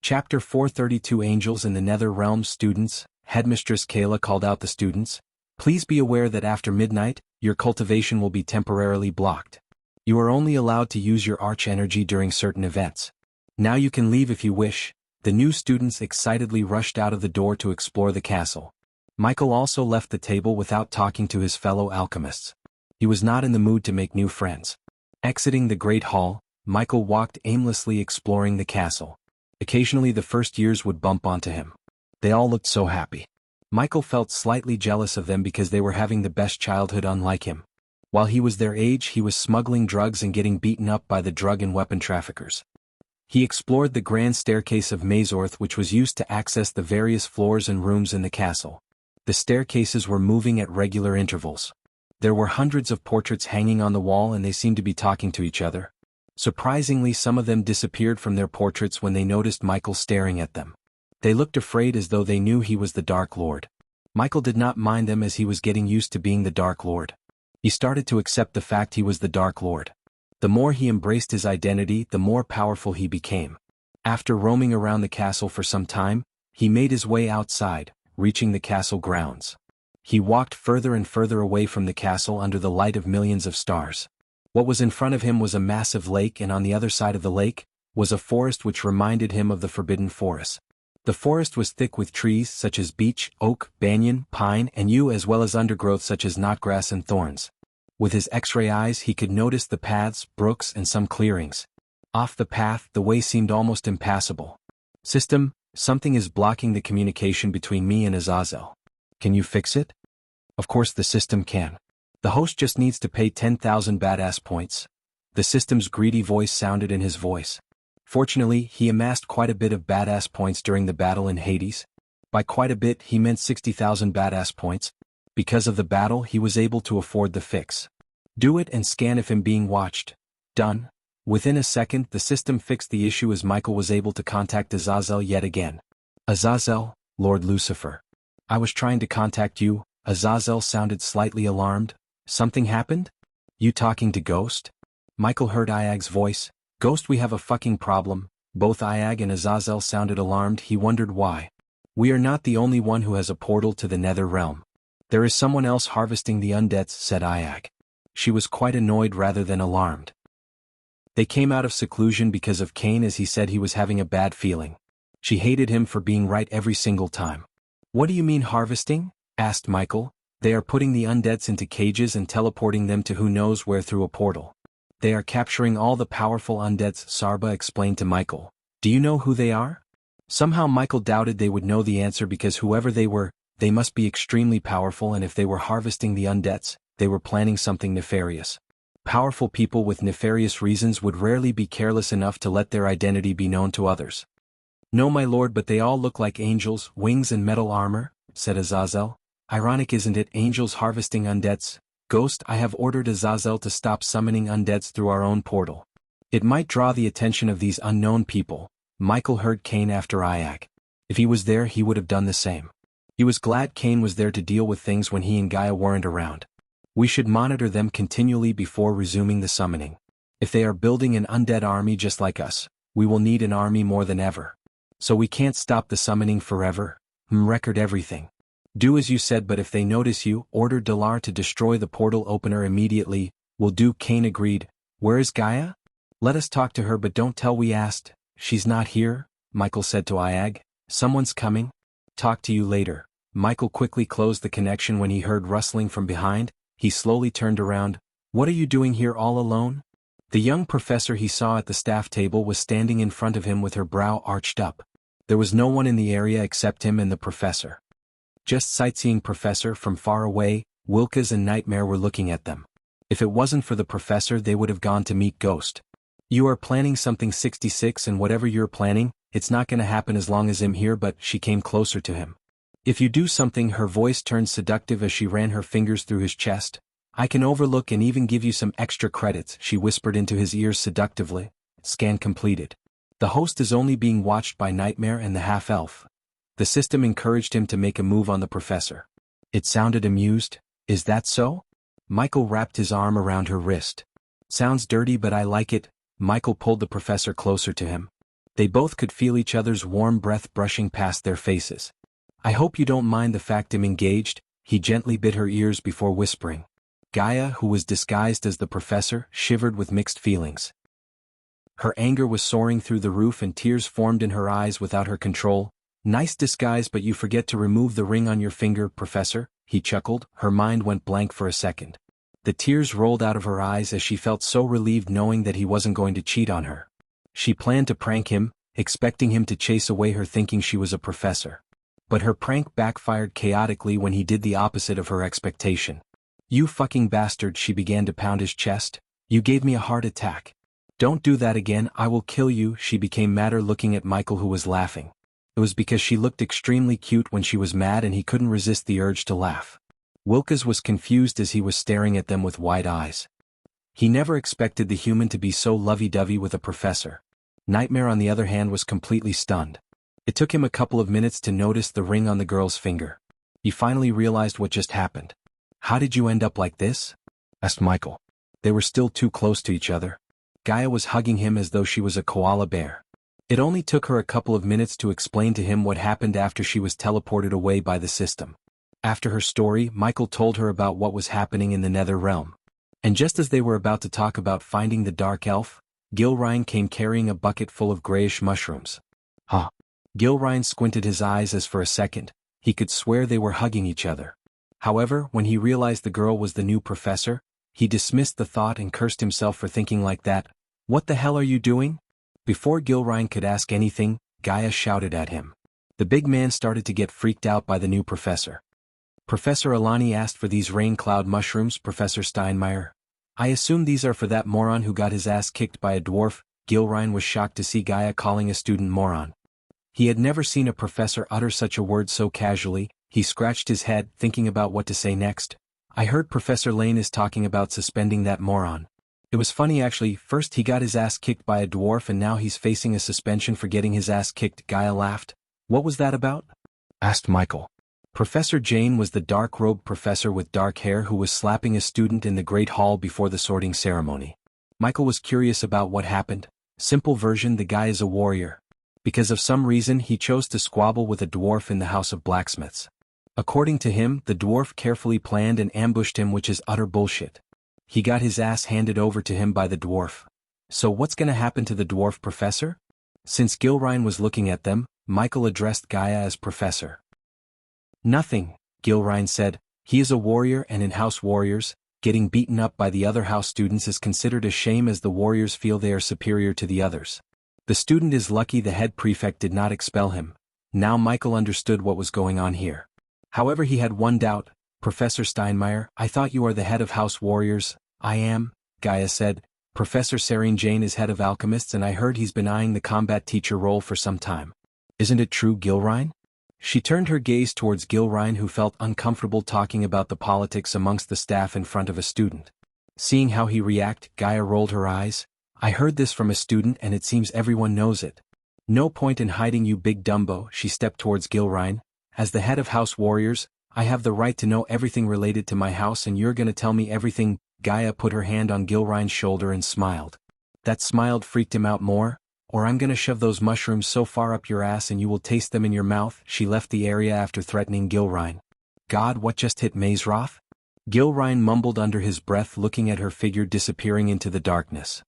Chapter 432 Angels in the Nether Realms. Students, Headmistress Kayla called out the students. Please be aware that after midnight, your cultivation will be temporarily blocked. You are only allowed to use your arch energy during certain events. Now you can leave if you wish. The new students excitedly rushed out of the door to explore the castle. Michael also left the table without talking to his fellow alchemists. He was not in the mood to make new friends. Exiting the Great Hall, Michael walked aimlessly exploring the castle. Occasionally the first years would bump onto him. They all looked so happy. Michael felt slightly jealous of them because they were having the best childhood unlike him. While he was their age, he was smuggling drugs and getting beaten up by the drug and weapon traffickers. He explored the grand staircase of Mazorth, which was used to access the various floors and rooms in the castle. The staircases were moving at regular intervals. There were hundreds of portraits hanging on the wall and they seemed to be talking to each other. Surprisingly, some of them disappeared from their portraits when they noticed Michael staring at them. They looked afraid as though they knew he was the Dark Lord. Michael did not mind them as he was getting used to being the Dark Lord. He started to accept the fact he was the Dark Lord. The more he embraced his identity, the more powerful he became. After roaming around the castle for some time, he made his way outside, reaching the castle grounds. He walked further and further away from the castle under the light of millions of stars. What was in front of him was a massive lake, and on the other side of the lake was a forest which reminded him of the Forbidden Forest. The forest was thick with trees such as beech, oak, banyan, pine, and yew, as well as undergrowth such as knotgrass and thorns. With his X-ray eyes he could notice the paths, brooks, and some clearings. Off the path, the way seemed almost impassable. System, something is blocking the communication between me and Azazel. Can you fix it? Of course the system can. The host just needs to pay 10,000 badass points. The system's greedy voice sounded in his voice. Fortunately, he amassed quite a bit of badass points during the battle in Hades. By quite a bit, he meant 60,000 badass points. Because of the battle, he was able to afford the fix. Do it and scan if I'm being watched. Done. Within a second, the system fixed the issue as Michael was able to contact Azazel yet again. Azazel, Lord Lucifer. I was trying to contact you. Azazel sounded slightly alarmed. Something happened? You talking to Ghost? Michael heard Iag's voice. Ghost, we have a fucking problem. Both Iag and Azazel sounded alarmed. He wondered why. We are not the only one who has a portal to the Nether Realm. There is someone else harvesting the undeads, said Iag. She was quite annoyed rather than alarmed. They came out of seclusion because of Cain, as he said he was having a bad feeling. She hated him for being right every single time. What do you mean harvesting? Asked Michael. They are putting the undeads into cages and teleporting them to who knows where through a portal. They are capturing all the powerful undeads, Sarba explained to Michael. Do you know who they are? Somehow Michael doubted they would know the answer because whoever they were, they must be extremely powerful, and if they were harvesting the undeads, they were planning something nefarious. Powerful people with nefarious reasons would rarely be careless enough to let their identity be known to others. No, my lord, but they all look like angels, wings and metal armor, said Azazel. Ironic, isn't it? Angels harvesting undeads. Ghost, I have ordered Azazel to stop summoning undeads through our own portal. It might draw the attention of these unknown people. Michael heard Cain after Iag. If he was there, he would have done the same. He was glad Cain was there to deal with things when he and Gaia weren't around. We should monitor them continually before resuming the summoning. If they are building an undead army just like us, we will need an army more than ever. So we can't stop the summoning forever. Record everything. Do as you said, but if they notice you, order Dalar to destroy the portal opener immediately. Will do. Cain agreed. Where is Gaia? Let us talk to her, but don't tell we asked. She's not here, Michael said to Iag. Someone's coming. Talk to you later. Michael quickly closed the connection when he heard rustling from behind. He slowly turned around. What are you doing here all alone? The young professor he saw at the staff table was standing in front of him with her brow arched up. There was no one in the area except him and the professor. Just sightseeing, professor. From far away, Wilkes and Nightmare were looking at them. If it wasn't for the professor, they would have gone to meet Ghost. You are planning something, 66, and whatever you're planning, it's not gonna happen as long as I'm here. But she came closer to him. If you do something, her voice turned seductive as she ran her fingers through his chest. I can overlook and even give you some extra credits, she whispered into his ears seductively. Scan completed. The host is only being watched by Nightmare and the half-elf. The system encouraged him to make a move on the professor. It sounded amused. Is that so? Michael wrapped his arm around her wrist. Sounds dirty, but I like it. Michael pulled the professor closer to him. They both could feel each other's warm breath brushing past their faces. I hope you don't mind the fact I'm engaged, he gently bit her ears before whispering. Gaia, who was disguised as the professor, shivered with mixed feelings. Her anger was soaring through the roof and tears formed in her eyes without her control. Nice disguise, but you forget to remove the ring on your finger, Professor, he chuckled. Her mind went blank for a second. The tears rolled out of her eyes as she felt so relieved knowing that he wasn't going to cheat on her. She planned to prank him, expecting him to chase away her thinking she was a professor. But her prank backfired chaotically when he did the opposite of her expectation. You fucking bastard, she began to pound his chest. You gave me a heart attack. Don't do that again, I will kill you. She became madder looking at Michael, who was laughing. It was because she looked extremely cute when she was mad and he couldn't resist the urge to laugh. Wilkes was confused as he was staring at them with wide eyes. He never expected the human to be so lovey-dovey with a professor. Nightmare, on the other hand, was completely stunned. It took him a couple of minutes to notice the ring on the girl's finger. He finally realized what just happened. How did you end up like this? Asked Michael. They were still too close to each other. Gaia was hugging him as though she was a koala bear. It only took her a couple of minutes to explain to him what happened after she was teleported away by the system. After her story, Michael told her about what was happening in the Nether Realm. And just as they were about to talk about finding the Dark Elf, Gilrine came carrying a bucket full of grayish mushrooms. Huh. Gilrine squinted his eyes as for a second, he could swear they were hugging each other. However, when he realized the girl was the new professor, he dismissed the thought and cursed himself for thinking like that. What the hell are you doing? Before Gilrine could ask anything, Gaia shouted at him. The big man started to get freaked out by the new professor. Professor Alani asked for these rain cloud mushrooms, Professor Steinmeier. I assume these are for that moron who got his ass kicked by a dwarf. Gilrine was shocked to see Gaia calling a student moron. He had never seen a professor utter such a word so casually. He scratched his head, thinking about what to say next. I heard Professor Lane is talking about suspending that moron. It was funny actually, first he got his ass kicked by a dwarf and now he's facing a suspension for getting his ass kicked. Gaia laughed. What was that about? Asked Michael. Professor Jane was the dark-robed professor with dark hair who was slapping a student in the Great Hall before the sorting ceremony. Michael was curious about what happened. Simple version: the guy is a warrior. Because of some reason he chose to squabble with a dwarf in the House of Blacksmiths. According to him, the dwarf carefully planned and ambushed him, which is utter bullshit. He got his ass handed over to him by the dwarf. So what's gonna happen to the dwarf, Professor? Since Gilrine was looking at them, Michael addressed Gaia as Professor. Nothing, Gilrine said. He is a warrior, and in House Warriors, getting beaten up by the other house students is considered a shame as the warriors feel they are superior to the others. The student is lucky the head prefect did not expel him. Now Michael understood what was going on here. However, he had one doubt. Professor Steinmeier, I thought you are the head of House Warriors. I am, Gaia said. Professor Serene Jane is head of Alchemists and I heard he's been eyeing the combat teacher role for some time. Isn't it true, Gilrine? She turned her gaze towards Gilrine, who felt uncomfortable talking about the politics amongst the staff in front of a student. Seeing how he reacted, Gaia rolled her eyes. I heard this from a student and it seems everyone knows it. No point in hiding, you big dumbo. She stepped towards Gilrine. As the head of House Warriors, I have the right to know everything related to my house and you're gonna tell me everything. Gaia put her hand on Gilrine's shoulder and smiled. That smile freaked him out more. Or I'm gonna shove those mushrooms so far up your ass and you will taste them in your mouth. She left the area after threatening Gilrine. God, what just hit Mazeroth? Gilrine mumbled under his breath, looking at her figure disappearing into the darkness.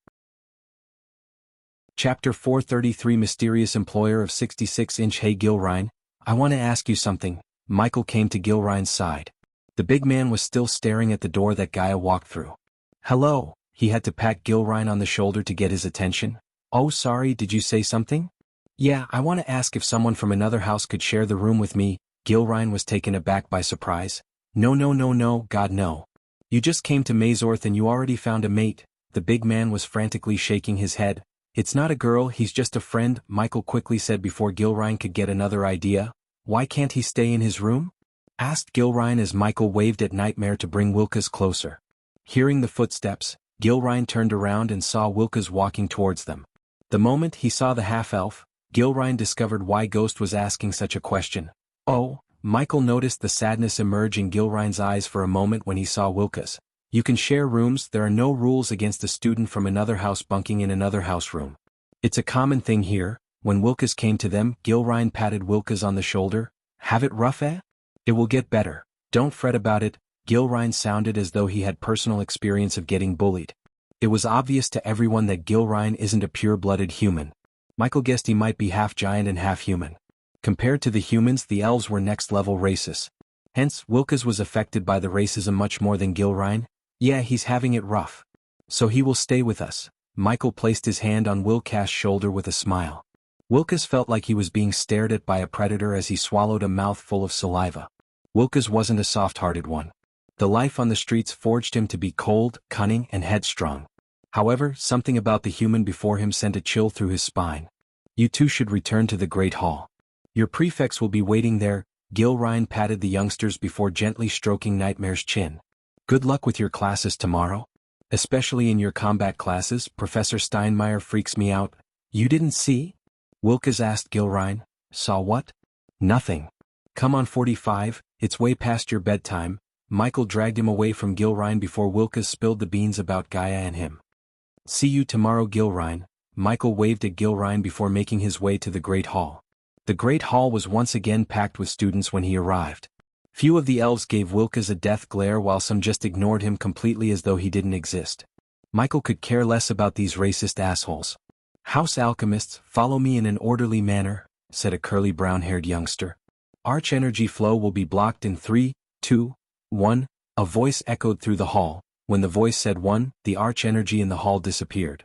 Chapter 433 Mysterious Employer of 66-inch. Hey Gilrine, I want to ask you something. Michael came to Gilrine's side. The big man was still staring at the door that Gaia walked through. Hello, he had to pat Gilrine on the shoulder to get his attention. Oh sorry, did you say something? Yeah, I want to ask if someone from another house could share the room with me. Gilrine was taken aback by surprise. No, God no. You just came to Mazorth and you already found a mate. The big man was frantically shaking his head. It's not a girl, he's just a friend, Michael quickly said before Gilrine could get another idea. Why can't he stay in his room? Asked Gilrine as Michael waved at Nightmare to bring Wilkes closer. Hearing the footsteps, Gilrine turned around and saw Wilkes walking towards them. The moment he saw the half-elf, Gilrine discovered why Ghost was asking such a question. Oh, Michael noticed the sadness emerge in Gilrine's eyes for a moment when he saw Wilkes. You can share rooms, there are no rules against a student from another house bunking in another house room. It's a common thing here. When Wilkes came to them, Gilrine patted Wilkes on the shoulder. "Have it rough, eh? It will get better. Don't fret about it." Gilrine sounded as though he had personal experience of getting bullied. It was obvious to everyone that Gilrine isn't a pure-blooded human. Michael guessed he might be half giant and half human. Compared to the humans, the elves were next-level racists. Hence, Wilkes was affected by the racism much more than Gilrine. "Yeah, he's having it rough. So he will stay with us." Michael placed his hand on Wilkes' shoulder with a smile. Wilkes felt like he was being stared at by a predator as he swallowed a mouthful of saliva. Wilkes wasn't a soft-hearted one. The life on the streets forged him to be cold, cunning, and headstrong. However, something about the human before him sent a chill through his spine. "You two should return to the Great Hall. Your prefects will be waiting there." Gilrine patted the youngsters before gently stroking Nightmare's chin. "Good luck with your classes tomorrow. Especially in your combat classes. Professor Steinmeier freaks me out." "You didn't see?" Wilkes asked Gilrine. "Saw what?" "Nothing. Come on 45, it's way past your bedtime." Michael dragged him away from Gilrine before Wilkes spilled the beans about Gaia and him. "See you tomorrow, Gilrine." Michael waved at Gilrine before making his way to the Great Hall. The Great Hall was once again packed with students when he arrived. Few of the elves gave Wilkes a death glare while some just ignored him completely as though he didn't exist. Michael could care less about these racist assholes. "House alchemists, follow me in an orderly manner," said a curly brown-haired youngster. "Arch energy flow will be blocked in 3, 2, 1. A voice echoed through the hall. When the voice said 1, the arch energy in the hall disappeared.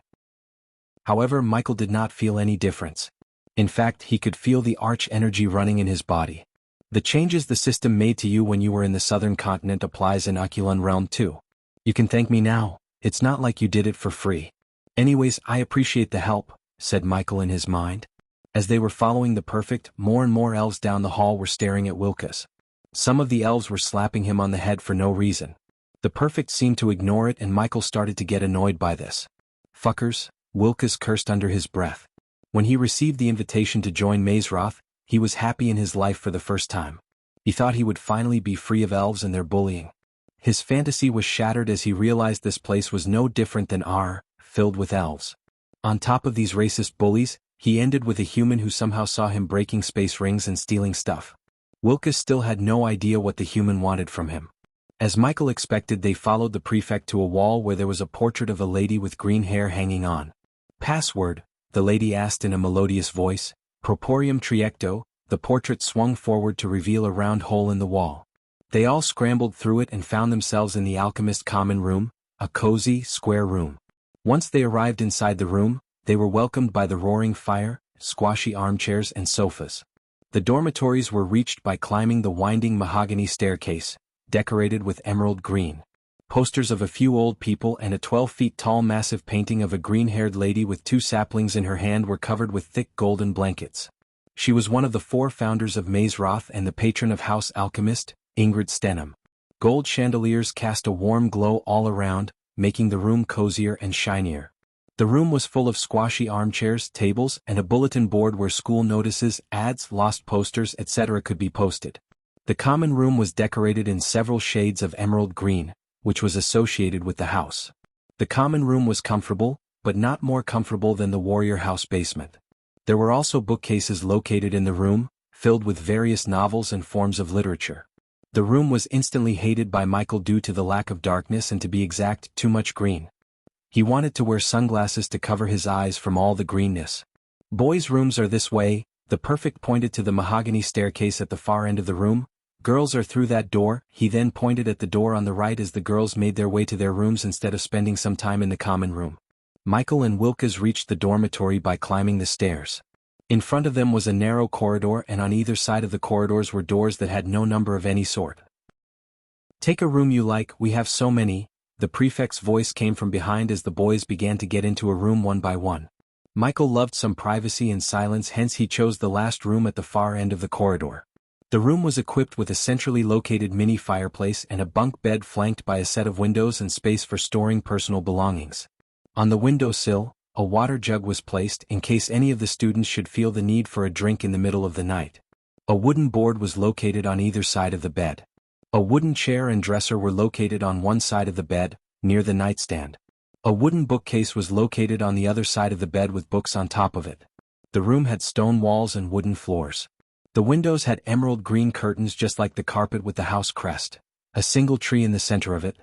However, Michael did not feel any difference. In fact, he could feel the arch energy running in his body. The changes the system made to you when you were in the southern continent applies in Oculon Realm too. "You can thank me now. It's not like you did it for free." "Anyways, I appreciate the help," said Michael in his mind. As they were following the perfect, more and more elves down the hall were staring at Wilkes. Some of the elves were slapping him on the head for no reason. The perfect seemed to ignore it, and Michael started to get annoyed by this. "Fuckers," Wilkes cursed under his breath. When he received the invitation to join Mazeroth, he was happy in his life for the first time. He thought he would finally be free of elves and their bullying. His fantasy was shattered as he realized this place was no different than filled with elves. On top of these racist bullies, he ended with a human who somehow saw him breaking space rings and stealing stuff. Wilkes still had no idea what the human wanted from him. As Michael expected, they followed the prefect to a wall where there was a portrait of a lady with green hair hanging on. "Password?" the lady asked in a melodious voice. "Proporium triecto." The portrait swung forward to reveal a round hole in the wall. They all scrambled through it and found themselves in the alchemist common room, a cozy, square room. Once they arrived inside the room, they were welcomed by the roaring fire, squashy armchairs and sofas. The dormitories were reached by climbing the winding mahogany staircase, decorated with emerald green. Posters of a few old people and a 12-feet-tall massive painting of a green-haired lady with 2 saplings in her hand were covered with thick golden blankets. She was one of the 4 founders of Mazeroth and the patron of House Alchemist, Ingrid Stenham. Gold chandeliers cast a warm glow all around, making the room cozier and shinier. The room was full of squashy armchairs, tables, and a bulletin board where school notices, ads, lost posters, etc. could be posted. The common room was decorated in several shades of emerald green, which was associated with the house. The common room was comfortable, but not more comfortable than the Warrior House basement. There were also bookcases located in the room, filled with various novels and forms of literature. The room was instantly hated by Michael due to the lack of darkness and, to be exact, too much green. He wanted to wear sunglasses to cover his eyes from all the greenness. "Boys' rooms are this way," the perfect pointed to the mahogany staircase at the far end of the room. "Girls are through that door." He then pointed at the door on the right as the girls made their way to their rooms instead of spending some time in the common room. Michael and Wilkes reached the dormitory by climbing the stairs. In front of them was a narrow corridor, and on either side of the corridors were doors that had no number of any sort. "Take a room you like, we have so many." The prefect's voice came from behind as the boys began to get into a room one by one. Michael loved some privacy and silence, hence he chose the last room at the far end of the corridor. The room was equipped with a centrally located mini fireplace and a bunk bed flanked by a set of windows and space for storing personal belongings. On the windowsill, a water jug was placed in case any of the students should feel the need for a drink in the middle of the night. A wooden board was located on either side of the bed. A wooden chair and dresser were located on one side of the bed, near the nightstand. A wooden bookcase was located on the other side of the bed with books on top of it. The room had stone walls and wooden floors. The windows had emerald green curtains just like the carpet with the house crest. A single tree in the center of it.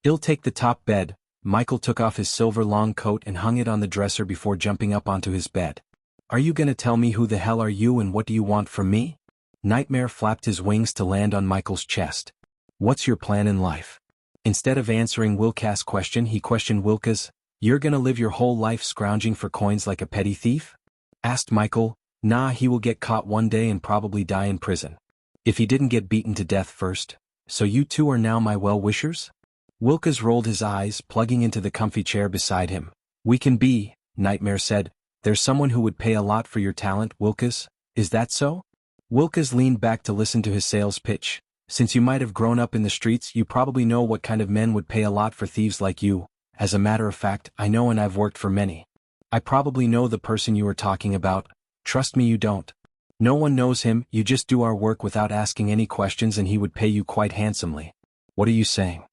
"I'll take the top bed." Michael took off his silver long coat and hung it on the dresser before jumping up onto his bed. "Are you gonna tell me who the hell are you and what do you want from me?" Nightmare flapped his wings to land on Michael's chest. "What's your plan in life?" Instead of answering Wilca's question, he questioned Wilca's. "You're gonna live your whole life scrounging for coins like a petty thief?" asked Michael. "Nah, he will get caught one day and probably die in prison. If he didn't get beaten to death first. So you two are now my well-wishers?" Wilca's rolled his eyes, plugging into the comfy chair beside him. "We can be," Nightmare said. "There's someone who would pay a lot for your talent, Wilca's. Is that so?" Wilca's leaned back to listen to his sales pitch. "Since you might have grown up in the streets, you probably know what kind of men would pay a lot for thieves like you. As a matter of fact, I know, and I've worked for many. I probably know the person you are talking about. Trust me, you don't. No one knows him. You just do our work without asking any questions and he would pay you quite handsomely." "What are you saying?"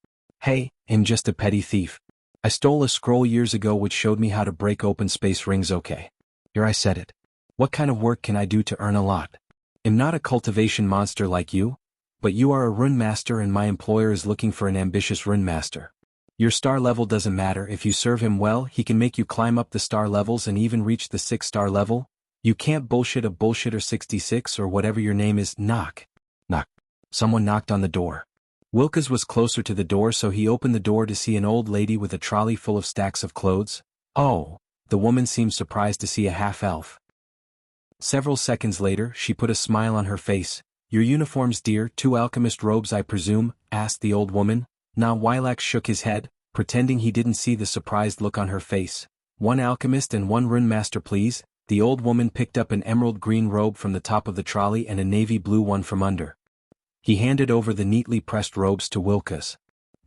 "Hey, I'm just a petty thief. I stole a scroll years ago which showed me how to break open space rings. Okay. Here, I said it. What kind of work can I do to earn a lot? I'm not a cultivation monster like you, but you are a rune master and my employer is looking for an ambitious rune master. Your star level doesn't matter. If you serve him well, he can make you climb up the star levels and even reach the 6-star level. You can't bullshit a bullshitter 66 or whatever your name is." Knock. Knock. Someone knocked on the door. Wilca's was closer to the door, so he opened the door to see an old lady with a trolley full of stacks of clothes. "Oh." The woman seemed surprised to see a half-elf. Several seconds later, she put a smile on her face. "Your uniforms, dear, 2 alchemist robes, I presume?" asked the old woman. Now Wilax shook his head, pretending he didn't see the surprised look on her face. "1 alchemist and 1 rune master, please." The old woman picked up an emerald green robe from the top of the trolley and a navy blue one from under. He handed over the neatly pressed robes to Wilca's.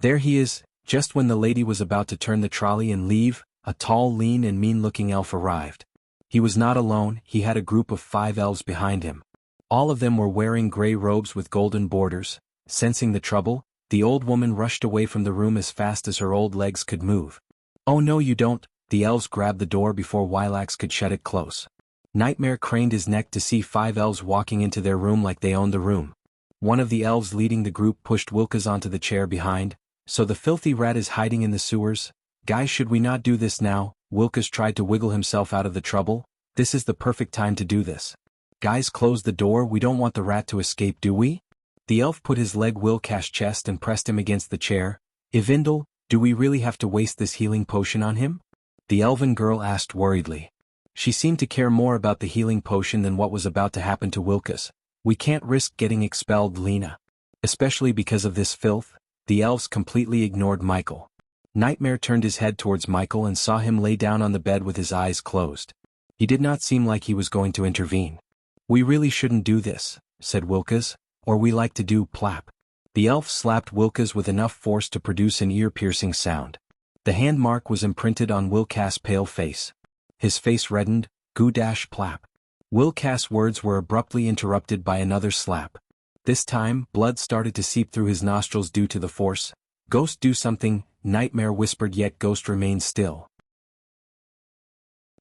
"There he is." Just when the lady was about to turn the trolley and leave, a tall, lean and mean-looking elf arrived. He was not alone. He had a group of 5 elves behind him. All of them were wearing gray robes with golden borders. Sensing the trouble, the old woman rushed away from the room as fast as her old legs could move. "Oh no, you don't." The elves grabbed the door before Wilax could shut it close. Nightmare craned his neck to see 5 elves walking into their room like they owned the room. One of the elves leading the group pushed Wilca's onto the chair behind. "So the filthy rat is hiding in the sewers? Guys, should we not do this now?" Wilca's tried to wiggle himself out of the trouble. "This is the perfect time to do this. Guys, close the door. We don't want the rat to escape, do we?" The elf put his leg Wilca's chest and pressed him against the chair. "Ivindel, do we really have to waste this healing potion on him?" the elven girl asked worriedly. She seemed to care more about the healing potion than what was about to happen to Wilca's. "We can't risk getting expelled, Lena. Especially because of this filth." The elves completely ignored Michael. Nightmare turned his head towards Michael and saw him lay down on the bed with his eyes closed. He did not seem like he was going to intervene. "We really shouldn't do this," said Wilca's, "or we like to do plap." The elf slapped Wilca's with enough force to produce an ear-piercing sound. The hand mark was imprinted on Wilca's pale face. His face reddened. "Goo-plap." Wilca's words were abruptly interrupted by another slap. This time, blood started to seep through his nostrils due to the force. "Ghost, do something," Nightmare whispered, yet Ghost remained still.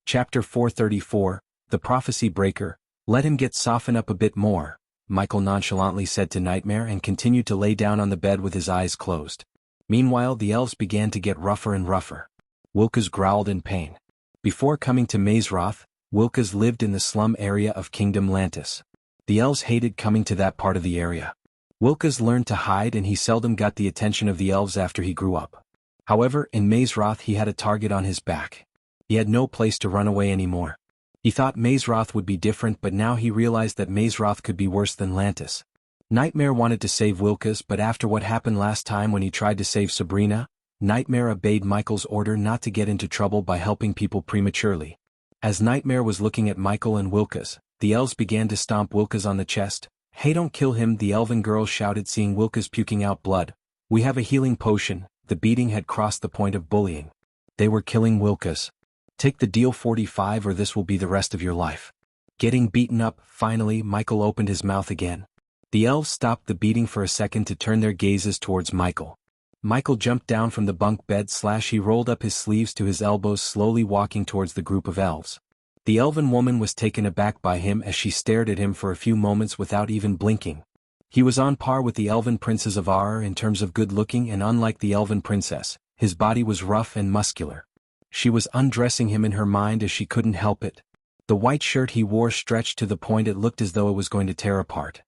Chapter 434, The Prophecy Breaker. "Let him soften up a bit more," Michael nonchalantly said to Nightmare and continued to lay down on the bed with his eyes closed. Meanwhile, the elves began to get rougher and rougher. Wilca's growled in pain. Before coming to Mazeroth, Wilca's lived in the slum area of Kingdom Lantis. The elves hated coming to that part of the area. Wilca's learned to hide and he seldom got the attention of the elves after he grew up. However, in Mazeroth he had a target on his back. He had no place to run away anymore. He thought Mazeroth would be different, but now he realized that Mazeroth could be worse than Lantis. Nightmare wanted to save Wilca's, but after what happened last time when he tried to save Sabrina, Nightmare obeyed Michael's order not to get into trouble by helping people prematurely. As Nightmare was looking at Michael and Wilca's, the elves began to stomp Wilca's on the chest. "Hey, don't kill him," the elven girl shouted, seeing Wilca's puking out blood. "We have a healing potion." The beating had crossed the point of bullying. They were killing Wilca's. "Take the deal, 45, or this will be the rest of your life." Getting beaten up, finally Michael opened his mouth again. The elves stopped the beating for a second to turn their gazes towards Michael. Michael jumped down from the bunk bed / he rolled up his sleeves to his elbows, slowly walking towards the group of elves. The elven woman was taken aback by him as she stared at him for a few moments without even blinking. He was on par with the elven princes of Ar in terms of good-looking, and unlike the elven princess, his body was rough and muscular. She was undressing him in her mind as she couldn't help it. The white shirt he wore stretched to the point it looked as though it was going to tear apart.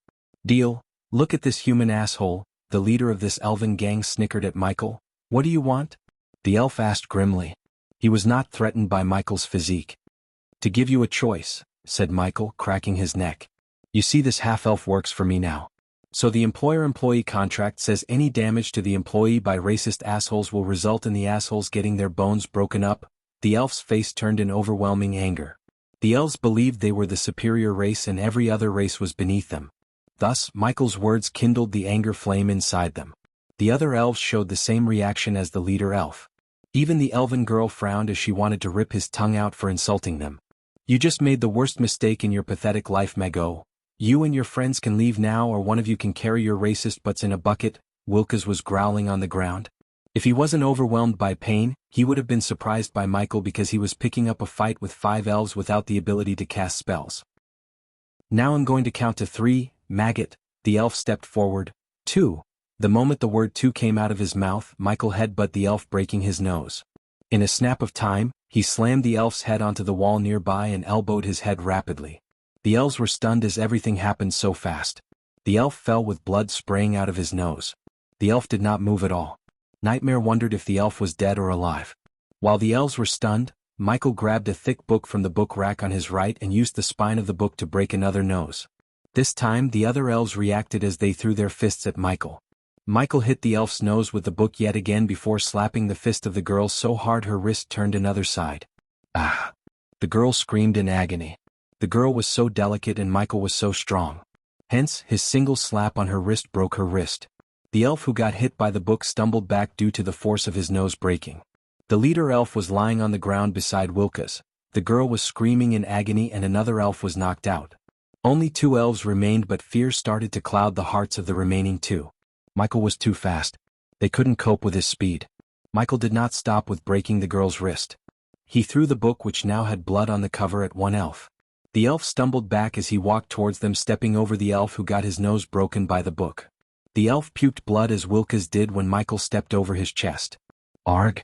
"Deal, look at this human asshole," the leader of this elven gang snickered at Michael. "What do you want?" the elf asked grimly. He was not threatened by Michael's physique. "To give you a choice," said Michael, cracking his neck. "You see, this half-elf works for me now. So the employer-employee contract says any damage to the employee by racist assholes will result in the assholes getting their bones broken up." The elf's face turned in overwhelming anger. The elves believed they were the superior race and every other race was beneath them. Thus, Michael's words kindled the anger flame inside them. The other elves showed the same reaction as the leader elf. Even the elven girl frowned as she wanted to rip his tongue out for insulting them. "You just made the worst mistake in your pathetic life, Mago. You and your friends can leave now, or one of you can carry your racist butts in a bucket." Wilkes was growling on the ground. If he wasn't overwhelmed by pain, he would have been surprised by Michael because he was picking up a fight with 5 elves without the ability to cast spells. "Now I'm going to count to 3, maggot." The elf stepped forward. 2. The moment the word 2 came out of his mouth, Michael headbutted the elf, breaking his nose. In a snap of time, he slammed the elf's head onto the wall nearby and elbowed his head rapidly. The elves were stunned as everything happened so fast. The elf fell with blood spraying out of his nose. The elf did not move at all. Nightmare wondered if the elf was dead or alive. While the elves were stunned, Michael grabbed a thick book from the book rack on his right and used the spine of the book to break another nose. This time the other elves reacted as they threw their fists at Michael. Michael hit the elf's nose with the book yet again before slapping the fist of the girl so hard her wrist turned another side. "Ah!" The girl screamed in agony. The girl was so delicate and Michael was so strong. Hence, his single slap on her wrist broke her wrist. The elf who got hit by the book stumbled back due to the force of his nose breaking. The leader elf was lying on the ground beside Wilkes. The girl was screaming in agony and another elf was knocked out. Only 2 elves remained, but fear started to cloud the hearts of the remaining 2. Michael was too fast. They couldn't cope with his speed. Michael did not stop with breaking the girl's wrist. He threw the book, which now had blood on the cover, at one elf. The elf stumbled back as he walked towards them, stepping over the elf who got his nose broken by the book. The elf puked blood as Wilkes did when Michael stepped over his chest. "Arg!"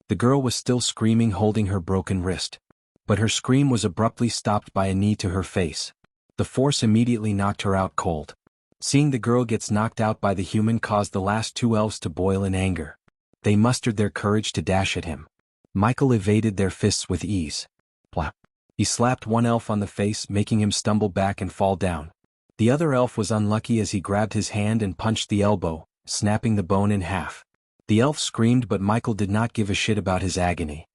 The girl was still screaming, holding her broken wrist. But her scream was abruptly stopped by a knee to her face. The force immediately knocked her out cold. Seeing the girl gets knocked out by the human caused the last 2 elves to boil in anger. They mustered their courage to dash at him. Michael evaded their fists with ease. Plop. He slapped one elf on the face, making him stumble back and fall down. The other elf was unlucky as he grabbed his hand and punched the elbow, snapping the bone in half. The elf screamed, but Michael did not give a shit about his agony.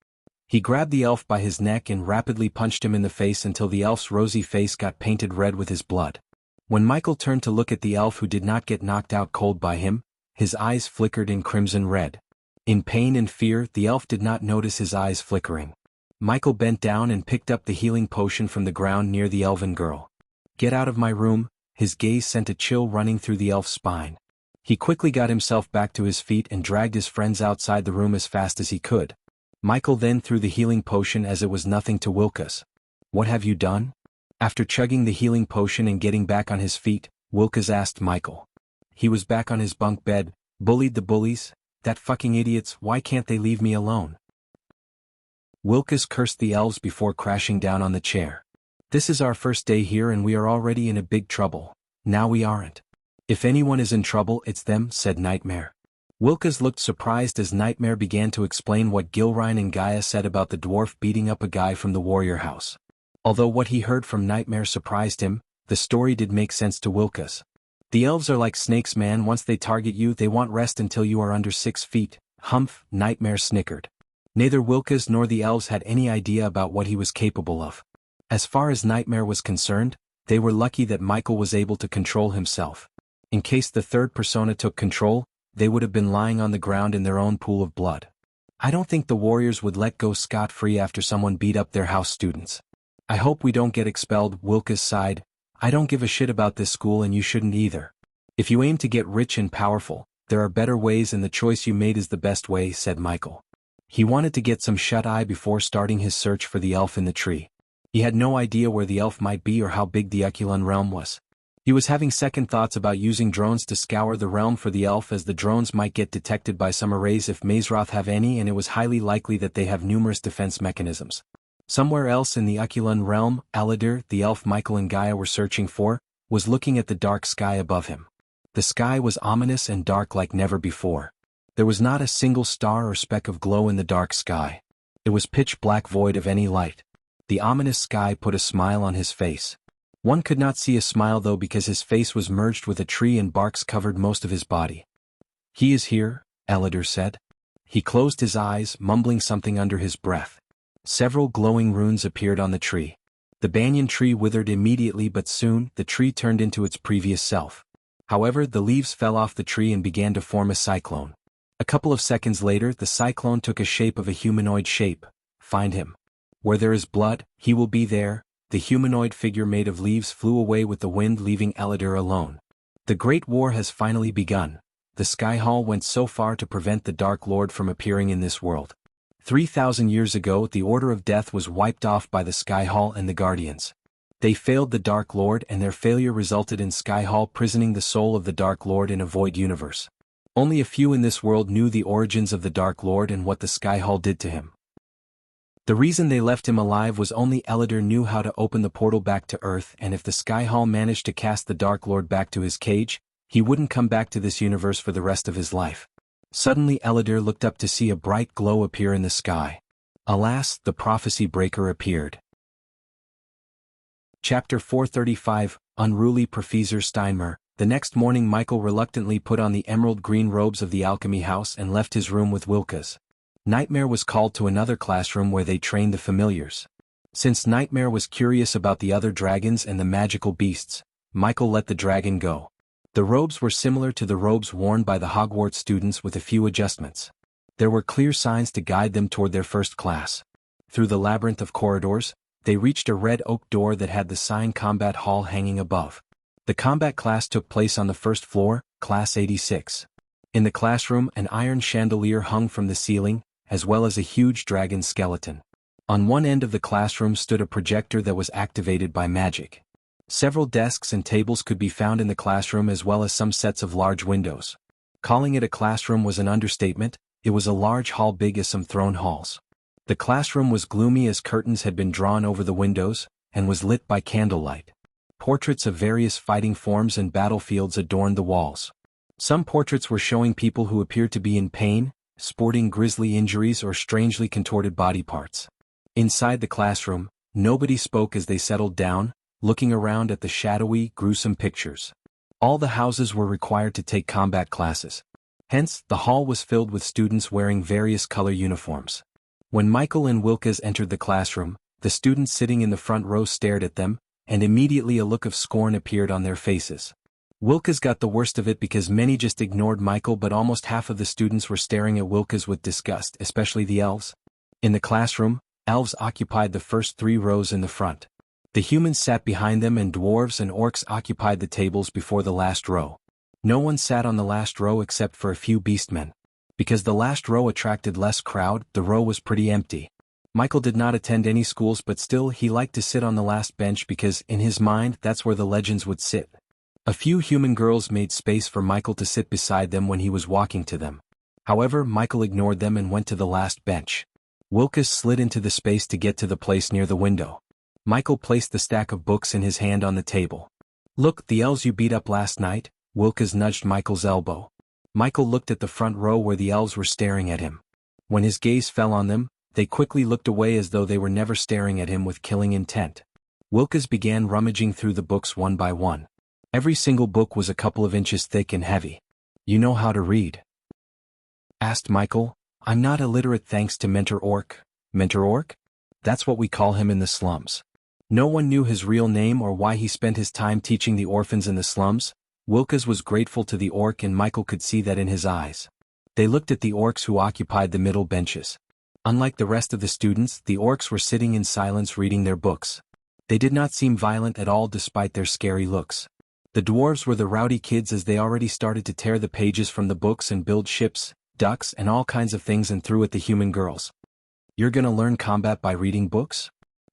He grabbed the elf by his neck and rapidly punched him in the face until the elf's rosy face got painted red with his blood. When Michael turned to look at the elf who did not get knocked out cold by him, his eyes flickered in crimson red. In pain and fear, the elf did not notice his eyes flickering. Michael bent down and picked up the healing potion from the ground near the elven girl. "Get out of my room." His gaze sent a chill running through the elf's spine. He quickly got himself back to his feet and dragged his friends outside the room as fast as he could. Michael then threw the healing potion as it was nothing to Wilkes. "What have you done?" After chugging the healing potion and getting back on his feet, Wilkes asked Michael. He was back on his bunk bed. "Bullied the bullies? That fucking idiots, why can't they leave me alone?" Wilkes cursed the elves before crashing down on the chair. "This is our first day here and we are already in a big trouble. Now we aren't. If anyone is in trouble, it's them," said Nightmare. Wilkes looked surprised as Nightmare began to explain what Gilrine and Gaia said about the dwarf beating up a guy from the warrior house. Although what he heard from Nightmare surprised him, the story did make sense to Wilkes. "The elves are like snakes, man. Once they target you, they won't rest until you are under 6 feet. Humph," Nightmare snickered. Neither Wilkes nor the elves had any idea about what he was capable of. As far as Nightmare was concerned, they were lucky that Michael was able to control himself. In case the third persona took control, they would have been lying on the ground in their own pool of blood. "I don't think the warriors would let go scot-free after someone beat up their house students. I hope we don't get expelled," Wilkes sighed. "I don't give a shit about this school and you shouldn't either. If you aim to get rich and powerful, there are better ways and the choice you made is the best way," said Michael. He wanted to get some shut-eye before starting his search for the elf in the tree. He had no idea where the elf might be or how big the Aculon realm was. He was having second thoughts about using drones to scour the realm for the elf, as the drones might get detected by some arrays if Mazroth have any, and it was highly likely that they have numerous defense mechanisms. Somewhere else in the Aculon realm, Aladir, the elf Michael and Gaia were searching for, was looking at the dark sky above him. The sky was ominous and dark like never before. There was not a single star or speck of glow in the dark sky. It was pitch black, void of any light. The ominous sky put a smile on his face. One could not see a smile though, because his face was merged with a tree and barks covered most of his body. "He is here," Aladir said. He closed his eyes, mumbling something under his breath. Several glowing runes appeared on the tree. The banyan tree withered immediately, but soon the tree turned into its previous self. However, the leaves fell off the tree and began to form a cyclone. A couple of seconds later, the cyclone took a shape of a humanoid shape. "Find him. Where there is blood, he will be there." The humanoid figure made of leaves flew away with the wind, leaving Aladir alone. The Great War has finally begun. The Sky Hall went so far to prevent the Dark Lord from appearing in this world. 3,000 years ago, the Order of Death was wiped off by the Sky Hall and the Guardians. They failed the Dark Lord, and their failure resulted in Sky Hall prisoning the soul of the Dark Lord in a void universe. Only a few in this world knew the origins of the Dark Lord and what the Sky Hall did to him. The reason they left him alive was only Aladir knew how to open the portal back to Earth, and if the Sky Hall managed to cast the Dark Lord back to his cage, he wouldn't come back to this universe for the rest of his life. Suddenly Aladir looked up to see a bright glow appear in the sky. Alas, the prophecy breaker appeared. Chapter 435, Unruly Professor Steinmer. The next morning Michael reluctantly put on the emerald green robes of the alchemy house and left his room with Wilkes. Nightmare was called to another classroom where they trained the familiars. Since Nightmare was curious about the other dragons and the magical beasts, Michael let the dragon go. The robes were similar to the robes worn by the Hogwarts students with a few adjustments. There were clear signs to guide them toward their first class. Through the labyrinth of corridors, they reached a red oak door that had the sign Combat Hall hanging above. The combat class took place on the first floor, Class 86. In the classroom, an iron chandelier hung from the ceiling, as well as a huge dragon skeleton. On one end of the classroom stood a projector that was activated by magic. Several desks and tables could be found in the classroom, as well as some sets of large windows. Calling it a classroom was an understatement. It was a large hall big as some throne halls. The classroom was gloomy as curtains had been drawn over the windows, and was lit by candlelight. Portraits of various fighting forms and battlefields adorned the walls. Some portraits were showing people who appeared to be in pain, sporting grisly injuries or strangely contorted body parts. Inside the classroom, nobody spoke as they settled down, looking around at the shadowy, gruesome pictures. All the houses were required to take combat classes. Hence, the hall was filled with students wearing various color uniforms. When Michael and Wilkes entered the classroom, the students sitting in the front row stared at them, and immediately a look of scorn appeared on their faces. Wilkes got the worst of it because many just ignored Michael, but almost half of the students were staring at Wilkes with disgust, especially the elves. In the classroom, elves occupied the first 3 rows in the front. The humans sat behind them, and dwarves and orcs occupied the tables before the last row. No one sat on the last row except for a few beastmen. Because the last row attracted less crowd, the row was pretty empty. Michael did not attend any schools, but still he liked to sit on the last bench because, in his mind, that's where the legends would sit. A few human girls made space for Michael to sit beside them when he was walking to them. However, Michael ignored them and went to the last bench. Wilkes slid into the space to get to the place near the window. Michael placed the stack of books in his hand on the table. "Look, the elves you beat up last night," Wilkes nudged Michael's elbow. Michael looked at the front row where the elves were staring at him. When his gaze fell on them, they quickly looked away as though they were never staring at him with killing intent. Wilkes began rummaging through the books one by one. Every single book was a couple of inches thick and heavy. "You know how to read?" asked Michael. "I'm not illiterate thanks to Mentor Orc." "Mentor Orc?" "That's what we call him in the slums." No one knew his real name or why he spent his time teaching the orphans in the slums. Wilkes was grateful to the orc, and Michael could see that in his eyes. They looked at the orcs who occupied the middle benches. Unlike the rest of the students, the orcs were sitting in silence reading their books. They did not seem violent at all despite their scary looks. The dwarves were the rowdy kids, as they already started to tear the pages from the books and build ships, ducks, and all kinds of things and threw at the human girls. "You're gonna learn combat by reading books?"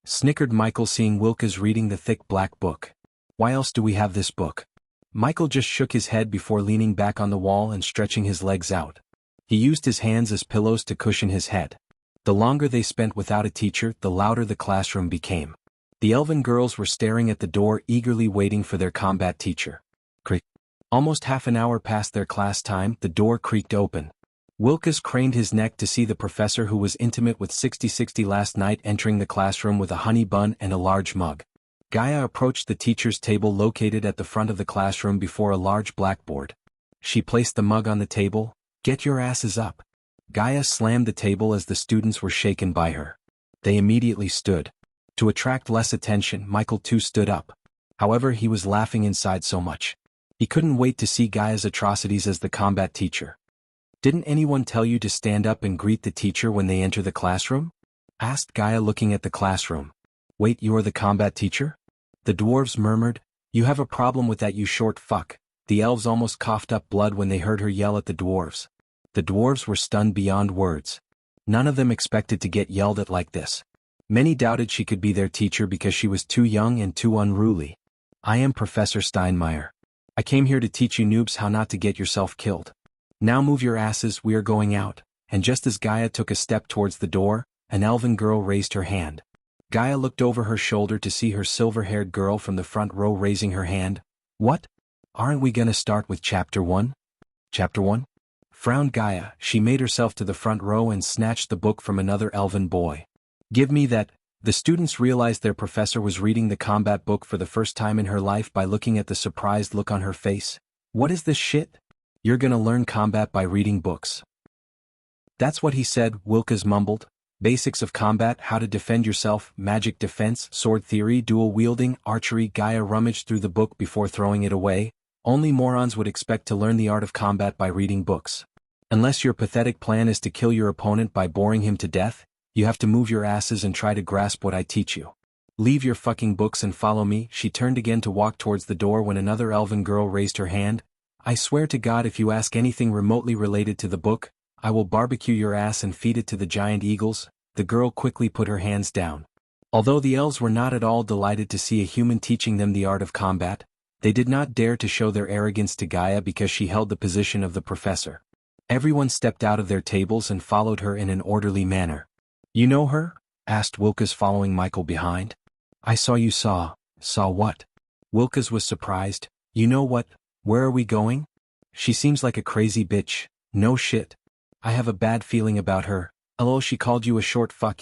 snickered Michael, seeing Wilkes reading the thick black book. Why else do we have this book? Michael just shook his head before leaning back on the wall and stretching his legs out. He used his hands as pillows to cushion his head. The longer they spent without a teacher, the louder the classroom became. The elven girls were staring at the door, eagerly waiting for their combat teacher. Creak. Almost half an hour past their class time, the door creaked open. Wilkes craned his neck to see the professor, who was intimate with 6060 last night, entering the classroom with a honey bun and a large mug. Gaia approached the teacher's table located at the front of the classroom before a large blackboard. She placed the mug on the table. "Get your asses up." Gaia slammed the table as the students were shaken by her. They immediately stood. To attract less attention, Michael too stood up. However, he was laughing inside so much. He couldn't wait to see Gaia's atrocities as the combat teacher. "Didn't anyone tell you to stand up and greet the teacher when they enter the classroom?" asked Gaia, looking at the classroom. "Wait, you are the combat teacher?" The dwarves murmured. "You have a problem with that, you short fuck." The elves almost coughed up blood when they heard her yell at the dwarves. The dwarves were stunned beyond words. None of them expected to get yelled at like this. Many doubted she could be their teacher because she was too young and too unruly. "I am Professor Steinmeier. I came here to teach you noobs how not to get yourself killed. Now move your asses, we are going out." And just as Gaia took a step towards the door, an elven girl raised her hand. Gaia looked over her shoulder to see her silver-haired girl from the front row raising her hand. "What? Aren't we gonna start with Chapter 1? Chapter 1? Frowned Gaia. She made herself to the front row and snatched the book from another elven boy. "Give me that." The students realized their professor was reading the combat book for the first time in her life by looking at the surprised look on her face. "What is this shit? You're gonna learn combat by reading books." "That's what he said," Wilkes mumbled. "Basics of combat, how to defend yourself, magic defense, sword theory, dual wielding, archery." Gaia rummaged through the book before throwing it away. "Only morons would expect to learn the art of combat by reading books. Unless your pathetic plan is to kill your opponent by boring him to death, you have to move your asses and try to grasp what I teach you. Leave your fucking books and follow me." She turned again to walk towards the door when another elven girl raised her hand. "I swear to God, if you ask anything remotely related to the book, I will barbecue your ass and feed it to the giant eagles." The girl quickly put her hands down. Although the elves were not at all delighted to see a human teaching them the art of combat, they did not dare to show their arrogance to Gaia because she held the position of the professor. Everyone stepped out of their tables and followed her in an orderly manner. "You know her?" asked Wilkes, following Michael behind. "I saw you saw what?" Wilkes was surprised. "You know what? Where are we going? She seems like a crazy bitch." "No shit. I have a bad feeling about her." "Hello, she called you a short fuck."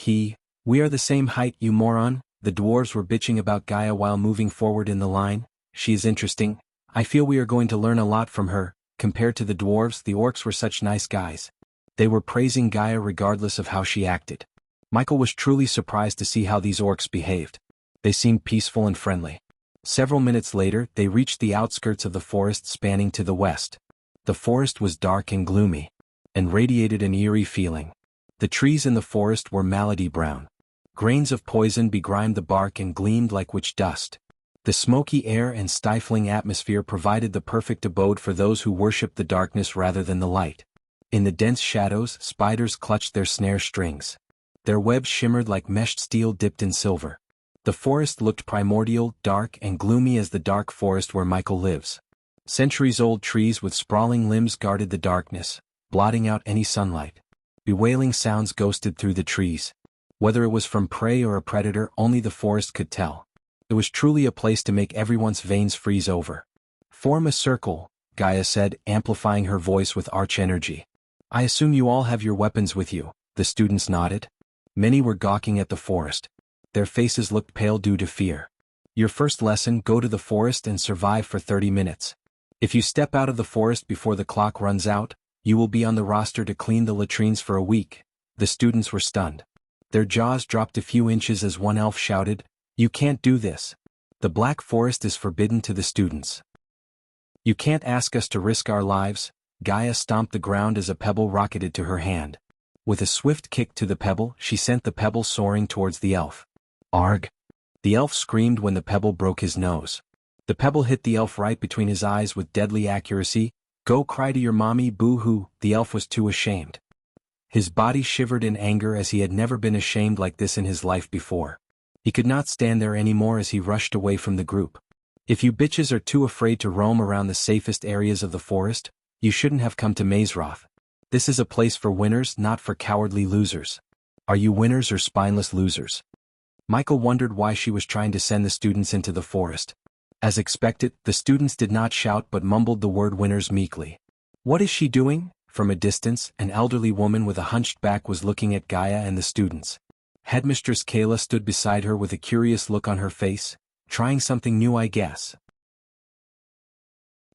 "We are the same height, you moron." The dwarves were bitching about Gaia while moving forward in the line. "She is interesting. I feel we are going to learn a lot from her." Compared to the dwarves, the orcs were such nice guys. They were praising Gaia regardless of how she acted. Michael was truly surprised to see how these orcs behaved. They seemed peaceful and friendly. Several minutes later, they reached the outskirts of the forest spanning to the west. The forest was dark and gloomy, and radiated an eerie feeling. The trees in the forest were malady brown. Grains of poison begrimed the bark and gleamed like witch dust. The smoky air and stifling atmosphere provided the perfect abode for those who worshipped the darkness rather than the light. In the dense shadows, spiders clutched their snare strings. Their webs shimmered like meshed steel dipped in silver. The forest looked primordial, dark and gloomy as the dark forest where Michael lives. Centuries-old trees with sprawling limbs guarded the darkness, blotting out any sunlight. Bewailing sounds ghosted through the trees. Whether it was from prey or a predator, only the forest could tell. It was truly a place to make everyone's veins freeze over. "Form a circle," Gaia said, amplifying her voice with arch energy. "I assume you all have your weapons with you." The students nodded. Many were gawking at the forest. Their faces looked pale due to fear. "Your first lesson: go to the forest and survive for 30 minutes. If you step out of the forest before the clock runs out, you will be on the roster to clean the latrines for a week." The students were stunned. Their jaws dropped a few inches as one elf shouted, "You can't do this. The Black Forest is forbidden to the students. You can't ask us to risk our lives." Gaia stomped the ground as a pebble rocketed to her hand. With a swift kick to the pebble, she sent the pebble soaring towards the elf. "Arg!" The elf screamed when the pebble broke his nose. The pebble hit the elf right between his eyes with deadly accuracy. "Go cry to your mommy, boo-hoo." The elf was too ashamed. His body shivered in anger as he had never been ashamed like this in his life before. He could not stand there anymore as he rushed away from the group. If you bitches are too afraid to roam around the safest areas of the forest, you shouldn't have come to Mazeroth. This is a place for winners, not for cowardly losers. Are you winners or spineless losers? Michael wondered why she was trying to send the students into the forest. As expected, the students did not shout but mumbled the word winners meekly. What is she doing? From a distance, an elderly woman with a hunched back was looking at Gaia and the students. Headmistress Kayla stood beside her with a curious look on her face. Trying something new, I guess.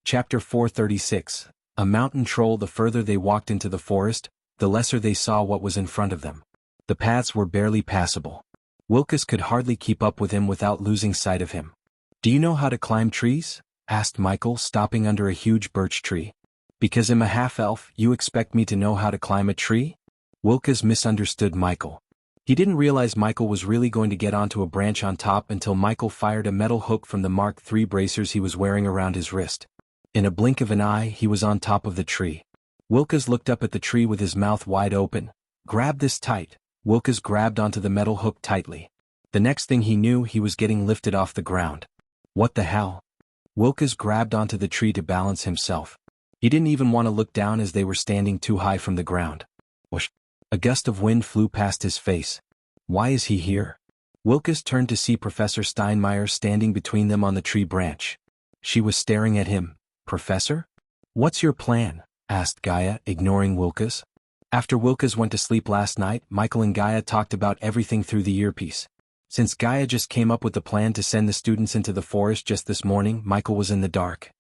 Chapter 436. A mountain troll. The further they walked into the forest, the lesser they saw what was in front of them. The paths were barely passable. Wilkes could hardly keep up with him without losing sight of him. Do you know how to climb trees? Asked Michael, stopping under a huge birch tree. Because I'm a half-elf, you expect me to know how to climb a tree? Wilkes misunderstood Michael. He didn't realize Michael was really going to get onto a branch on top until Michael fired a metal hook from the Mark III bracers he was wearing around his wrist. In a blink of an eye, he was on top of the tree. Wilkes looked up at the tree with his mouth wide open. Grab this tight. Wilkes grabbed onto the metal hook tightly. The next thing he knew, he was getting lifted off the ground. What the hell? Wilkes grabbed onto the tree to balance himself. He didn't even want to look down as they were standing too high from the ground. Whoosh! A gust of wind flew past his face. Why is he here? Wilkes turned to see Professor Steinmeier standing between them on the tree branch. She was staring at him. Professor? What's your plan? Asked Gaia, ignoring Wilkes. After Wilkes went to sleep last night, Michael and Gaia talked about everything through the earpiece. Since Gaia just came up with the plan to send the students into the forest just this morning, Michael was in the dark.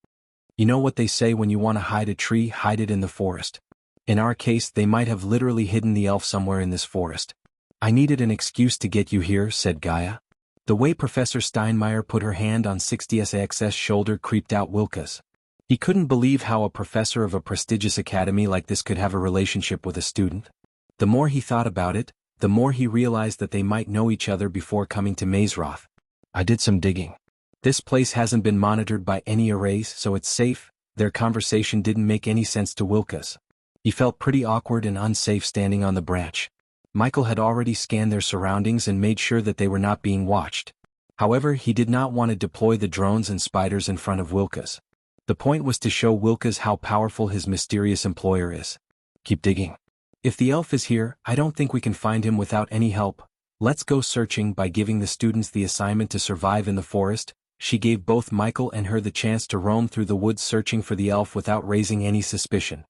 You know what they say, when you want to hide a tree, hide it in the forest. In our case, they might have literally hidden the elf somewhere in this forest. I needed an excuse to get you here, said Gaia. The way Professor Steinmeier put her hand on 60SX's shoulder creeped out Wilkes. He couldn't believe how a professor of a prestigious academy like this could have a relationship with a student. The more he thought about it, the more he realized that they might know each other before coming to Mazeroth. I did some digging. This place hasn't been monitored by any arrays, so it's safe. Their conversation didn't make any sense to Wilkes. He felt pretty awkward and unsafe standing on the branch. Michael had already scanned their surroundings and made sure that they were not being watched. However, he did not want to deploy the drones and spiders in front of Wilkes. The point was to show Wilkes how powerful his mysterious employer is. Keep digging. If the elf is here, I don't think we can find him without any help. Let's go searching. By giving the students the assignment to survive in the forest, she gave both Michael and her the chance to roam through the woods searching for the elf without raising any suspicion.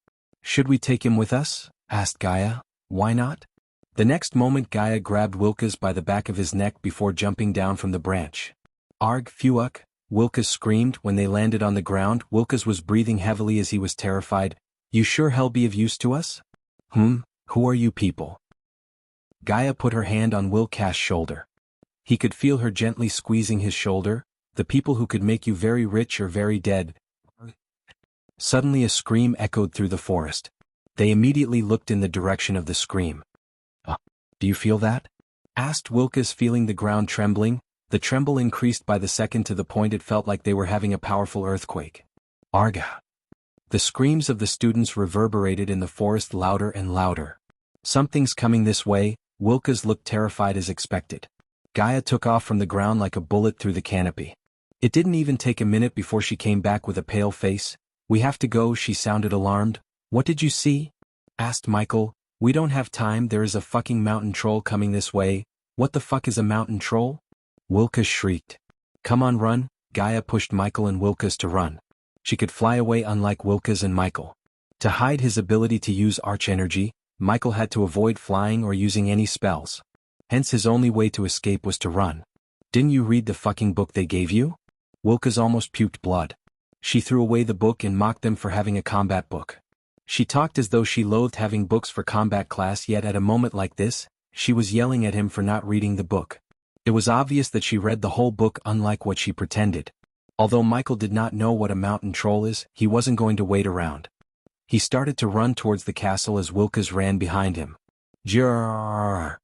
Should we take him with us? Asked Gaia. Why not? The next moment Gaia grabbed Wilkes by the back of his neck before jumping down from the branch. Arg, Fuck! Wilkes screamed when they landed on the ground. Wilkes was breathing heavily as he was terrified. You sure hell be of use to us? Who are you people? Gaia put her hand on Wilkes' shoulder. He could feel her gently squeezing his shoulder. The people who could make you very rich or very dead. Suddenly a scream echoed through the forest. They immediately looked in the direction of the scream. Do you feel that? Asked Wilkes, feeling the ground trembling. The tremble increased by the second to the point it felt like they were having a powerful earthquake. Arga! The screams of the students reverberated in the forest louder and louder. Something's coming this way. Wilkes looked terrified as expected. Gaia took off from the ground like a bullet through the canopy. It didn't even take a minute before she came back with a pale face. We have to go, she sounded alarmed. What did you see? Asked Michael. We don't have time, there is a fucking mountain troll coming this way. What the fuck is a mountain troll? Wilkes shrieked. Come on, run. Gaia pushed Michael and Wilkes to run. She could fly away, unlike Wilkes and Michael. To hide his ability to use arch energy, Michael had to avoid flying or using any spells. Hence his only way to escape was to run. Didn't you read the fucking book they gave you? Wilkes almost puked blood. She threw away the book and mocked them for having a combat book. She talked as though she loathed having books for combat class, yet at a moment like this, she was yelling at him for not reading the book. It was obvious that she read the whole book, unlike what she pretended. Although Michael did not know what a mountain troll is, he wasn't going to wait around. He started to run towards the castle as Wilkes ran behind him. Jrrrrrrr!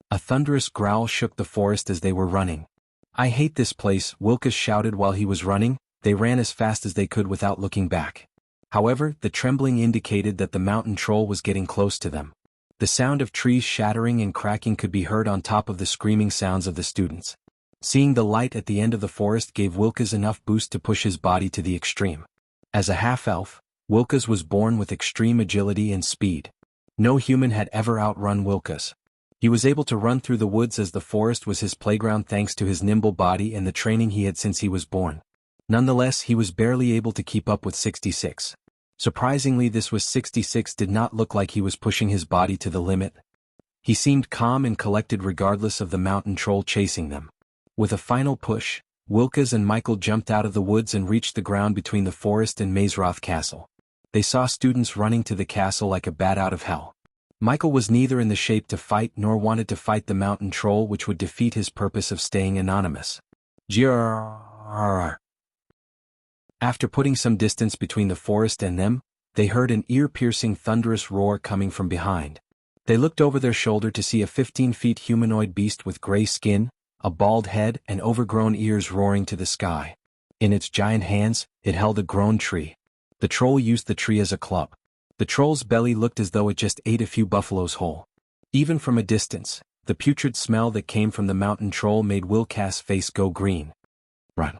A thunderous growl shook the forest as they were running. I hate this place, Wilkes shouted while he was running. They ran as fast as they could without looking back. However, the trembling indicated that the mountain troll was getting close to them. The sound of trees shattering and cracking could be heard on top of the screaming sounds of the students. Seeing the light at the end of the forest gave Wilkes enough boost to push his body to the extreme. As a half-elf, Wilkes was born with extreme agility and speed. No human had ever outrun Wilkes. He was able to run through the woods as the forest was his playground thanks to his nimble body and the training he had since he was born. Nonetheless, he was barely able to keep up with 66. Surprisingly, this was 66 did not look like he was pushing his body to the limit. He seemed calm and collected regardless of the mountain troll chasing them. With a final push, Wilkes and Michael jumped out of the woods and reached the ground between the forest and Mazeroth Castle. They saw students running to the castle like a bat out of hell. Michael was neither in the shape to fight nor wanted to fight the mountain troll, which would defeat his purpose of staying anonymous. Grrrr. After putting some distance between the forest and them, they heard an ear-piercing thunderous roar coming from behind. They looked over their shoulder to see a 15-feet humanoid beast with gray skin, a bald head and overgrown ears roaring to the sky. In its giant hands, it held a grown tree. The troll used the tree as a club. The troll's belly looked as though it just ate a few buffaloes whole. Even from a distance, the putrid smell that came from the mountain troll made Wilkes' face go green. Run.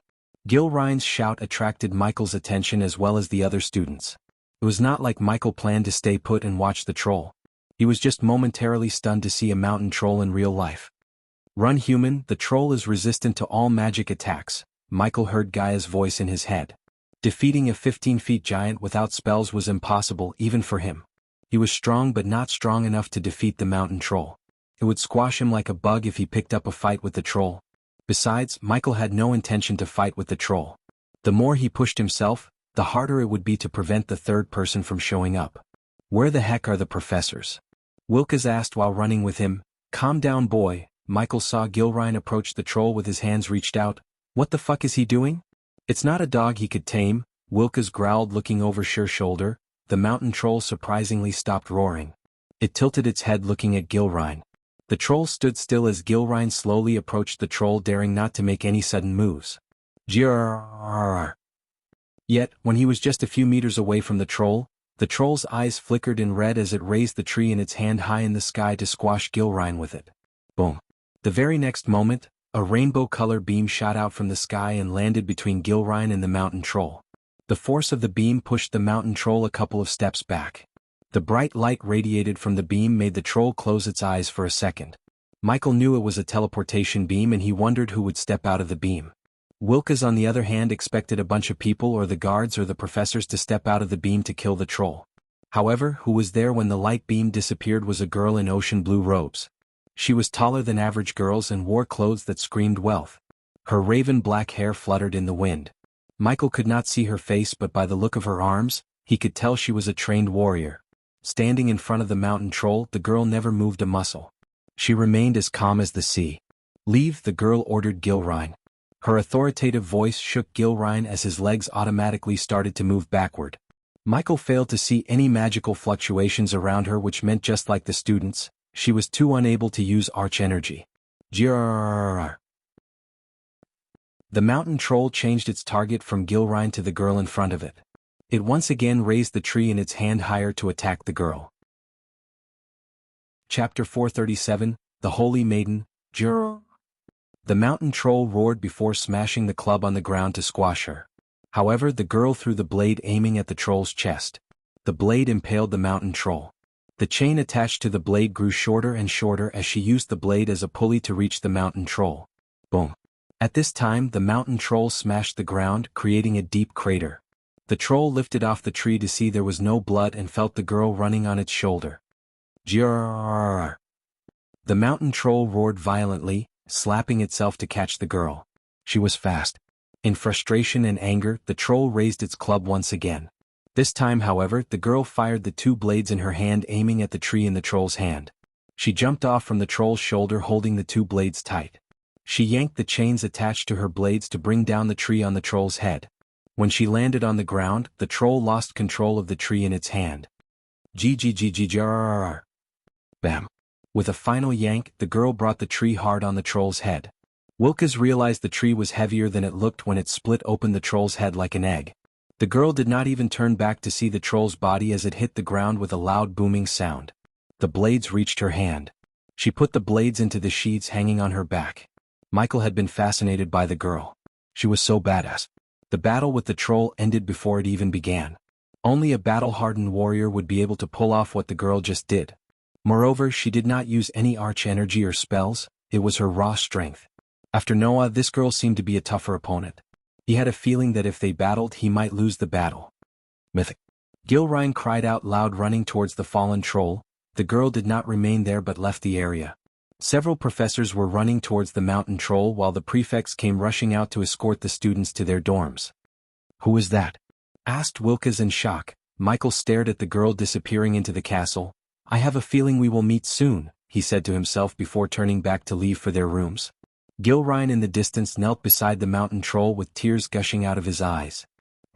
Gilrein's shout attracted Michael's attention as well as the other students. It was not like Michael planned to stay put and watch the troll. He was just momentarily stunned to see a mountain troll in real life. Run, human, the troll is resistant to all magic attacks, Michael heard Gaia's voice in his head. Defeating a 15-feet giant without spells was impossible even for him. He was strong but not strong enough to defeat the mountain troll. It would squash him like a bug if he picked up a fight with the troll. Besides, Michael had no intention to fight with the troll. The more he pushed himself, the harder it would be to prevent the third person from showing up. Where the heck are the professors? Wilkes asked while running with him. Calm down, boy. Michael saw Gilrein approach the troll with his hands reached out. What the fuck is he doing? It's not a dog he could tame, Wilkes growled looking over Sher's shoulder. The mountain troll surprisingly stopped roaring. It tilted its head looking at Gilrein. The troll stood still as Gilrein slowly approached the troll, daring not to make any sudden moves. Grrrr. Yet, when he was just a few meters away from the troll's eyes flickered in red as it raised the tree in its hand high in the sky to squash Gilrein with it. Boom. The very next moment, a rainbow-color beam shot out from the sky and landed between Gilrein and the mountain troll. The force of the beam pushed the mountain troll a couple of steps back. The bright light radiated from the beam made the troll close its eyes for a second. Michael knew it was a teleportation beam and he wondered who would step out of the beam. Wilkes on the other hand expected a bunch of people or the guards or the professors to step out of the beam to kill the troll. However, who was there when the light beam disappeared was a girl in ocean blue robes. She was taller than average girls and wore clothes that screamed wealth. Her raven black hair fluttered in the wind. Michael could not see her face, but by the look of her arms, he could tell she was a trained warrior. Standing in front of the mountain troll, the girl never moved a muscle. She remained as calm as the sea. Leave, the girl ordered Gilrein. Her authoritative voice shook Gilrein as his legs automatically started to move backward. Michael failed to see any magical fluctuations around her, which meant just like the students, she was too unable to use arch energy. Grrrr. The mountain troll changed its target from Gilrein to the girl in front of it. It once again raised the tree in its hand higher to attack the girl. Chapter 437, The Holy Maiden. Grrrr. The mountain troll roared before smashing the club on the ground to squash her. However, the girl threw the blade aiming at the troll's chest. The blade impaled the mountain troll. The chain attached to the blade grew shorter and shorter as she used the blade as a pulley to reach the mountain troll. Boom. At this time, the mountain troll smashed the ground, creating a deep crater. The troll lifted off the tree to see there was no blood and felt the girl running on its shoulder. Grrrr. The mountain troll roared violently, slapping itself to catch the girl. She was fast. In frustration and anger, the troll raised its club once again. This time, however, the girl fired the two blades in her hand, aiming at the tree in the troll's hand. She jumped off from the troll's shoulder holding the two blades tight. She yanked the chains attached to her blades to bring down the tree on the troll's head. When she landed on the ground, the troll lost control of the tree in its hand. Gggggrrr. Bam. With a final yank, the girl brought the tree hard on the troll's head. Wilkes realized the tree was heavier than it looked when it split open the troll's head like an egg. The girl did not even turn back to see the troll's body as it hit the ground with a loud booming sound. The blades reached her hand. She put the blades into the sheaths hanging on her back. Michael had been fascinated by the girl. She was so badass. The battle with the troll ended before it even began. Only a battle-hardened warrior would be able to pull off what the girl just did. Moreover, she did not use any arch energy or spells, it was her raw strength. After Noah, this girl seemed to be a tougher opponent. He had a feeling that if they battled, he might lose the battle. Mythic. Gilrine cried out loud, running towards the fallen troll. The girl did not remain there but left the area. Several professors were running towards the mountain troll while the prefects came rushing out to escort the students to their dorms. "Who is that?" asked Wilkes in shock. Michael stared at the girl disappearing into the castle. "I have a feeling we will meet soon," he said to himself before turning back to leave for their rooms. Gilrine in the distance knelt beside the mountain troll with tears gushing out of his eyes.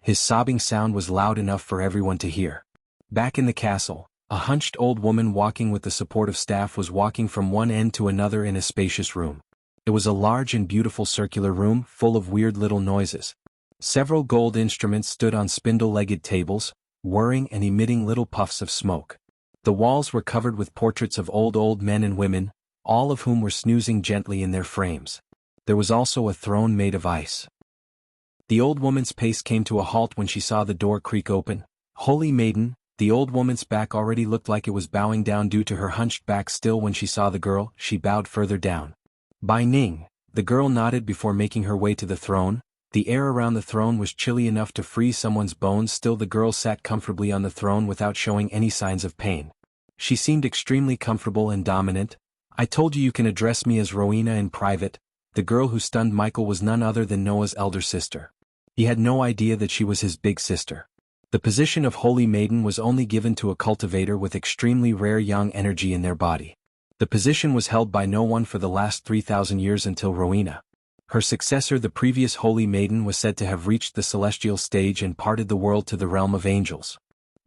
His sobbing sound was loud enough for everyone to hear. Back in the castle, a hunched old woman walking with the support of staff was walking from one end to another in a spacious room. It was a large and beautiful circular room full of weird little noises. Several gold instruments stood on spindle-legged tables, whirring and emitting little puffs of smoke. The walls were covered with portraits of old men and women, all of whom were snoozing gently in their frames. There was also a throne made of ice. The old woman's pace came to a halt when she saw the door creak open. "Holy Maiden," the old woman's back already looked like it was bowing down due to her hunched back. Still, when she saw the girl, she bowed further down. "Bai Ning," the girl nodded before making her way to the throne. The air around the throne was chilly enough to freeze someone's bones. Still, the girl sat comfortably on the throne without showing any signs of pain. She seemed extremely comfortable and dominant. "I told you you can address me as Rowena in private." The girl who stunned Michael was none other than Noah's elder sister. He had no idea that she was his big sister. The position of Holy Maiden was only given to a cultivator with extremely rare young energy in their body. The position was held by no one for the last 3,000 years until Rowena. Her successor, the previous Holy Maiden, was said to have reached the celestial stage and parted the world to the realm of angels.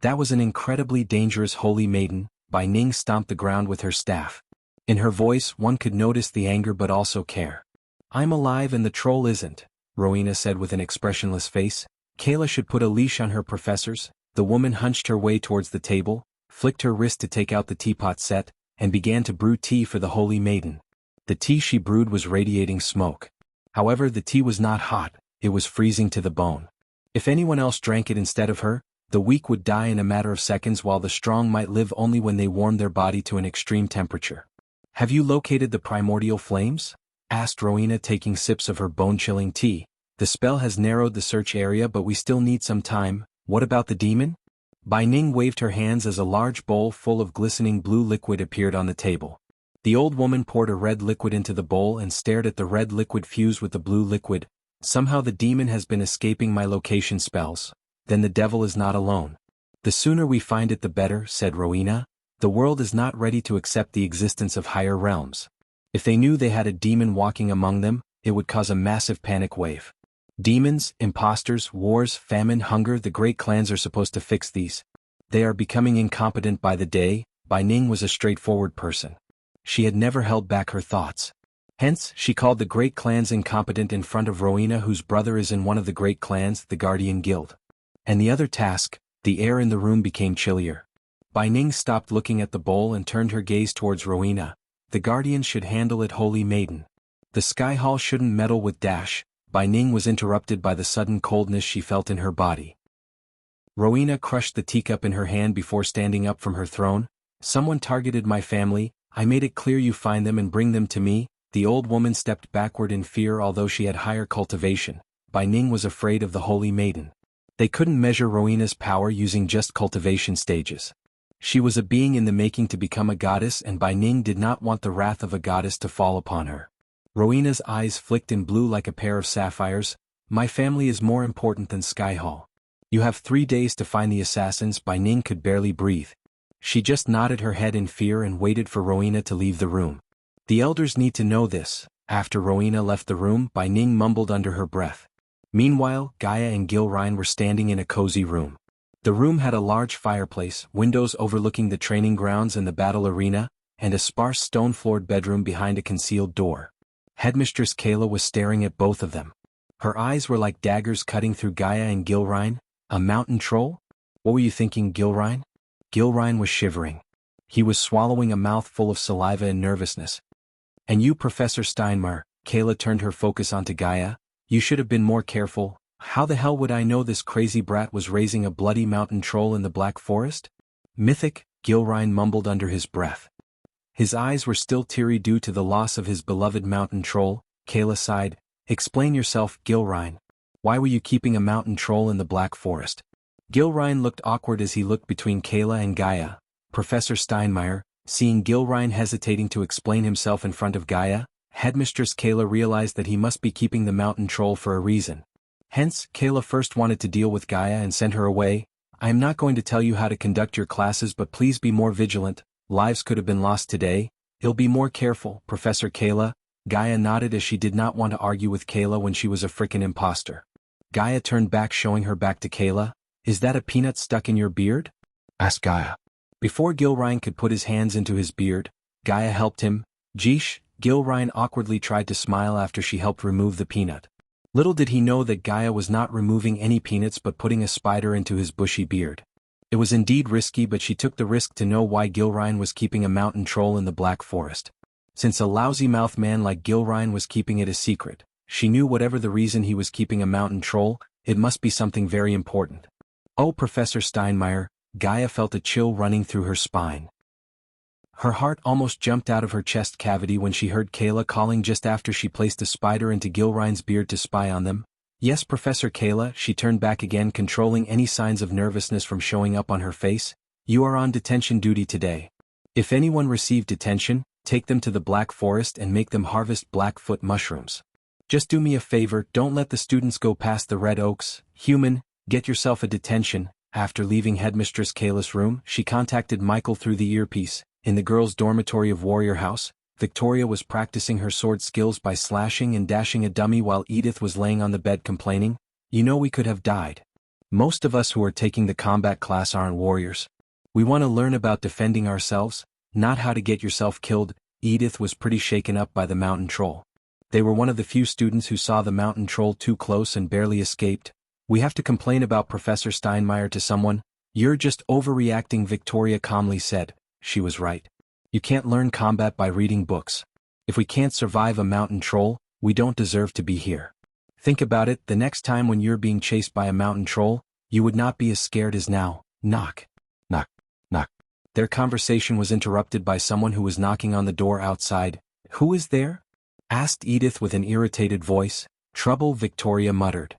That was an incredibly dangerous Holy Maiden. Bai Ning stomped the ground with her staff. In her voice, one could notice the anger but also care. "I'm alive and the troll isn't," Rowena said with an expressionless face. "Kayla should put a leash on her professors." The woman hunched her way towards the table, flicked her wrist to take out the teapot set, and began to brew tea for the Holy Maiden. The tea she brewed was radiating smoke. However, the tea was not hot, it was freezing to the bone. If anyone else drank it instead of her, the weak would die in a matter of seconds while the strong might live only when they warmed their body to an extreme temperature. "Have you located the primordial flames?" asked Rowena, taking sips of her bone-chilling tea. "The spell has narrowed the search area, but we still need some time. What about the demon?" Bai Ning waved her hands as a large bowl full of glistening blue liquid appeared on the table. The old woman poured a red liquid into the bowl and stared at the red liquid fuse with the blue liquid. "Somehow the demon has been escaping my location spells. Then the devil is not alone. The sooner we find it the better," said Rowena. "The world is not ready to accept the existence of higher realms. If they knew they had a demon walking among them, it would cause a massive panic wave. Demons, imposters, wars, famine, hunger, the great clans are supposed to fix these. They are becoming incompetent by the day." Bai Ning was a straightforward person. She had never held back her thoughts. Hence, she called the great clans incompetent in front of Rowena, whose brother is in one of the great clans, the Guardian Guild. And the other task, the air in the room became chillier. Bai Ning stopped looking at the bowl and turned her gaze towards Rowena. "The Guardians should handle it, Holy Maiden. The Sky Hall shouldn't meddle with Dash." Bai Ning was interrupted by the sudden coldness she felt in her body. Rowena crushed the teacup in her hand before standing up from her throne. "Someone targeted my family. I made it clear you find them and bring them to me." The old woman stepped backward in fear. Although she had higher cultivation, Bai Ning was afraid of the Holy Maiden. They couldn't measure Rowena's power using just cultivation stages. She was a being in the making to become a goddess, and Bai Ning did not want the wrath of a goddess to fall upon her. Rowena's eyes flicked in blue like a pair of sapphires. "My family is more important than Sky Hall. You have 3 days to find the assassins." Bai Ning could barely breathe. She just nodded her head in fear and waited for Rowena to leave the room. "The elders need to know this." After Rowena left the room, Bai Ning mumbled under her breath. Meanwhile, Gaia and Gilrine were standing in a cozy room. The room had a large fireplace, windows overlooking the training grounds and the battle arena, and a sparse stone-floored bedroom behind a concealed door. Headmistress Kayla was staring at both of them. Her eyes were like daggers cutting through Gaia and Gilrine. "A mountain troll? What were you thinking, Gilrine?" Gilrine was shivering. He was swallowing a mouthful of saliva in nervousness. And you, Professor Steinmeier, Kayla turned her focus onto Gaia, you should have been more careful. How the hell would I know this crazy brat was raising a bloody mountain troll in the Black Forest? Mythic, Gilrine mumbled under his breath. His eyes were still teary due to the loss of his beloved mountain troll. Kayla sighed. Explain yourself, Gilrine. Why were you keeping a mountain troll in the Black Forest? Gilrine looked awkward as he looked between Kayla and Gaia. Professor Steinmeier, seeing Gilrine hesitating to explain himself in front of Gaia, Headmistress Kayla realized that he must be keeping the mountain troll for a reason. Hence, Kayla first wanted to deal with Gaia and send her away. I am not going to tell you how to conduct your classes, but please be more vigilant. Lives could have been lost today. He'll be more careful, Professor Kayla. Gaia nodded as she did not want to argue with Kayla when she was a frickin' imposter. Gaia turned back, showing her back to Kayla. Is that a peanut stuck in your beard? Asked Gaia. Before Gilrine could put his hands into his beard, Gaia helped him. Geesh, Gilrine awkwardly tried to smile after she helped remove the peanut. Little did he know that Gaia was not removing any peanuts but putting a spider into his bushy beard. It was indeed risky, but she took the risk to know why Gilrine was keeping a mountain troll in the Black Forest. Since a lousy-mouthed man like Gilrine was keeping it a secret, she knew whatever the reason he was keeping a mountain troll, it must be something very important. Oh, Professor Steinmeier, Gaia felt a chill running through her spine. Her heart almost jumped out of her chest cavity when she heard Kayla calling just after she placed a spider into Gilrine's beard to spy on them. Yes, Professor Kayla, she turned back again, controlling any signs of nervousness from showing up on her face. You are on detention duty today. If anyone received detention, take them to the Black Forest and make them harvest Blackfoot mushrooms. Just do me a favor, don't let the students go past the Red Oaks. Human, get yourself a detention. After leaving Headmistress Kayla's room, she contacted Michael through the earpiece. In the girls' dormitory of Warrior House, Victoria was practicing her sword skills by slashing and dashing a dummy while Edith was laying on the bed complaining, "You know, we could have died. Most of us who are taking the combat class aren't warriors. We want to learn about defending ourselves, not how to get yourself killed." Edith was pretty shaken up by the mountain troll. They were one of the few students who saw the mountain troll too close and barely escaped. We have to complain about Professor Steinmeier to someone. You're just overreacting, Victoria calmly said. She was right. You can't learn combat by reading books. If we can't survive a mountain troll, we don't deserve to be here. Think about it, the next time when you're being chased by a mountain troll, you would not be as scared as now. Knock. Knock. Knock. Their conversation was interrupted by someone who was knocking on the door outside. Who is there? Asked Edith with an irritated voice. Trouble, Victoria muttered.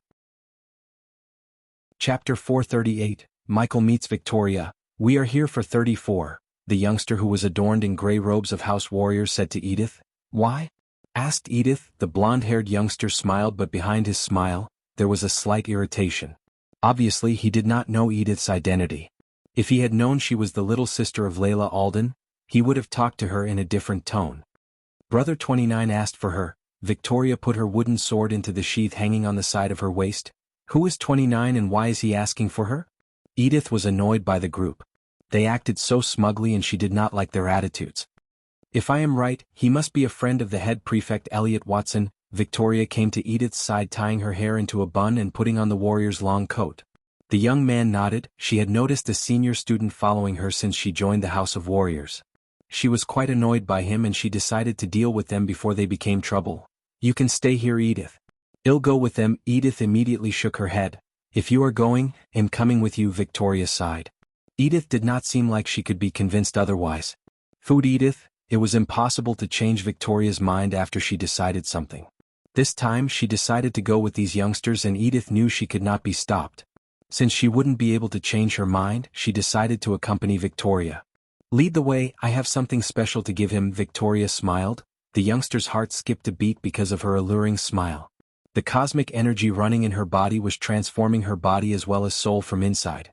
Chapter 438, Michael meets Victoria. We are here for 34. The youngster who was adorned in gray robes of house warriors said to Edith. Why? Asked Edith. The blonde-haired youngster smiled, but behind his smile, there was a slight irritation. Obviously he did not know Edith's identity. If he had known she was the little sister of Layla Alden, he would have talked to her in a different tone. Brother 29 asked for her. Victoria put her wooden sword into the sheath hanging on the side of her waist. Who is 29 and why is he asking for her? Edith was annoyed by the group. They acted so smugly and she did not like their attitudes. If I am right, he must be a friend of the head prefect Elliot Watson. Victoria came to Edith's side, tying her hair into a bun and putting on the warrior's long coat. The young man nodded. She had noticed a senior student following her since she joined the House of Warriors. She was quite annoyed by him and she decided to deal with them before they became trouble. You can stay here, Edith. I'll go with them. Edith immediately shook her head. If you are going, I'm coming with you, Victoria sighed. Edith did not seem like she could be convinced otherwise. Food, Edith. It was impossible to change Victoria's mind after she decided something. This time she decided to go with these youngsters and Edith knew she could not be stopped. Since she wouldn't be able to change her mind, she decided to accompany Victoria. Lead the way, I have something special to give him, Victoria smiled. The youngster's heart skipped a beat because of her alluring smile. The cosmic energy running in her body was transforming her body as well as soul from inside.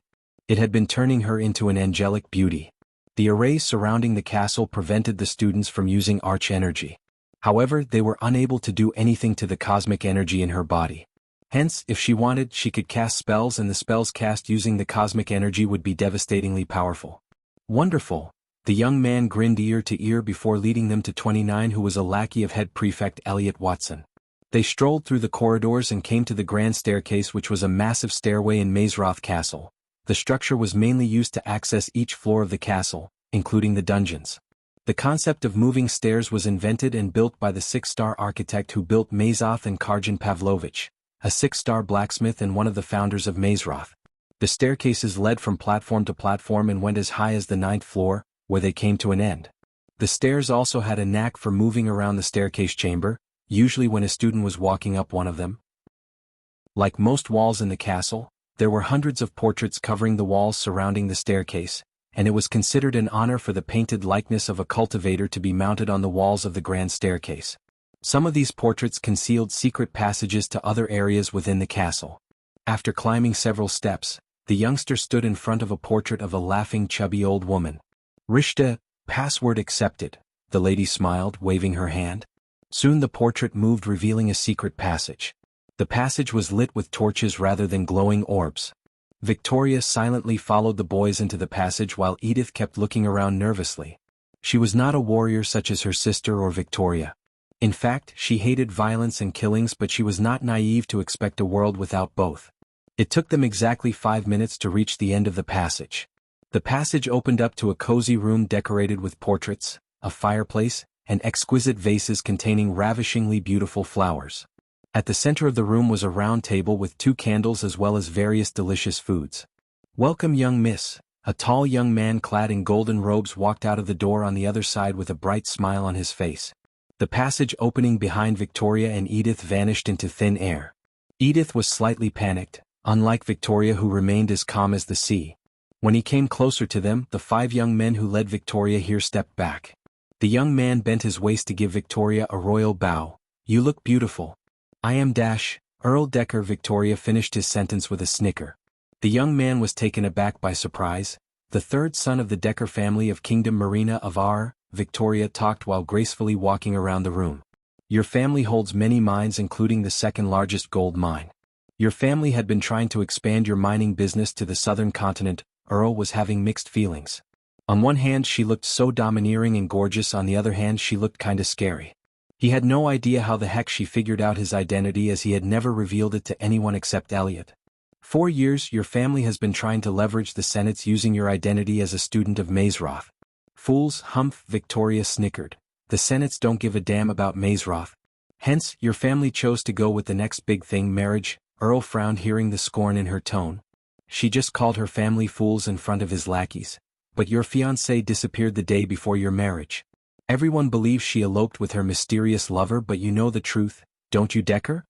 It had been turning her into an angelic beauty. The arrays surrounding the castle prevented the students from using arch energy. However, they were unable to do anything to the cosmic energy in her body. Hence, if she wanted, she could cast spells, and the spells cast using the cosmic energy would be devastatingly powerful. Wonderful. The young man grinned ear to ear before leading them to 29, who was a lackey of head prefect Elliot Watson. They strolled through the corridors and came to the grand staircase, which was a massive stairway in Mazeroth Castle. The structure was mainly used to access each floor of the castle. including the dungeons. The concept of moving stairs was invented and built by the six-star architect who built Mazoth and Karjan Pavlovich, a six-star blacksmith and one of the founders of Mazroth. The staircases led from platform to platform and went as high as the 9th floor, where they came to an end. The stairs also had a knack for moving around the staircase chamber, usually when a student was walking up one of them. Like most walls in the castle, there were hundreds of portraits covering the walls surrounding the staircase, and it was considered an honor for the painted likeness of a cultivator to be mounted on the walls of the grand staircase. Some of these portraits concealed secret passages to other areas within the castle. After climbing several steps, the youngster stood in front of a portrait of a laughing chubby old woman. "Rishta, password accepted," the lady smiled, waving her hand. Soon the portrait moved, revealing a secret passage. The passage was lit with torches rather than glowing orbs. Victoria silently followed the boys into the passage while Edith kept looking around nervously. She was not a warrior such as her sister or Victoria. In fact, she hated violence and killings, but she was not naive to expect a world without both. It took them exactly 5 minutes to reach the end of the passage. The passage opened up to a cozy room decorated with portraits, a fireplace, and exquisite vases containing ravishingly beautiful flowers. At the center of the room was a round table with 2 candles as well as various delicious foods. "Welcome, young miss." A tall young man clad in golden robes walked out of the door on the other side with a bright smile on his face. The passage opening behind Victoria and Edith vanished into thin air. Edith was slightly panicked, unlike Victoria, who remained as calm as the sea. When he came closer to them, the 5 young men who led Victoria here stepped back. The young man bent his waist to give Victoria a royal bow. "You look beautiful." "I am Earl Decker." Victoria finished his sentence with a snicker. The young man was taken aback by surprise. "The 3rd son of the Decker family of Kingdom Marina of R," Victoria talked while gracefully walking around the room. "Your family holds many mines, including the 2nd largest gold mine. Your family had been trying to expand your mining business to the southern continent." Earl was having mixed feelings. On one hand she looked so domineering and gorgeous, on the other hand she looked kinda scary. He had no idea how the heck she figured out his identity, as he had never revealed it to anyone except Elliot. 4 years your family has been trying to leverage the Senates using your identity as a student of Mazroth. "Fools," humph, Victoria snickered. "The Senates don't give a damn about Mazroth. Hence, your family chose to go with the next big thing, marriage." Earl frowned, hearing the scorn in her tone. She just called her family fools in front of his lackeys. "But your fiancé disappeared the day before your marriage. Everyone believes she eloped with her mysterious lover, but you know the truth, don't you, Decker?"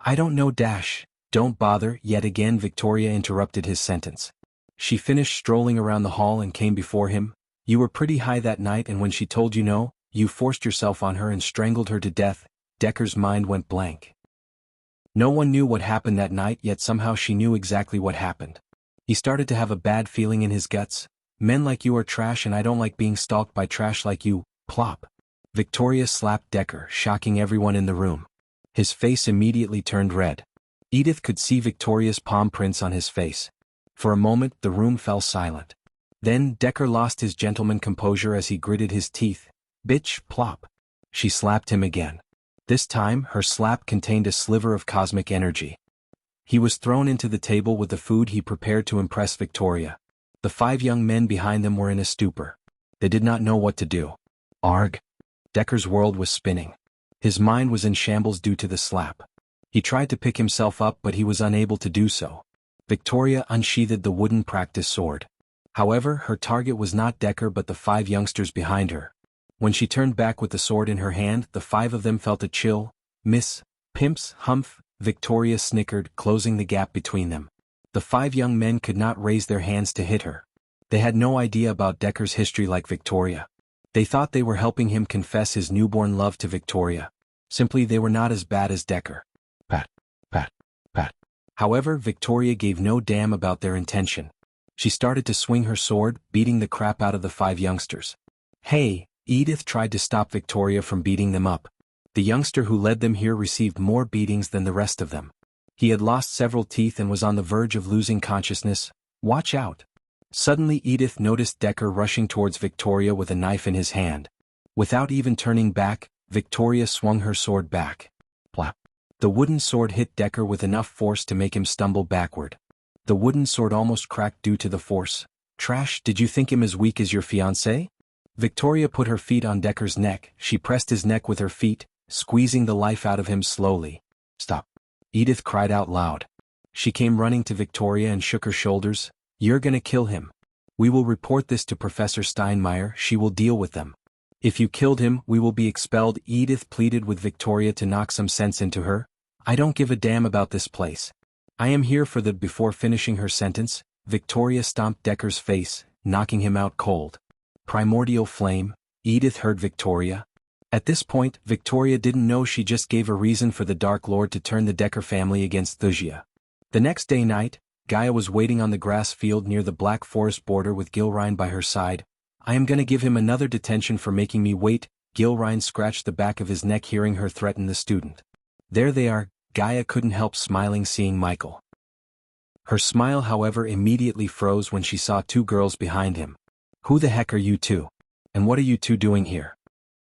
"I don't know, Don't bother." Yet again Victoria interrupted his sentence. She finished strolling around the hall and came before him. "You were pretty high that night, and when she told you no, you forced yourself on her and strangled her to death." Decker's mind went blank. No one knew what happened that night, yet somehow she knew exactly what happened. He started to have a bad feeling in his guts. "Men like you are trash, and I don't like being stalked by trash like you." Plop. Victoria slapped Decker, shocking everyone in the room. His face immediately turned red. Edith could see Victoria's palm prints on his face. For a moment the room fell silent. Then Decker lost his gentleman composure as he gritted his teeth. "Bitch." Plop. She slapped him again. This time her slap contained a sliver of cosmic energy. He was thrown into the table with the food he prepared to impress Victoria. The 5 young men behind them were in a stupor. They did not know what to do. Arg. Decker's world was spinning. His mind was in shambles due to the slap. He tried to pick himself up, but he was unable to do so. Victoria unsheathed the wooden practice sword. However, her target was not Decker but the 5 youngsters behind her. When she turned back with the sword in her hand, the 5 of them felt a chill. "Miss Pimps," humph, Victoria snickered, closing the gap between them. The 5 young men could not raise their hands to hit her. They had no idea about Decker's history like Victoria. They thought they were helping him confess his newborn love to Victoria. Simply, they were not as bad as Decker. Pat, pat, pat. However, Victoria gave no damn about their intention. She started to swing her sword, beating the crap out of the 5 youngsters. "Hey!" Edith tried to stop Victoria from beating them up. The youngster who led them here received more beatings than the rest of them. He had lost several teeth and was on the verge of losing consciousness. "Watch out!" Suddenly Edith noticed Decker rushing towards Victoria with a knife in his hand. Without even turning back, Victoria swung her sword back. Plop. The wooden sword hit Decker with enough force to make him stumble backward. The wooden sword almost cracked due to the force. Trash, did you think him as weak as your fiancé? Victoria put her feet on Decker's neck. She pressed his neck with her feet, squeezing the life out of him slowly. Stop. Edith cried out loud. She came running to Victoria and shook her shoulders. You're gonna kill him. We will report this to Professor Steinmeier. She will deal with them. If you killed him, we will be expelled. Edith pleaded with Victoria to knock some sense into her. I don't give a damn about this place. I am here for the. Before finishing her sentence, Victoria stomped Decker's face, knocking him out cold. Primordial flame, Edith heard Victoria. At this point, Victoria didn't know she just gave a reason for the Dark Lord to turn the Decker family against Thusia. The next day night, Gaia was waiting on the grass field near the Black Forest border with Gilrine by her side. I am gonna give him another detention for making me wait. Gilrine scratched the back of his neck hearing her threaten the student. There they are. Gaia couldn't help smiling seeing Michael. Her smile however immediately froze when she saw two girls behind him. Who the heck are you two? And what are you two doing here?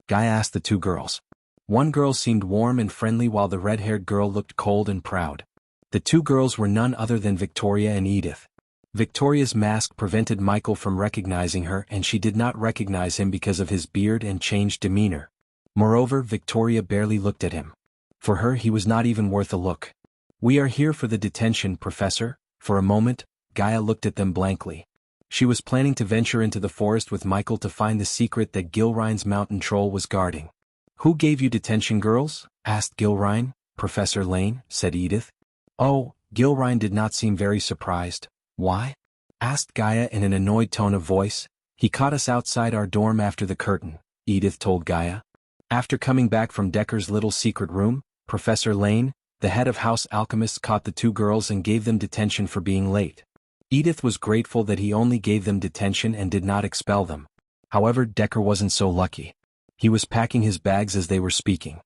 Gaia asked the two girls. One girl seemed warm and friendly while the red-haired girl looked cold and proud. The two girls were none other than Victoria and Edith. Victoria's mask prevented Michael from recognizing her and she did not recognize him because of his beard and changed demeanor. Moreover, Victoria barely looked at him. For her he was not even worth a look. We are here for the detention, Professor. For a moment, Gaia looked at them blankly. She was planning to venture into the forest with Michael to find the secret that Gilrine's mountain troll was guarding. Who gave you detention, girls? Asked Gilrine. Professor Lane, said Edith. Oh, Gilrine did not seem very surprised. Why? Asked Gaia in an annoyed tone of voice. He caught us outside our dorm after the curtain, Edith told Gaia. After coming back from Decker's little secret room, Professor Lane, the head of House Alchemists, caught the two girls and gave them detention for being late. Edith was grateful that he only gave them detention and did not expel them. However, Decker wasn't so lucky. He was packing his bags as they were speaking.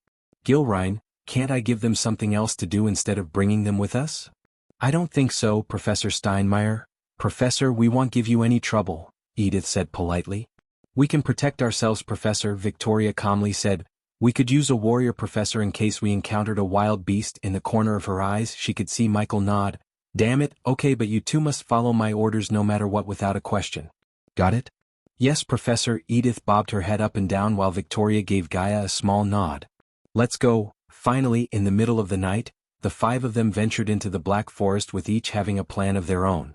Gilrine, can't I give them something else to do instead of bringing them with us? I don't think so, Professor Steinmeier. Professor, we won't give you any trouble, Edith said politely. We can protect ourselves, Professor, Victoria calmly said. We could use a warrior, Professor, in case we encountered a wild beast. In the corner of her eyes she could see Michael nod. Damn it, okay, but you two must follow my orders no matter what without a question. Got it? Yes, Professor. Edith bobbed her head up and down while Victoria gave Gaia a small nod. Let's go. Finally, in the middle of the night, the five of them ventured into the Black Forest with each having a plan of their own.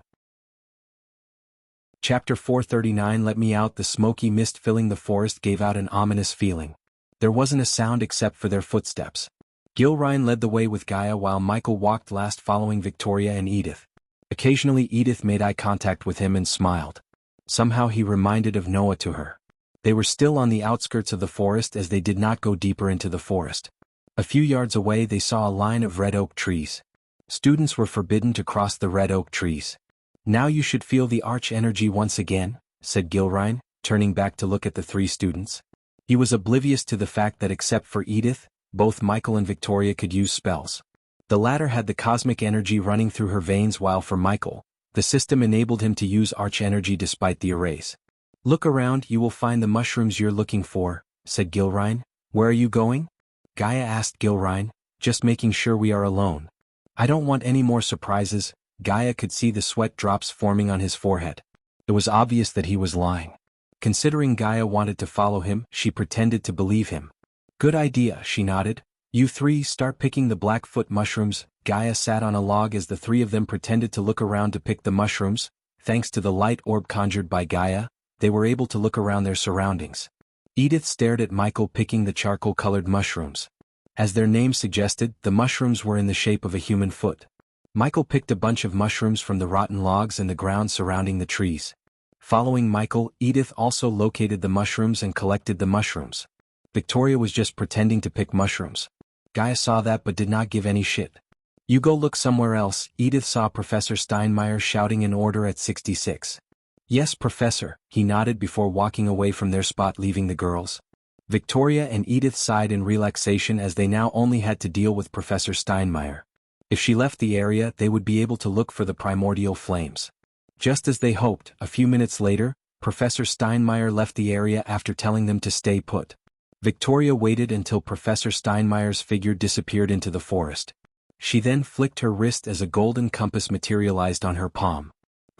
Chapter 439. Let me out. The smoky mist filling the forest gave out an ominous feeling. There wasn't a sound except for their footsteps. Gilrine led the way with Gaia while Michael walked last following Victoria and Edith. Occasionally Edith made eye contact with him and smiled. Somehow he reminded of Noah to her. They were still on the outskirts of the forest as they did not go deeper into the forest. A few yards away they saw a line of red oak trees. Students were forbidden to cross the red oak trees. Now you should feel the arch energy once again, said Gilrine, turning back to look at the three students. He was oblivious to the fact that except for Edith, both Michael and Victoria could use spells. The latter had the cosmic energy running through her veins while for Michael, the system enabled him to use arch energy despite the erase. Look around, you will find the mushrooms you're looking for, said Gilrine. Where are you going? Gaia asked Gilrine, just making sure we are alone. I don't want any more surprises. Gaia could see the sweat drops forming on his forehead. It was obvious that he was lying. Considering Gaia wanted to follow him, she pretended to believe him. Good idea, she nodded. You three start picking the Blackfoot mushrooms. Gaia sat on a log as the three of them pretended to look around to pick the mushrooms. Thanks to the light orb conjured by Gaia, they were able to look around their surroundings. Edith stared at Michael picking the charcoal-colored mushrooms. As their name suggested, the mushrooms were in the shape of a human foot. Michael picked a bunch of mushrooms from the rotten logs and the ground surrounding the trees. Following Michael, Edith also located the mushrooms and collected the mushrooms. Victoria was just pretending to pick mushrooms. Gaia saw that but did not give any shit. You go look somewhere else. Edith saw Professor Steinmeier shouting an order at 66. Yes, Professor, he nodded before walking away from their spot leaving the girls. Victoria and Edith sighed in relaxation as they now only had to deal with Professor Steinmeier. If she left the area, they would be able to look for the primordial flames. Just as they hoped, a few minutes later, Professor Steinmeier left the area after telling them to stay put. Victoria waited until Professor Steinmeier's figure disappeared into the forest. She then flicked her wrist as a golden compass materialized on her palm.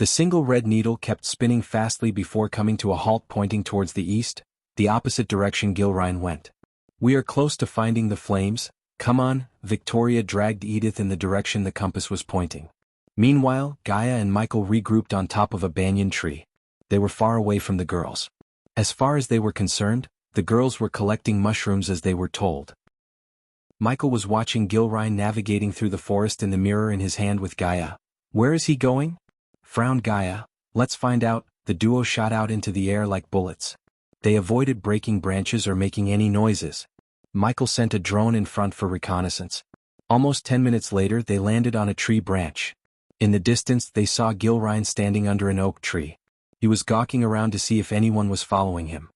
The single red needle kept spinning fastly before coming to a halt pointing towards the east, the opposite direction Gilrain went. "We are close to finding the flames, come on," Victoria dragged Edith in the direction the compass was pointing. Meanwhile, Gaia and Michael regrouped on top of a banyan tree. They were far away from the girls. As far as they were concerned, the girls were collecting mushrooms as they were told. Michael was watching Gilrain navigating through the forest in the mirror in his hand with Gaia. "Where is he going?" frowned Gaia. "Let's find out." The duo shot out into the air like bullets. They avoided breaking branches or making any noises. Michael sent a drone in front for reconnaissance. Almost 10 minutes later they landed on a tree branch. In the distance they saw Gilrain standing under an oak tree. He was gawking around to see if anyone was following him.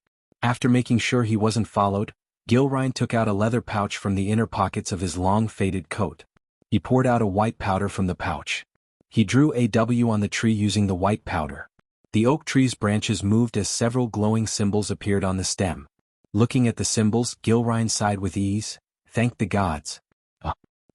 After making sure he wasn't followed, Gilrain took out a leather pouch from the inner pockets of his long faded coat. He poured out a white powder from the pouch. He drew a W on the tree using the white powder. The oak tree's branches moved as several glowing symbols appeared on the stem. Looking at the symbols, Gilrain sighed with ease. Thank the gods.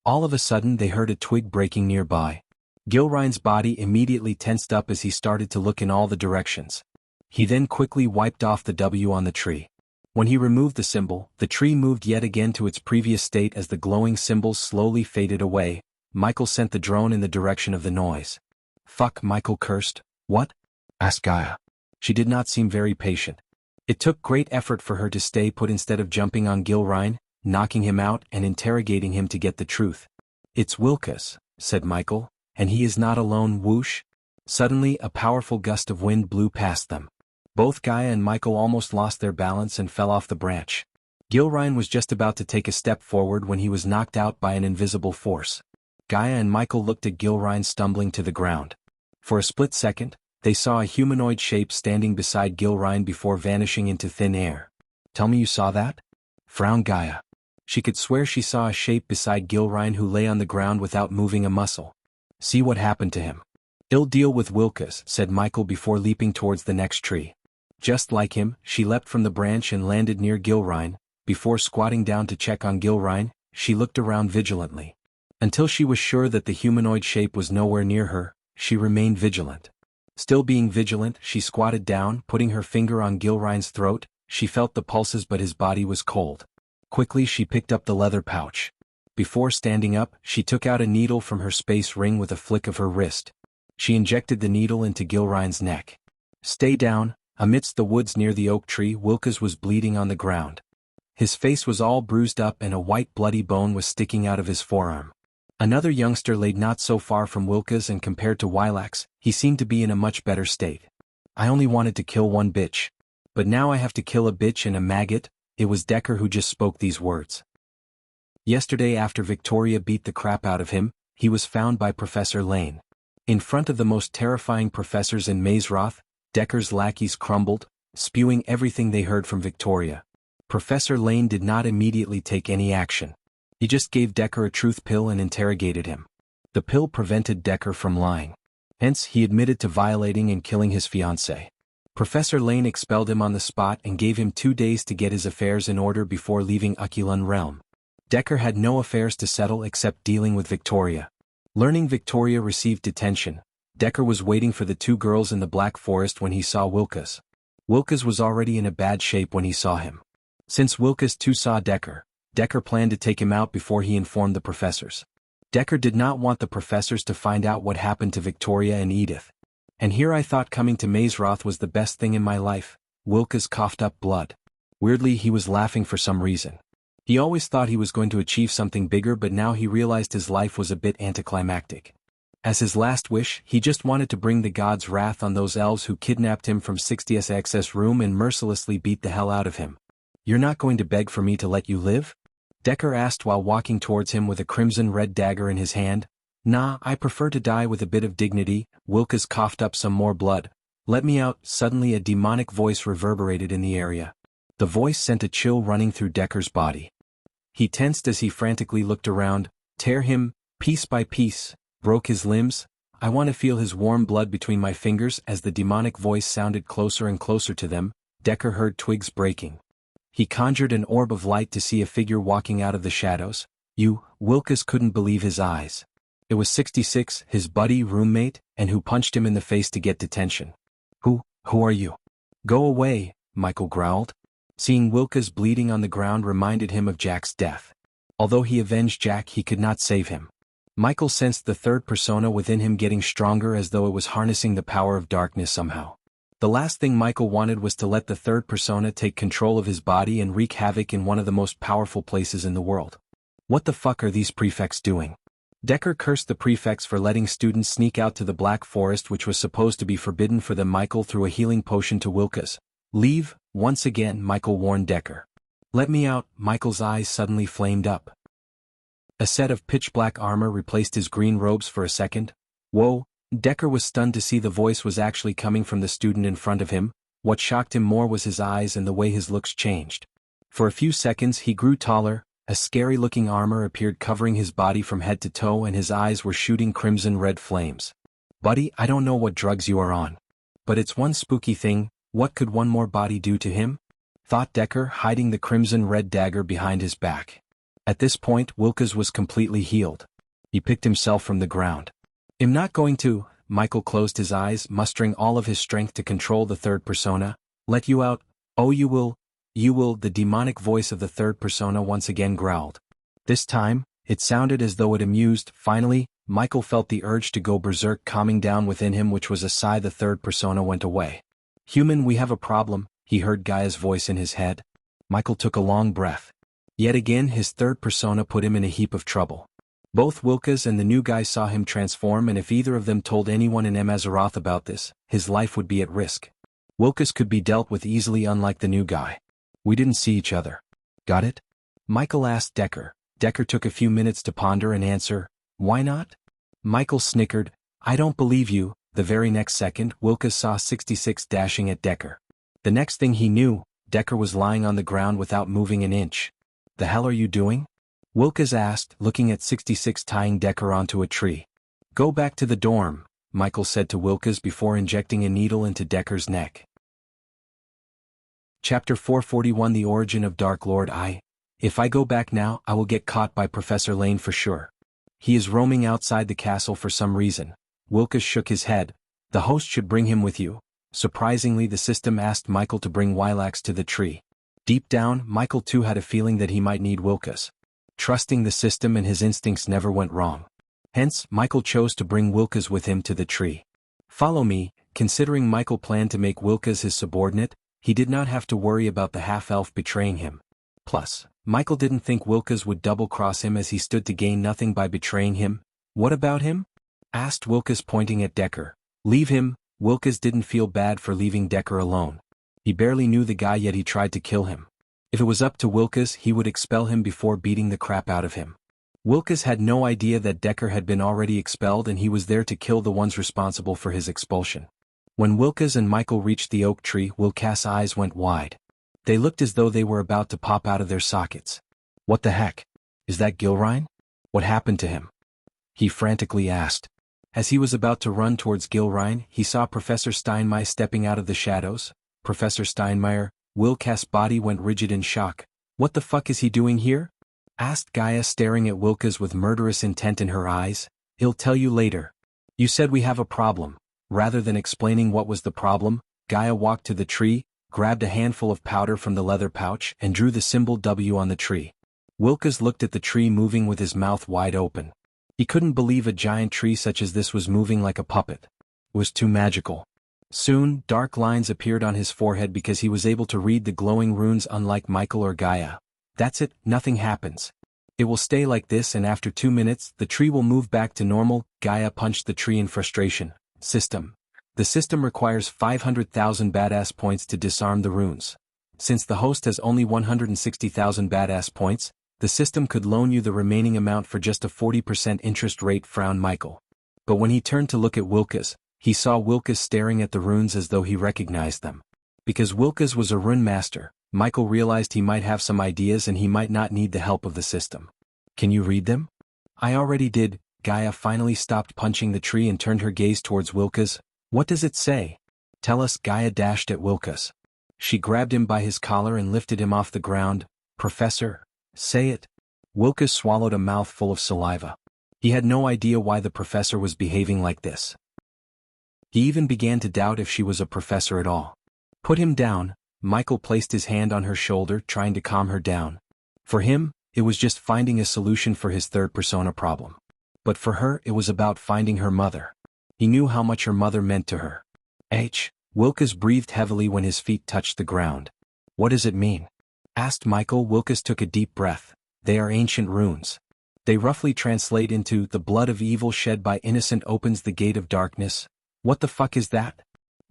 All of a sudden they heard a twig breaking nearby. Gilrain's body immediately tensed up as he started to look in all the directions. He then quickly wiped off the W on the tree. When he removed the symbol, the tree moved yet again to its previous state as the glowing symbols slowly faded away. Michael sent the drone in the direction of the noise. "Fuck," Michael cursed. "What?" asked Gaia. She did not seem very patient. It took great effort for her to stay put instead of jumping on Gilrain, knocking him out and interrogating him to get the truth. "It's Wilkes," said Michael, "and he is not alone." Whoosh! Suddenly a powerful gust of wind blew past them. Both Gaia and Michael almost lost their balance and fell off the branch. Gilrain was just about to take a step forward when he was knocked out by an invisible force. Gaia and Michael looked at Gilrain stumbling to the ground. For a split second, they saw a humanoid shape standing beside Gilrain before vanishing into thin air. "Tell me you saw that?" frowned Gaia. She could swear she saw a shape beside Gilrain who lay on the ground without moving a muscle. "See what happened to him." "Ill deal with Wilkes," said Michael before leaping towards the next tree. Just like him, she leapt from the branch and landed near Gilrain. Before squatting down to check on Gilrain, she looked around vigilantly. Until she was sure that the humanoid shape was nowhere near her, she remained vigilant. Still being vigilant, she squatted down, putting her finger on Gilrain's throat. She felt the pulses but his body was cold. Quickly she picked up the leather pouch. Before standing up, she took out a needle from her space ring with a flick of her wrist. She injected the needle into Gilrain's neck. "Stay down." Amidst the woods near the oak tree, Wilkes was bleeding on the ground. His face was all bruised up and a white bloody bone was sticking out of his forearm. Another youngster laid not so far from Wilkes, and compared to Wilax, he seemed to be in a much better state. "I only wanted to kill one bitch. But now I have to kill a bitch and a maggot." It was Decker who just spoke these words. Yesterday after Victoria beat the crap out of him, he was found by Professor Lane. In front of the most terrifying professors in Mazeroth, Decker's lackeys crumbled, spewing everything they heard from Victoria. Professor Lane did not immediately take any action. He just gave Decker a truth pill and interrogated him. The pill prevented Decker from lying. Hence, he admitted to violating and killing his fiancée. Professor Lane expelled him on the spot and gave him 2 days to get his affairs in order before leaving Aquilan Realm. Decker had no affairs to settle except dealing with Victoria. Learning Victoria received detention, Decker was waiting for the 2 girls in the Black Forest when he saw Wilkes. Wilkes was already in a bad shape when he saw him. Since Wilkes too saw Decker, Decker planned to take him out before he informed the professors. Decker did not want the professors to find out what happened to Victoria and Edith. "And here I thought coming to Mazeroth was the best thing in my life." Wilkes coughed up blood. Weirdly, he was laughing for some reason. He always thought he was going to achieve something bigger, but now he realized his life was a bit anticlimactic. As his last wish, he just wanted to bring the gods' wrath on those elves who kidnapped him from 60SX's room and mercilessly beat the hell out of him. "You're not going to beg for me to let you live?" Decker asked while walking towards him with a crimson-red dagger in his hand. "Nah, I prefer to die with a bit of dignity." Wilkes coughed up some more blood. "Let me out." Suddenly a demonic voice reverberated in the area. The voice sent a chill running through Decker's body. He tensed as he frantically looked around. "Tear him, piece by piece. Broke his limbs. I want to feel his warm blood between my fingers." As the demonic voice sounded closer and closer to them, Decker heard twigs breaking. He conjured an orb of light to see a figure walking out of the shadows. Wilkes couldn't believe his eyes. It was 66, his buddy roommate, and who punched him in the face to get detention. Who are you? Go away, Michael growled. Seeing Wilkes bleeding on the ground reminded him of Jack's death. Although he avenged Jack, he could not save him. Michael sensed the third persona within him getting stronger, as though it was harnessing the power of darkness somehow. The last thing Michael wanted was to let the third persona take control of his body and wreak havoc in one of the most powerful places in the world. What the fuck are these prefects doing? Decker cursed the prefects for letting students sneak out to the Black Forest, which was supposed to be forbidden for them. Michael threw a healing potion to Wilkes. Leave, once again, Michael warned Decker. Let me out. Michael's eyes suddenly flamed up. A set of pitch-black armor replaced his green robes for a second. Whoa, Decker was stunned to see the voice was actually coming from the student in front of him. What shocked him more was his eyes and the way his looks changed. For a few seconds he grew taller, a scary-looking armor appeared covering his body from head to toe, and his eyes were shooting crimson-red flames. Buddy, I don't know what drugs you are on, but it's one spooky thing. What could one more body do to him? Thought Decker, hiding the crimson-red dagger behind his back. At this point Wilkes was completely healed. He picked himself from the ground. I'm not going to. Michael closed his eyes, mustering all of his strength to control the third persona. Let you out? Oh, you will. You will. The demonic voice of the third persona once again growled. This time, it sounded as though it amused. Finally, Michael felt the urge to go berserk calming down within him, which was a sigh. The third persona went away. Human, we have a problem, he heard Gaia's voice in his head. Michael took a long breath. Yet again his third persona put him in a heap of trouble. Both Wilkes and the new guy saw him transform, and if either of them told anyone in Azeroth about this, his life would be at risk. Wilkes could be dealt with easily, unlike the new guy. We didn't see each other. Got it? Michael asked Decker. Decker took a few minutes to ponder and answer, why not? Michael snickered, I don't believe you. The very next second, Wilkes saw 66 dashing at Decker. The next thing he knew, Decker was lying on the ground without moving an inch. The hell are you doing? Wilkes asked, looking at 66 tying Decker onto a tree. Go back to the dorm, Michael said to Wilkes before injecting a needle into Decker's neck. Chapter 441, The Origin of Dark Lord. If I go back now, I will get caught by Professor Lane for sure. He is roaming outside the castle for some reason. Wilkes shook his head. The host should bring him with you. Surprisingly, the system asked Michael to bring Wilax to the tree. Deep down, Michael too had a feeling that he might need Wilkes. Trusting the system and his instincts never went wrong. Hence, Michael chose to bring Wilkes with him to the tree. Follow me. Considering Michael planned to make Wilkes his subordinate, he did not have to worry about the half-elf betraying him. Plus, Michael didn't think Wilkes would double-cross him, as he stood to gain nothing by betraying him. What about him? Asked Wilkes, pointing at Decker. Leave him. Wilkes didn't feel bad for leaving Decker alone. He barely knew the guy, yet he tried to kill him. If it was up to Wilkes, he would expel him before beating the crap out of him. Wilkes had no idea that Decker had been already expelled, and he was there to kill the ones responsible for his expulsion. When Wilkes and Michael reached the oak tree, Wilkes' eyes went wide. They looked as though they were about to pop out of their sockets. What the heck? Is that Gilrine? What happened to him? He frantically asked. As he was about to run towards Gilrine, he saw Professor Steinmeier stepping out of the shadows. Professor Steinmeier. Wilkes' body went rigid in shock. What the fuck is he doing here? Asked Gaia, staring at Wilkes with murderous intent in her eyes. He'll tell you later. You said we have a problem. Rather than explaining what was the problem, Gaia walked to the tree, grabbed a handful of powder from the leather pouch, and drew the symbol W on the tree. Wilkes looked at the tree moving with his mouth wide open. He couldn't believe a giant tree such as this was moving like a puppet. It was too magical. Soon, dark lines appeared on his forehead because he was able to read the glowing runes, unlike Michael or Gaia. That's it, nothing happens. It will stay like this, and after 2 minutes, the tree will move back to normal. Gaia punched the tree in frustration. System. The system requires 500,000 badass points to disarm the runes. Since the host has only 160,000 badass points, the system could loan you the remaining amount for just a 40% interest rate, frowned Michael. But when he turned to look at Wilkes, he saw Wilkes staring at the runes as though he recognized them. Because Wilkes was a rune master, Michael realized he might have some ideas and he might not need the help of the system. Can you read them? I already did. Gaia finally stopped punching the tree and turned her gaze towards Wilkes. What does it say? Tell us. Gaia dashed at Wilkes. She grabbed him by his collar and lifted him off the ground. Professor, say it. Wilkes swallowed a mouthful of saliva. He had no idea why the professor was behaving like this. He even began to doubt if she was a professor at all. Put him down, Michael placed his hand on her shoulder, trying to calm her down. For him, it was just finding a solution for his third persona problem. But for her, it was about finding her mother. He knew how much her mother meant to her. Wilkes breathed heavily when his feet touched the ground. What does it mean? Asked Michael. Wilkes took a deep breath. They are ancient runes. They roughly translate into, the blood of evil shed by innocent opens the gate of darkness. What the fuck is that?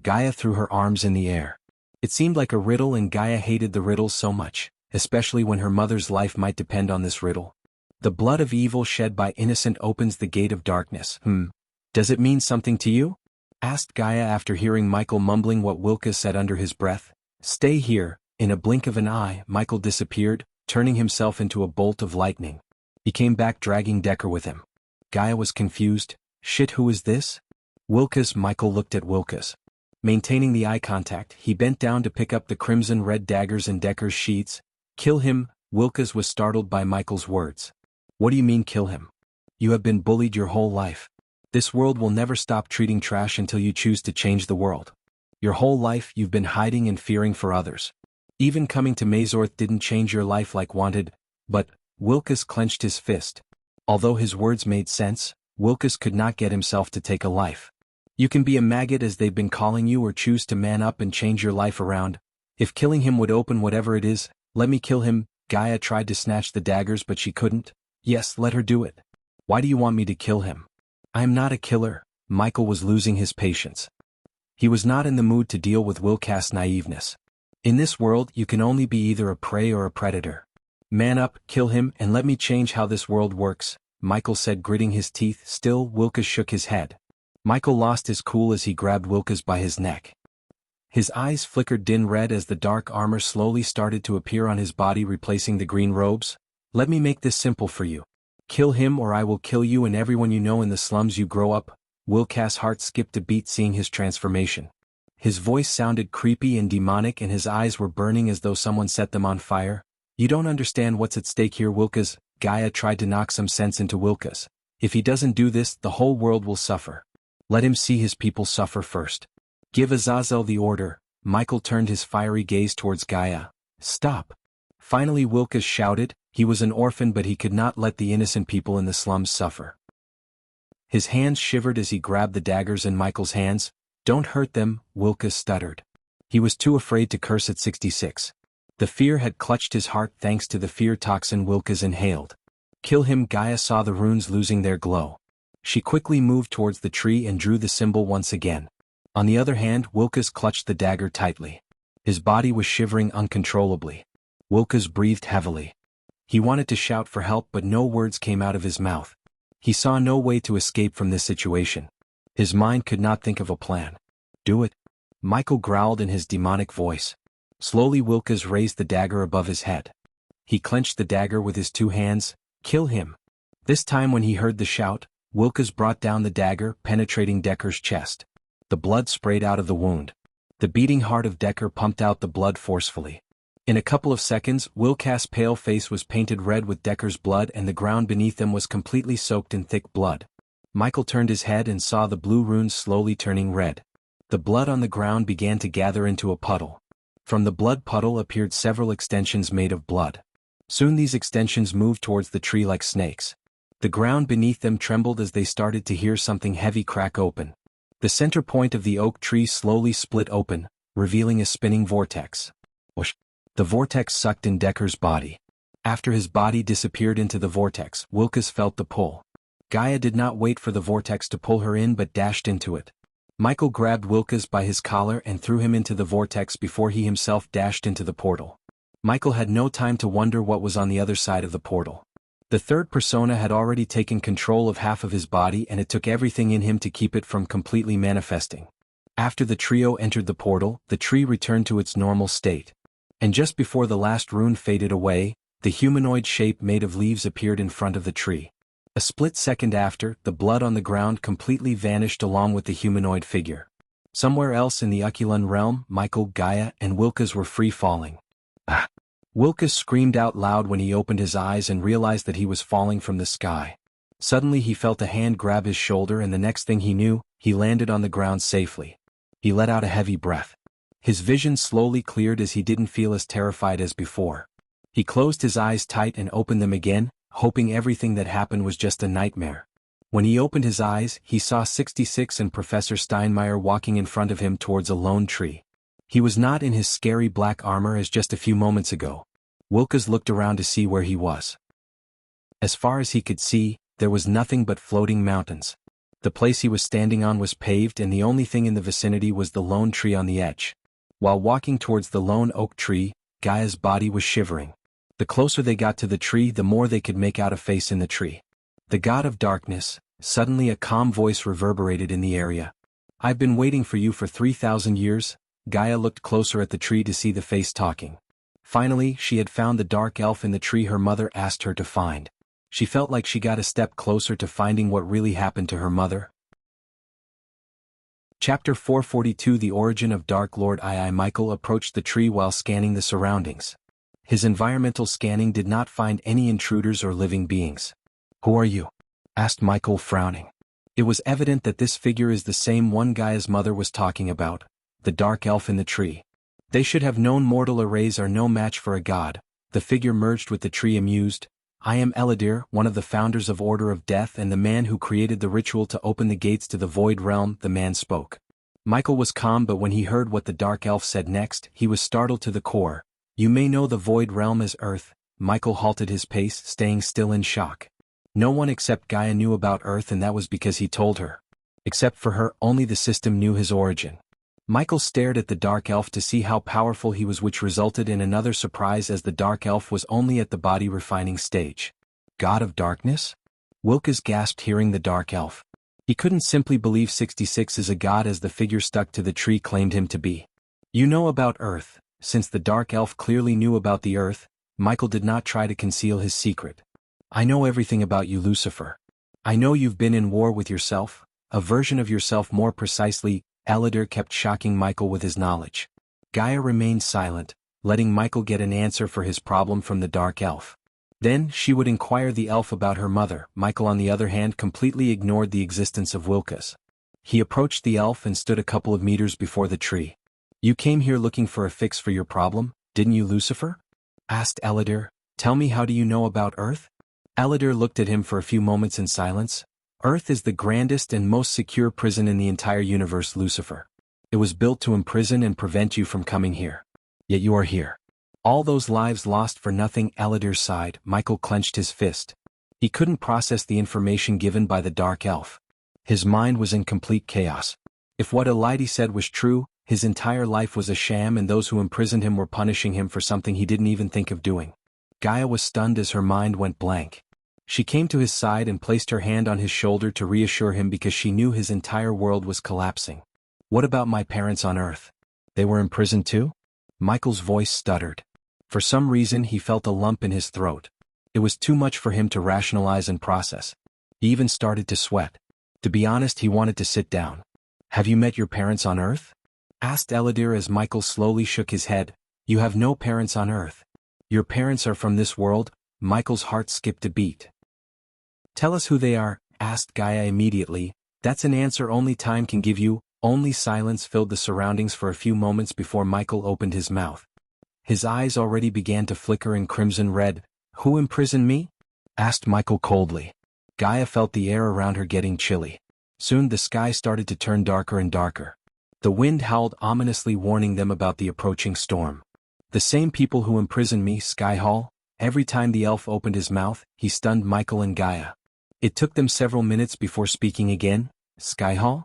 Gaia threw her arms in the air. It seemed like a riddle, and Gaia hated the riddles so much, especially when her mother's life might depend on this riddle. The blood of evil shed by innocent opens the gate of darkness. Does it mean something to you? Asked Gaia after hearing Michael mumbling what Wilkes said under his breath. Stay here. In a blink of an eye, Michael disappeared, turning himself into a bolt of lightning. He came back dragging Decker with him. Gaia was confused. Shit, who is this? Wilkes. Michael looked at Wilkes. Maintaining the eye contact, he bent down to pick up the crimson-red daggers in Decker's sheaths. Kill him. Wilkes was startled by Michael's words. What do you mean kill him? You have been bullied your whole life. This world will never stop treating trash until you choose to change the world. Your whole life you've been hiding and fearing for others. Even coming to Mazorth didn't change your life like wanted, but, Wilkes clenched his fist. Although his words made sense, Wilkes could not get himself to take a life. You can be a maggot as they've been calling you, or choose to man up and change your life around. If killing him would open whatever it is, let me kill him. Gaia tried to snatch the daggers but she couldn't. Yes, let her do it. Why do you want me to kill him? I am not a killer. Michael was losing his patience. He was not in the mood to deal with Wilkes' naiveness. In this world you can only be either a prey or a predator. Man up, kill him, and let me change how this world works, Michael said, gritting his teeth. Still, Wilkes shook his head. Michael lost his cool as he grabbed Wilkes by his neck. His eyes flickered dim red as the dark armor slowly started to appear on his body, replacing the green robes. Let me make this simple for you. Kill him or I will kill you and everyone you know in the slums you grow up. Wilkes' heart skipped a beat seeing his transformation. His voice sounded creepy and demonic and his eyes were burning as though someone set them on fire. You don't understand what's at stake here, Wilkes. Gaia tried to knock some sense into Wilkes. If he doesn't do this, the whole world will suffer. Let him see his people suffer first. Give Azazel the order. Michael turned his fiery gaze towards Gaia. Stop. Finally Wilkes shouted. He was an orphan but he could not let the innocent people in the slums suffer. His hands shivered as he grabbed the daggers in Michael's hands. Don't hurt them, Wilkes stuttered. He was too afraid to curse at 66. The fear had clutched his heart thanks to the fear toxin Wilkes inhaled. Kill him. Gaia saw the runes losing their glow. She quickly moved towards the tree and drew the symbol once again. On the other hand, Wilkes clutched the dagger tightly. His body was shivering uncontrollably. Wilkes breathed heavily. He wanted to shout for help but no words came out of his mouth. He saw no way to escape from this situation. His mind could not think of a plan. Do it. Michael growled in his demonic voice. Slowly Wilkes raised the dagger above his head. He clenched the dagger with his two hands. Kill him. This time when he heard the shout, Wilkes brought down the dagger, penetrating Decker's chest. The blood sprayed out of the wound. The beating heart of Decker pumped out the blood forcefully. In a couple of seconds, Wilkes' pale face was painted red with Decker's blood and the ground beneath them was completely soaked in thick blood. Michael turned his head and saw the blue runes slowly turning red. The blood on the ground began to gather into a puddle. From the blood puddle appeared several extensions made of blood. Soon these extensions moved towards the tree like snakes. The ground beneath them trembled as they started to hear something heavy crack open. The center point of the oak tree slowly split open, revealing a spinning vortex. Whoosh! The vortex sucked in Decker's body. After his body disappeared into the vortex, Wilkes felt the pull. Gaia did not wait for the vortex to pull her in but dashed into it. Michael grabbed Wilkes by his collar and threw him into the vortex before he himself dashed into the portal. Michael had no time to wonder what was on the other side of the portal. The third persona had already taken control of half of his body and it took everything in him to keep it from completely manifesting. After the trio entered the portal, the tree returned to its normal state. And just before the last rune faded away, the humanoid shape made of leaves appeared in front of the tree. A split second after, the blood on the ground completely vanished along with the humanoid figure. Somewhere else in the Ukulun realm, Michael, Gaia, and Wilkes were free falling. Ah! Wilkes screamed out loud when he opened his eyes and realized that he was falling from the sky. Suddenly he felt a hand grab his shoulder, and the next thing he knew, he landed on the ground safely. He let out a heavy breath. His vision slowly cleared as he didn't feel as terrified as before. He closed his eyes tight and opened them again, hoping everything that happened was just a nightmare. When he opened his eyes, he saw 66 and Professor Steinmeier walking in front of him towards a lone tree. He was not in his scary black armor as just a few moments ago. Wilkes looked around to see where he was. As far as he could see, there was nothing but floating mountains. The place he was standing on was paved, and the only thing in the vicinity was the lone tree on the edge. While walking towards the lone oak tree, Gaia's body was shivering. The closer they got to the tree, the more they could make out a face in the tree. The god of darkness. Suddenly a calm voice reverberated in the area. "I've been waiting for you for 3,000 years. Gaia looked closer at the tree to see the face talking. Finally, she had found the dark elf in the tree her mother asked her to find. She felt like she got a step closer to finding what really happened to her mother. Chapter 442 The Origin of Dark Lord II. Michael approached the tree while scanning the surroundings. His environmental scanning did not find any intruders or living beings. "Who are you?" asked Michael, frowning. It was evident that this figure is the same one Gaia's mother was talking about, the dark elf in the tree. They should have known mortal arrays are no match for a god. The figure merged with the tree, amused. "I am Eladir, one of the founders of Order of Death and the man who created the ritual to open the gates to the Void Realm," the man spoke. Michael was calm, but when he heard what the dark elf said next, he was startled to the core. "You may know the Void Realm as Earth." Michael halted his pace, staying still in shock. No one except Gaia knew about Earth, and that was because he told her. Except for her, only the system knew his origin. Michael stared at the dark elf to see how powerful he was, which resulted in another surprise as the dark elf was only at the body refining stage. "God of darkness?" Wilkes gasped, hearing the dark elf. He couldn't simply believe 66 is a god as the figure stuck to the tree claimed him to be. "You know about Earth." Since the dark elf clearly knew about the Earth, Michael did not try to conceal his secret. "I know everything about you, Lucifer. I know you've been in war with yourself, a version of yourself more precisely." Eladir kept shocking Michael with his knowledge. Gaia remained silent, letting Michael get an answer for his problem from the dark elf. Then she would inquire the elf about her mother. Michael, on the other hand, completely ignored the existence of Wilkes. He approached the elf and stood a couple of meters before the tree. "You came here looking for a fix for your problem, didn't you, Lucifer?" asked Eladir. "Tell me, how do you know about Earth?" Eladir looked at him for a few moments in silence. "Earth is the grandest and most secure prison in the entire universe, Lucifer. It was built to imprison and prevent you from coming here. Yet you are here. All those lives lost for nothing." Eladir sighed. Michael clenched his fist. He couldn't process the information given by the dark elf. His mind was in complete chaos. If what Elidi said was true, his entire life was a sham, and those who imprisoned him were punishing him for something he didn't even think of doing. Gaia was stunned as her mind went blank. She came to his side and placed her hand on his shoulder to reassure him because she knew his entire world was collapsing. "What about my parents on Earth? They were imprisoned too?" Michael's voice stuttered. For some reason he felt a lump in his throat. It was too much for him to rationalize and process. He even started to sweat. To be honest, he wanted to sit down. "Have you met your parents on Earth?" asked Eladir as Michael slowly shook his head. "You have no parents on Earth. Your parents are from this world." Michael's heart skipped a beat. "Tell us who they are," asked Gaia immediately. "That's an answer only time can give you." Only silence filled the surroundings for a few moments before Michael opened his mouth. His eyes already began to flicker in crimson red. "Who imprisoned me?" asked Michael coldly. Gaia felt the air around her getting chilly. Soon the sky started to turn darker and darker. The wind howled ominously, warning them about the approaching storm. "The same people who imprisoned me, Skyhall." Every time the elf opened his mouth, he stunned Michael and Gaia. It took them several minutes before speaking again. "Skyhall?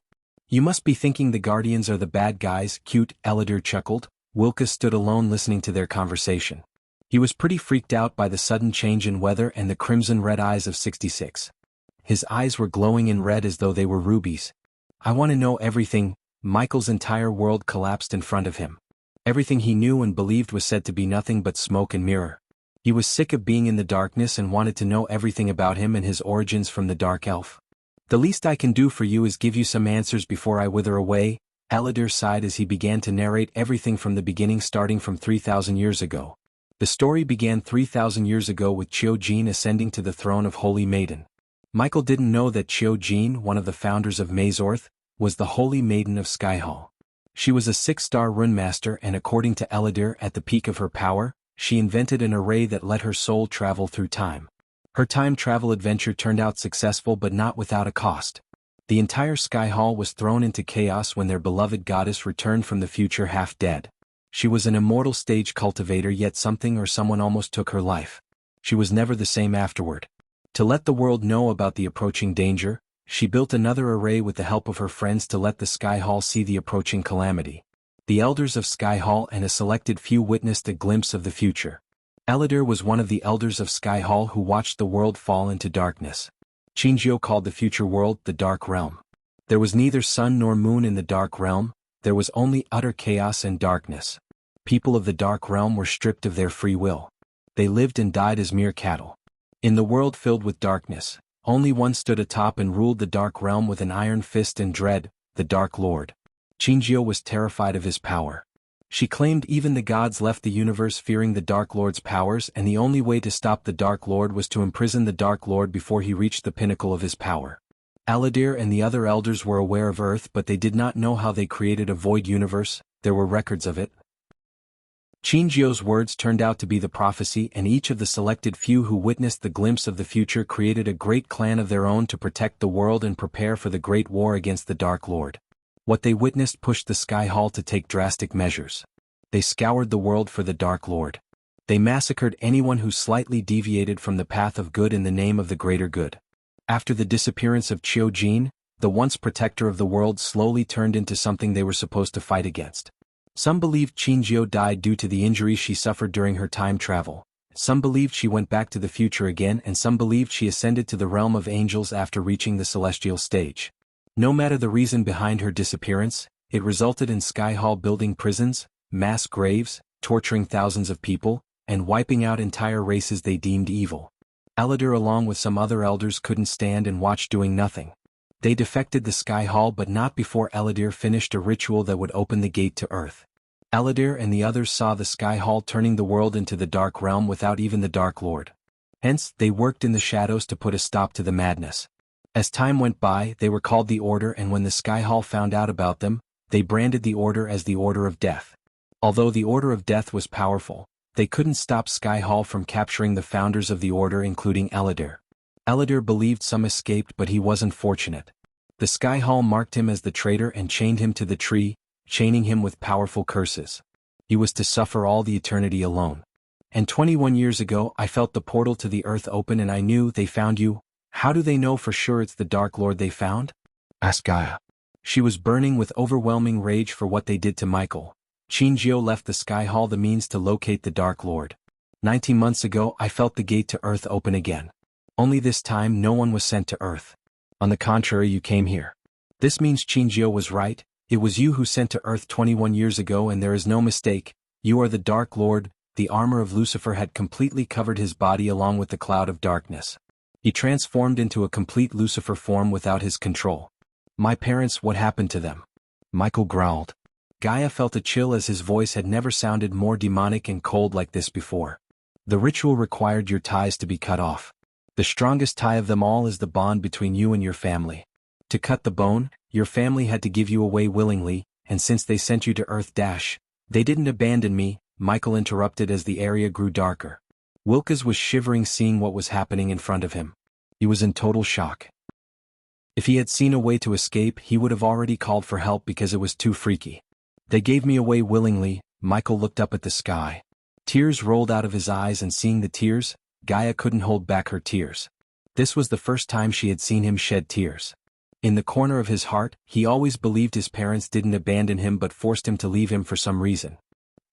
You must be thinking the Guardians are the bad guys." "Cute," Eladir chuckled. Wilkes stood alone listening to their conversation. He was pretty freaked out by the sudden change in weather and the crimson-red eyes of 66. His eyes were glowing in red as though they were rubies. "I want to know everything." Michael's entire world collapsed in front of him. Everything he knew and believed was said to be nothing but smoke and mirror. He was sick of being in the darkness and wanted to know everything about him and his origins from the dark elf. "The least I can do for you is give you some answers before I wither away." Eladir sighed as he began to narrate everything from the beginning, starting from 3,000 years ago. The story began 3,000 years ago with Chiu Jin ascending to the throne of Holy Maiden. Michael didn't know that Chiu Jin, one of the founders of Mazorth, was the Holy Maiden of Skyhall. She was a 6-star runemaster, and according to Eladir, at the peak of her power, she invented an array that let her soul travel through time. Her time travel adventure turned out successful but not without a cost. The entire Skyhall was thrown into chaos when their beloved goddess returned from the future half dead. She was an immortal stage cultivator, yet something or someone almost took her life. She was never the same afterward. To let the world know about the approaching danger, she built another array with the help of her friends to let the Skyhall see the approaching calamity. The elders of Skyhall and a selected few witnessed a glimpse of the future. Eladir was one of the elders of Skyhall who watched the world fall into darkness. Qingjiu called the future world the Dark Realm. There was neither sun nor moon in the Dark Realm, there was only utter chaos and darkness. People of the Dark Realm were stripped of their free will. They lived and died as mere cattle. In the world filled with darkness, only one stood atop and ruled the Dark Realm with an iron fist and dread, the Dark Lord. Qingjiu was terrified of his power. She claimed even the gods left the universe fearing the Dark Lord's powers, and the only way to stop the Dark Lord was to imprison the Dark Lord before he reached the pinnacle of his power. Eladir and the other elders were aware of Earth, but they did not know how they created a void universe. There were records of it. Qingjiu's words turned out to be the prophecy, and each of the selected few who witnessed the glimpse of the future created a great clan of their own to protect the world and prepare for the great war against the Dark Lord. What they witnessed pushed the Skyhall to take drastic measures. They scoured the world for the Dark Lord. They massacred anyone who slightly deviated from the path of good in the name of the greater good. After the disappearance of Chiu Jin, the once protector of the world slowly turned into something they were supposed to fight against. Some believed Qingjiu died due to the injuries she suffered during her time travel. Some believed she went back to the future again, and some believed she ascended to the realm of angels after reaching the celestial stage. No matter the reason behind her disappearance, it resulted in Skyhall building prisons, mass graves, torturing thousands of people, and wiping out entire races they deemed evil. Eladir along with some other elders couldn't stand and watch doing nothing. They defected the Skyhall, but not before Eladir finished a ritual that would open the gate to Earth. Eladir and the others saw the Skyhall turning the world into the Dark Realm without even the Dark Lord. Hence, they worked in the shadows to put a stop to the madness. As time went by, they were called the Order, and when the Skyhall found out about them, they branded the Order as the Order of Death. Although the Order of Death was powerful, they couldn't stop Skyhall from capturing the founders of the Order, including Eladir. Eladir believed some escaped, but he wasn't fortunate. The Skyhall marked him as the traitor and chained him to the tree, chaining him with powerful curses. He was to suffer all the eternity alone. And 21 years ago I felt the portal to the Earth open, and I knew they found you. How do they know for sure it's the Dark Lord they found? Asked Gaia. She was burning with overwhelming rage for what they did to Michael. Qingjiu left the Skyhall the means to locate the Dark Lord. 19 months ago I felt the gate to Earth open again. Only this time no one was sent to Earth. On the contrary, you came here. This means Qingjiu was right. It was you who sent to Earth 21 years ago, and there is no mistake. You are the Dark Lord. The armor of Lucifer had completely covered his body along with the cloud of darkness. He transformed into a complete Lucifer form without his control. My parents, what happened to them? Michael growled. Gaia felt a chill, as his voice had never sounded more demonic and cold like this before. The ritual required your ties to be cut off. The strongest tie of them all is the bond between you and your family. To cut the bone, your family had to give you away willingly, and since they sent you to Earth they didn't abandon me, Michael interrupted as the area grew darker. Wilkes was shivering seeing what was happening in front of him. He was in total shock. If he had seen a way to escape, he would have already called for help because it was too freaky. They gave me away willingly. Michael looked up at the sky. Tears rolled out of his eyes, and seeing the tears, Gaia couldn't hold back her tears. This was the first time she had seen him shed tears. In the corner of his heart, he always believed his parents didn't abandon him but forced him to leave him for some reason.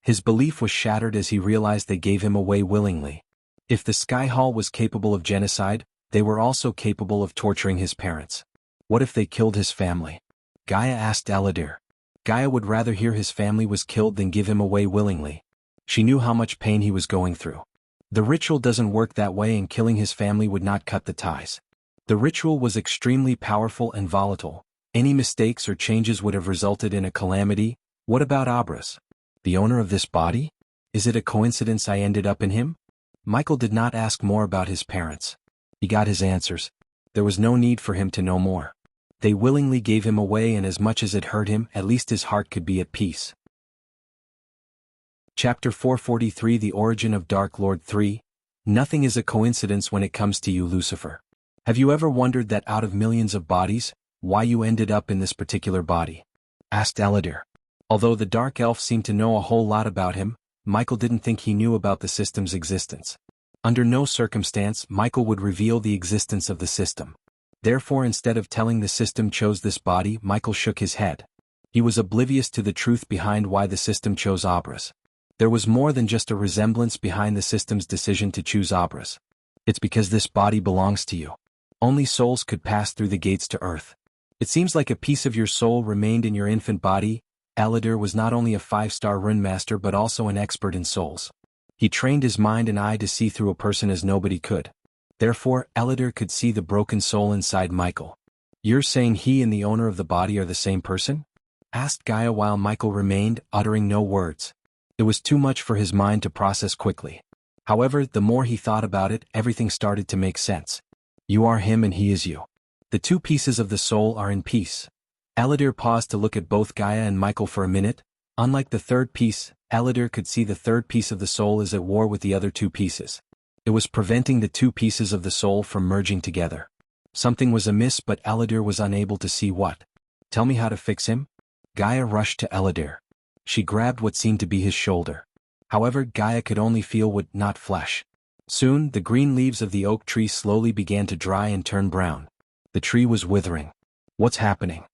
His belief was shattered as he realized they gave him away willingly. If the Skyhall was capable of genocide, they were also capable of torturing his parents. What if they killed his family? Gaia asked Eladir. Gaia would rather hear his family was killed than give him away willingly. She knew how much pain he was going through. The ritual doesn't work that way, and killing his family would not cut the ties. The ritual was extremely powerful and volatile. Any mistakes or changes would have resulted in a calamity. What about Abras? The owner of this body? Is it a coincidence I ended up in him? Michael did not ask more about his parents. He got his answers. There was no need for him to know more. They willingly gave him away, and as much as it hurt him, at least his heart could be at peace. Chapter 443 The Origin of Dark Lord 3. Nothing is a coincidence when it comes to you, Lucifer. Have you ever wondered that out of millions of bodies, why you ended up in this particular body? Asked Eladir. Although the Dark Elf seemed to know a whole lot about him, Michael didn't think he knew about the system's existence. Under no circumstance Michael would reveal the existence of the system. Therefore, instead of telling the system chose this body, Michael shook his head. He was oblivious to the truth behind why the system chose Abras. There was more than just a resemblance behind the system's decision to choose Abras. It's because this body belongs to you. Only souls could pass through the gates to Earth. It seems like a piece of your soul remained in your infant body. Eladir was not only a 5-star rune master but also an expert in souls. He trained his mind and eye to see through a person as nobody could. Therefore, Eladir could see the broken soul inside Michael. You're saying he and the owner of the body are the same person? Asked Gaia while Michael remained, uttering no words. It was too much for his mind to process quickly. However, the more he thought about it, everything started to make sense. You are him and he is you. The two pieces of the soul are in peace. Eladir paused to look at both Gaia and Michael for a minute. Unlike the third piece, Eladir could see the third piece of the soul is at war with the other two pieces. It was preventing the two pieces of the soul from merging together. Something was amiss, but Eladir was unable to see what. Tell me how to fix him? Gaia rushed to Eladir. She grabbed what seemed to be his shoulder. However, Gaia could only feel wood, not flesh. Soon, the green leaves of the oak tree slowly began to dry and turn brown. The tree was withering. What's happening?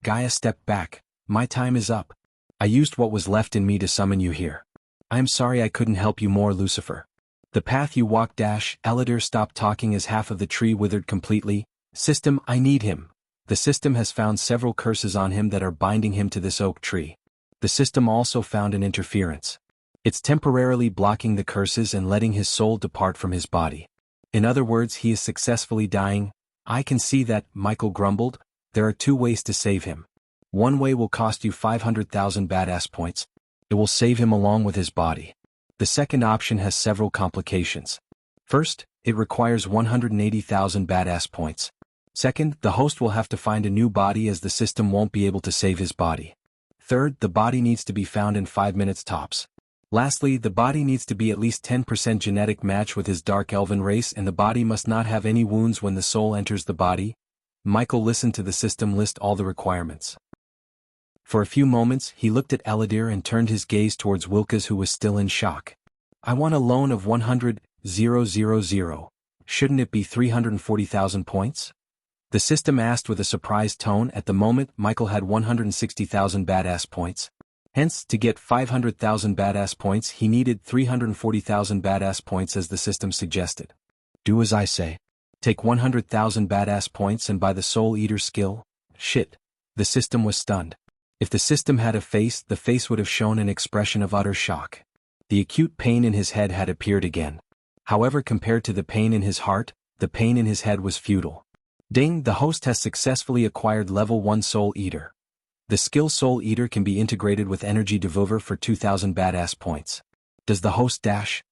Gaia stepped back. My time is up. I used what was left in me to summon you here. I am sorry I couldn't help you more, Lucifer. The path you walked. Eladir stopped talking as half of the tree withered completely. System, I need him. The system has found several curses on him that are binding him to this oak tree. The system also found an interference. It's temporarily blocking the curses and letting his soul depart from his body. In other words, he is successfully dying. I can see that, Michael grumbled. There are two ways to save him. One way will cost you 500,000 badass points. It will save him along with his body. The second option has several complications. First, it requires 180,000 badass points. Second, the host will have to find a new body as the system won't be able to save his body. Third, the body needs to be found in 5 minutes tops. Lastly, the body needs to be at least 10% genetic match with his dark elven race, and the body must not have any wounds when the soul enters the body. Michael listened to the system list all the requirements. For a few moments, he looked at Eladir and turned his gaze towards Wilkes, who was still in shock. I want a loan of 100,000. Shouldn't it be 340,000 points? The system asked with a surprised tone. At the moment, Michael had 160,000 badass points. Hence, to get 500,000 badass points, he needed 340,000 badass points as the system suggested. Do as I say. Take 100,000 badass points and buy the Soul Eater skill. Shit. The system was stunned. If the system had a face, the face would have shown an expression of utter shock. The acute pain in his head had appeared again. However, compared to the pain in his heart, the pain in his head was futile. Ding, the host has successfully acquired level 1 Soul Eater. The skill Soul Eater can be integrated with Energy Devour for 2,000 badass points. Does the host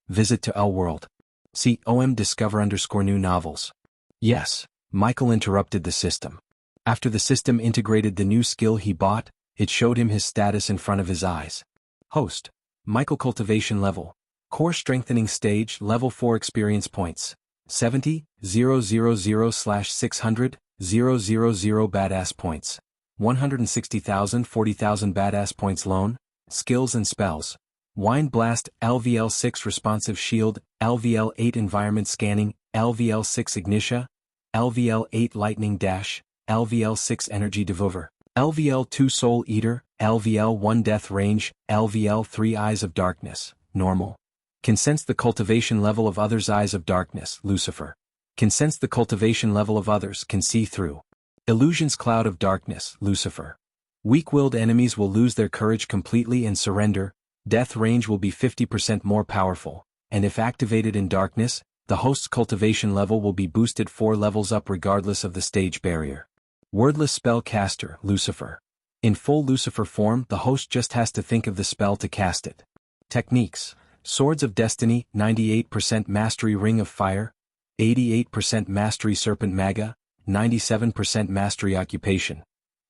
visit to L World? See discover_new novels. Yes, Michael interrupted the system. After the system integrated the new skill he bought, it showed him his status in front of his eyes. Host, Michael cultivation level. Core strengthening stage, level 4 experience points. 70,000/600,000 badass points. 160,000 40,000 badass points loan. Skills and spells. Wind Blast, LVL 6 Responsive Shield, LVL 8 Environment Scanning, LVL 6 Ignitia, LVL 8 Lightning Dash, LVL 6 Energy Devour, LVL 2 Soul Eater, LVL 1 Death Range, LVL 3 Eyes of Darkness, Normal. Can sense the cultivation level of others' Eyes of Darkness, Lucifer. Can sense the cultivation level of others, can see through. Illusions Cloud of Darkness, Lucifer. Weak-willed enemies will lose their courage completely and surrender. Death range will be 50% more powerful, and if activated in darkness, the host's cultivation level will be boosted 4 levels up regardless of the stage barrier. Wordless Spellcaster, Lucifer. In full Lucifer form, the host just has to think of the spell to cast it. Techniques. Swords of Destiny, 98% Mastery Ring of Fire, 88% Mastery Serpent Maga, 97% mastery occupation.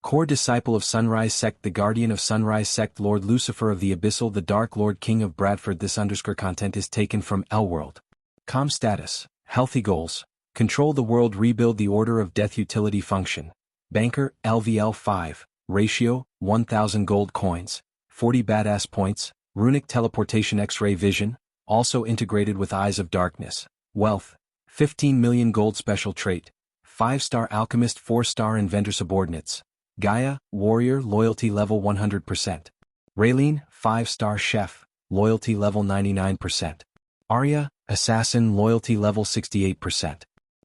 Core disciple of Sunrise Sect, the guardian of Sunrise Sect, Lord Lucifer of the Abyssal, the Dark Lord, King of Bradford. This _ content is taken from L-World. Com status, healthy goals, control the world, rebuild the order of death, utility function. Banker, LVL 5, ratio, 1000 gold coins, 40 badass points, runic teleportation, X-ray vision, also integrated with Eyes of Darkness. Wealth, 15 million gold, special trait, 5-star alchemist, 4-star inventor, subordinates. Gaia, warrior, loyalty level 100%. Raylene, 5-star chef, loyalty level 99%. Arya, assassin, loyalty level 68%.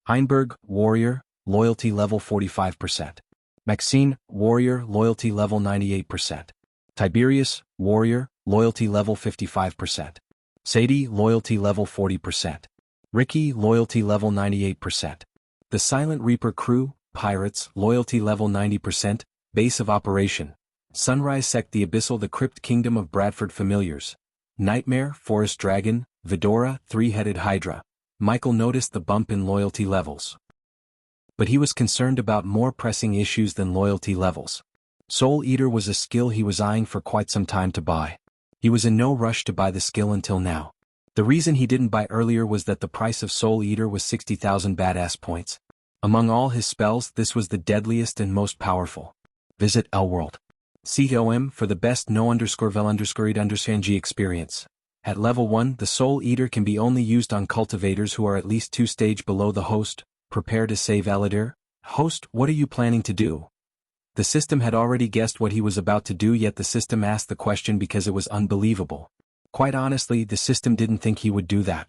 Heinberg, warrior, loyalty level 45%. Maxine, warrior, loyalty level 98%. Tiberius, warrior, loyalty level 55%. Sadie, loyalty level 40%. Ricky, loyalty level 98%. The Silent Reaper crew, pirates, loyalty level 90%, base of operation. Sunrise Sect, the Abyssal, the Crypt Kingdom of Bradford, familiars. Nightmare, Forest Dragon, Vidora, Three-Headed Hydra. Michael noticed the bump in loyalty levels. But he was concerned about more pressing issues than loyalty levels. Soul Eater was a skill he was eyeing for quite some time to buy. He was in no rush to buy the skill until now. The reason he didn't buy earlier was that the price of Soul Eater was 60,000 badass points. Among all his spells, this was the deadliest and most powerful. Visit L-World. COM for the best no_vel_ed_ng experience. At level 1, the Soul Eater can be only used on cultivators who are at least 2 stage below the host. Prepare to save Eladir. Host, what are you planning to do? The system had already guessed what he was about to do, yet the system asked the question because it was unbelievable. Quite honestly, the system didn't think he would do that.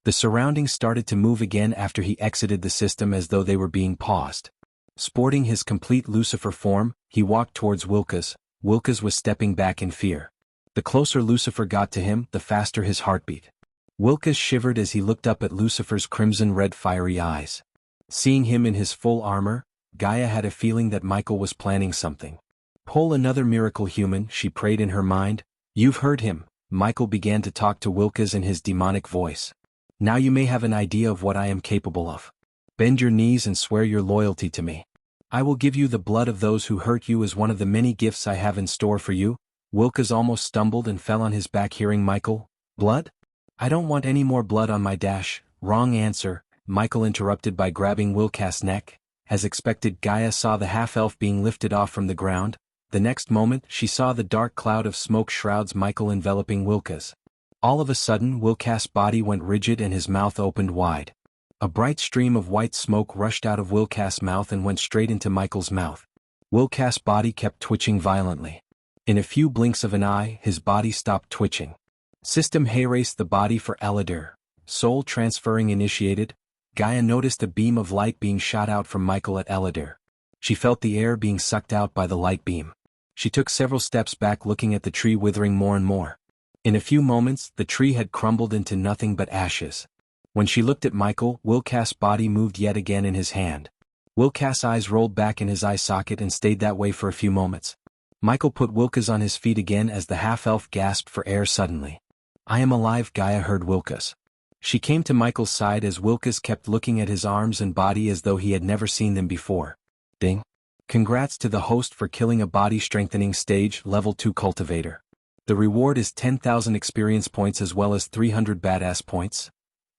The surroundings started to move again after he exited the system, as though they were being paused. Sporting his complete Lucifer form, he walked towards Wilkes. Wilkes was stepping back in fear. The closer Lucifer got to him, the faster his heartbeat. Wilkes shivered as he looked up at Lucifer's crimson-red fiery eyes. Seeing him in his full armor, Gaia had a feeling that Michael was planning something. Pull another miracle, human, she prayed in her mind. You've heard him. Michael began to talk to Wilkes in his demonic voice. Now you may have an idea of what I am capable of. Bend your knees and swear your loyalty to me. I will give you the blood of those who hurt you as one of the many gifts I have in store for you. Wilkes almost stumbled and fell on his back hearing Michael. Blood? I don't want any more blood on my dash. Wrong answer, Michael interrupted by grabbing Wilkes' neck. As expected, Gaia saw the half-elf being lifted off from the ground. The next moment, she saw the dark cloud of smoke shrouds Michael enveloping Wilkes. All of a sudden, Wilkes' body went rigid and his mouth opened wide. A bright stream of white smoke rushed out of Wilkes' mouth and went straight into Michael's mouth. Wilkes' body kept twitching violently. In a few blinks of an eye, his body stopped twitching. System Hayrace, the body for Eladir. Soul transferring initiated. Gaia noticed a beam of light being shot out from Michael at Eladir. She felt the air being sucked out by the light beam. She took several steps back, looking at the tree withering more and more. In a few moments, the tree had crumbled into nothing but ashes. When she looked at Michael, Wilkes' body moved yet again in his hand. Wilkes' eyes rolled back in his eye socket and stayed that way for a few moments. Michael put Wilkes on his feet again as the half-elf gasped for air suddenly. I am alive, Gaia heard Wilkes. She came to Michael's side as Wilkes kept looking at his arms and body as though he had never seen them before. Ding. Congrats to the host for killing a body-strengthening stage level 2 cultivator. The reward is 10,000 experience points as well as 300 badass points.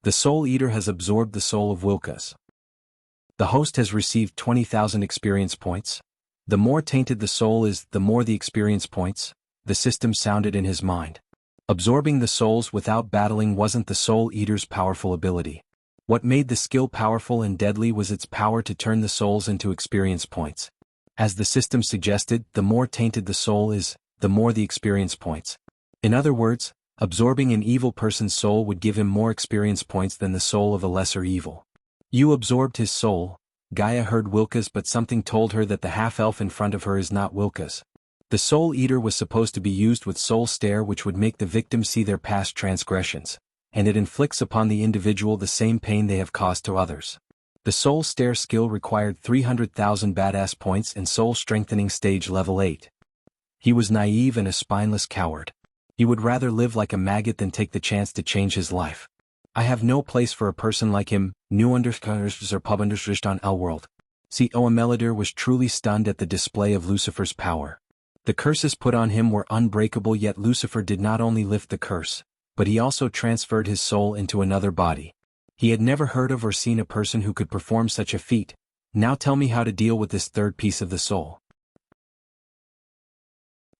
The Soul Eater has absorbed the soul of Wilkes. The host has received 20,000 experience points. The more tainted the soul is, the more the experience points, the system sounded in his mind. Absorbing the souls without battling wasn't the Soul Eater's powerful ability. What made the skill powerful and deadly was its power to turn the souls into experience points. As the system suggested, the more tainted the soul is, the more the experience points. In other words, absorbing an evil person's soul would give him more experience points than the soul of a lesser evil. You absorbed his soul. Gaia heard Wilkes, but something told her that the half-elf in front of her is not Wilkes. The Soul Eater was supposed to be used with Soul Stare, which would make the victim see their past transgressions, and it inflicts upon the individual the same pain they have caused to others. The Soul Stare skill required 300,000 badass points and soul strengthening stage level 8. He was naive and a spineless coward. He would rather live like a maggot than take the chance to change his life. I have no place for a person like him. New _ or pub _ on L-World. See, Elidar was truly stunned at the display of Lucifer's power. The curses put on him were unbreakable, yet Lucifer did not only lift the curse, but he also transferred his soul into another body. He had never heard of or seen a person who could perform such a feat. Now tell me how to deal with this third piece of the soul.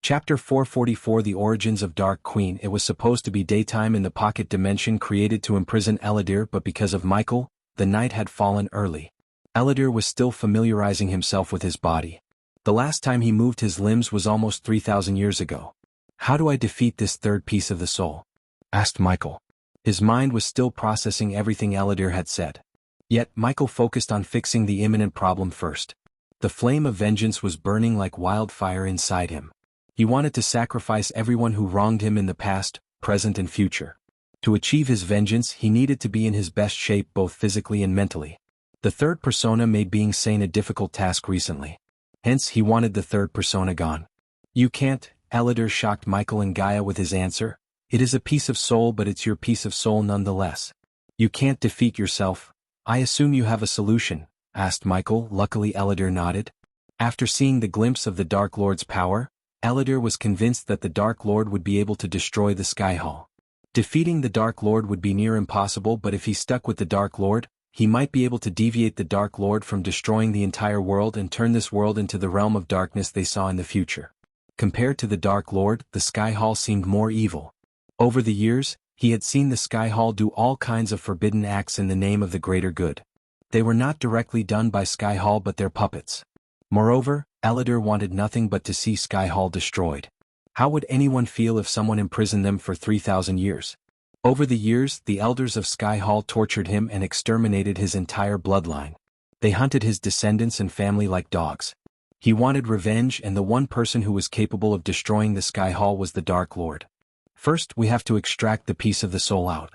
Chapter 444 The Origins of Dark Queen. It was supposed to be daytime in the pocket dimension created to imprison Elidar, but because of Michael, the night had fallen early. Elidar was still familiarizing himself with his body. The last time he moved his limbs was almost 3,000 years ago. How do I defeat this third piece of the soul? Asked Michael. His mind was still processing everything Elidar had said. Yet, Michael focused on fixing the imminent problem first. The flame of vengeance was burning like wildfire inside him. He wanted to sacrifice everyone who wronged him in the past, present and future. To achieve his vengeance, he needed to be in his best shape both physically and mentally. The third persona made being sane a difficult task recently. Hence, he wanted the third persona gone. You can't, Elidar shocked Michael and Gaia with his answer. It is a piece of soul, but it's your piece of soul nonetheless. You can't defeat yourself. I assume you have a solution, asked Michael. Luckily Elidar nodded. After seeing the glimpse of the Dark Lord's power, Elidar was convinced that the Dark Lord would be able to destroy the Sky Hall. Defeating the Dark Lord would be near impossible, but if he stuck with the Dark Lord, he might be able to deviate the Dark Lord from destroying the entire world and turn this world into the realm of darkness they saw in the future. Compared to the Dark Lord, the Sky Hall seemed more evil. Over the years, he had seen the Sky Hall do all kinds of forbidden acts in the name of the greater good. They were not directly done by Sky Hall but their puppets. Moreover, Elidar wanted nothing but to see Sky Hall destroyed. How would anyone feel if someone imprisoned them for 3,000 years? Over the years, the elders of Sky Hall tortured him and exterminated his entire bloodline. They hunted his descendants and family like dogs. He wanted revenge, and the one person who was capable of destroying the Sky Hall was the Dark Lord. First, we have to extract the piece of the soul out.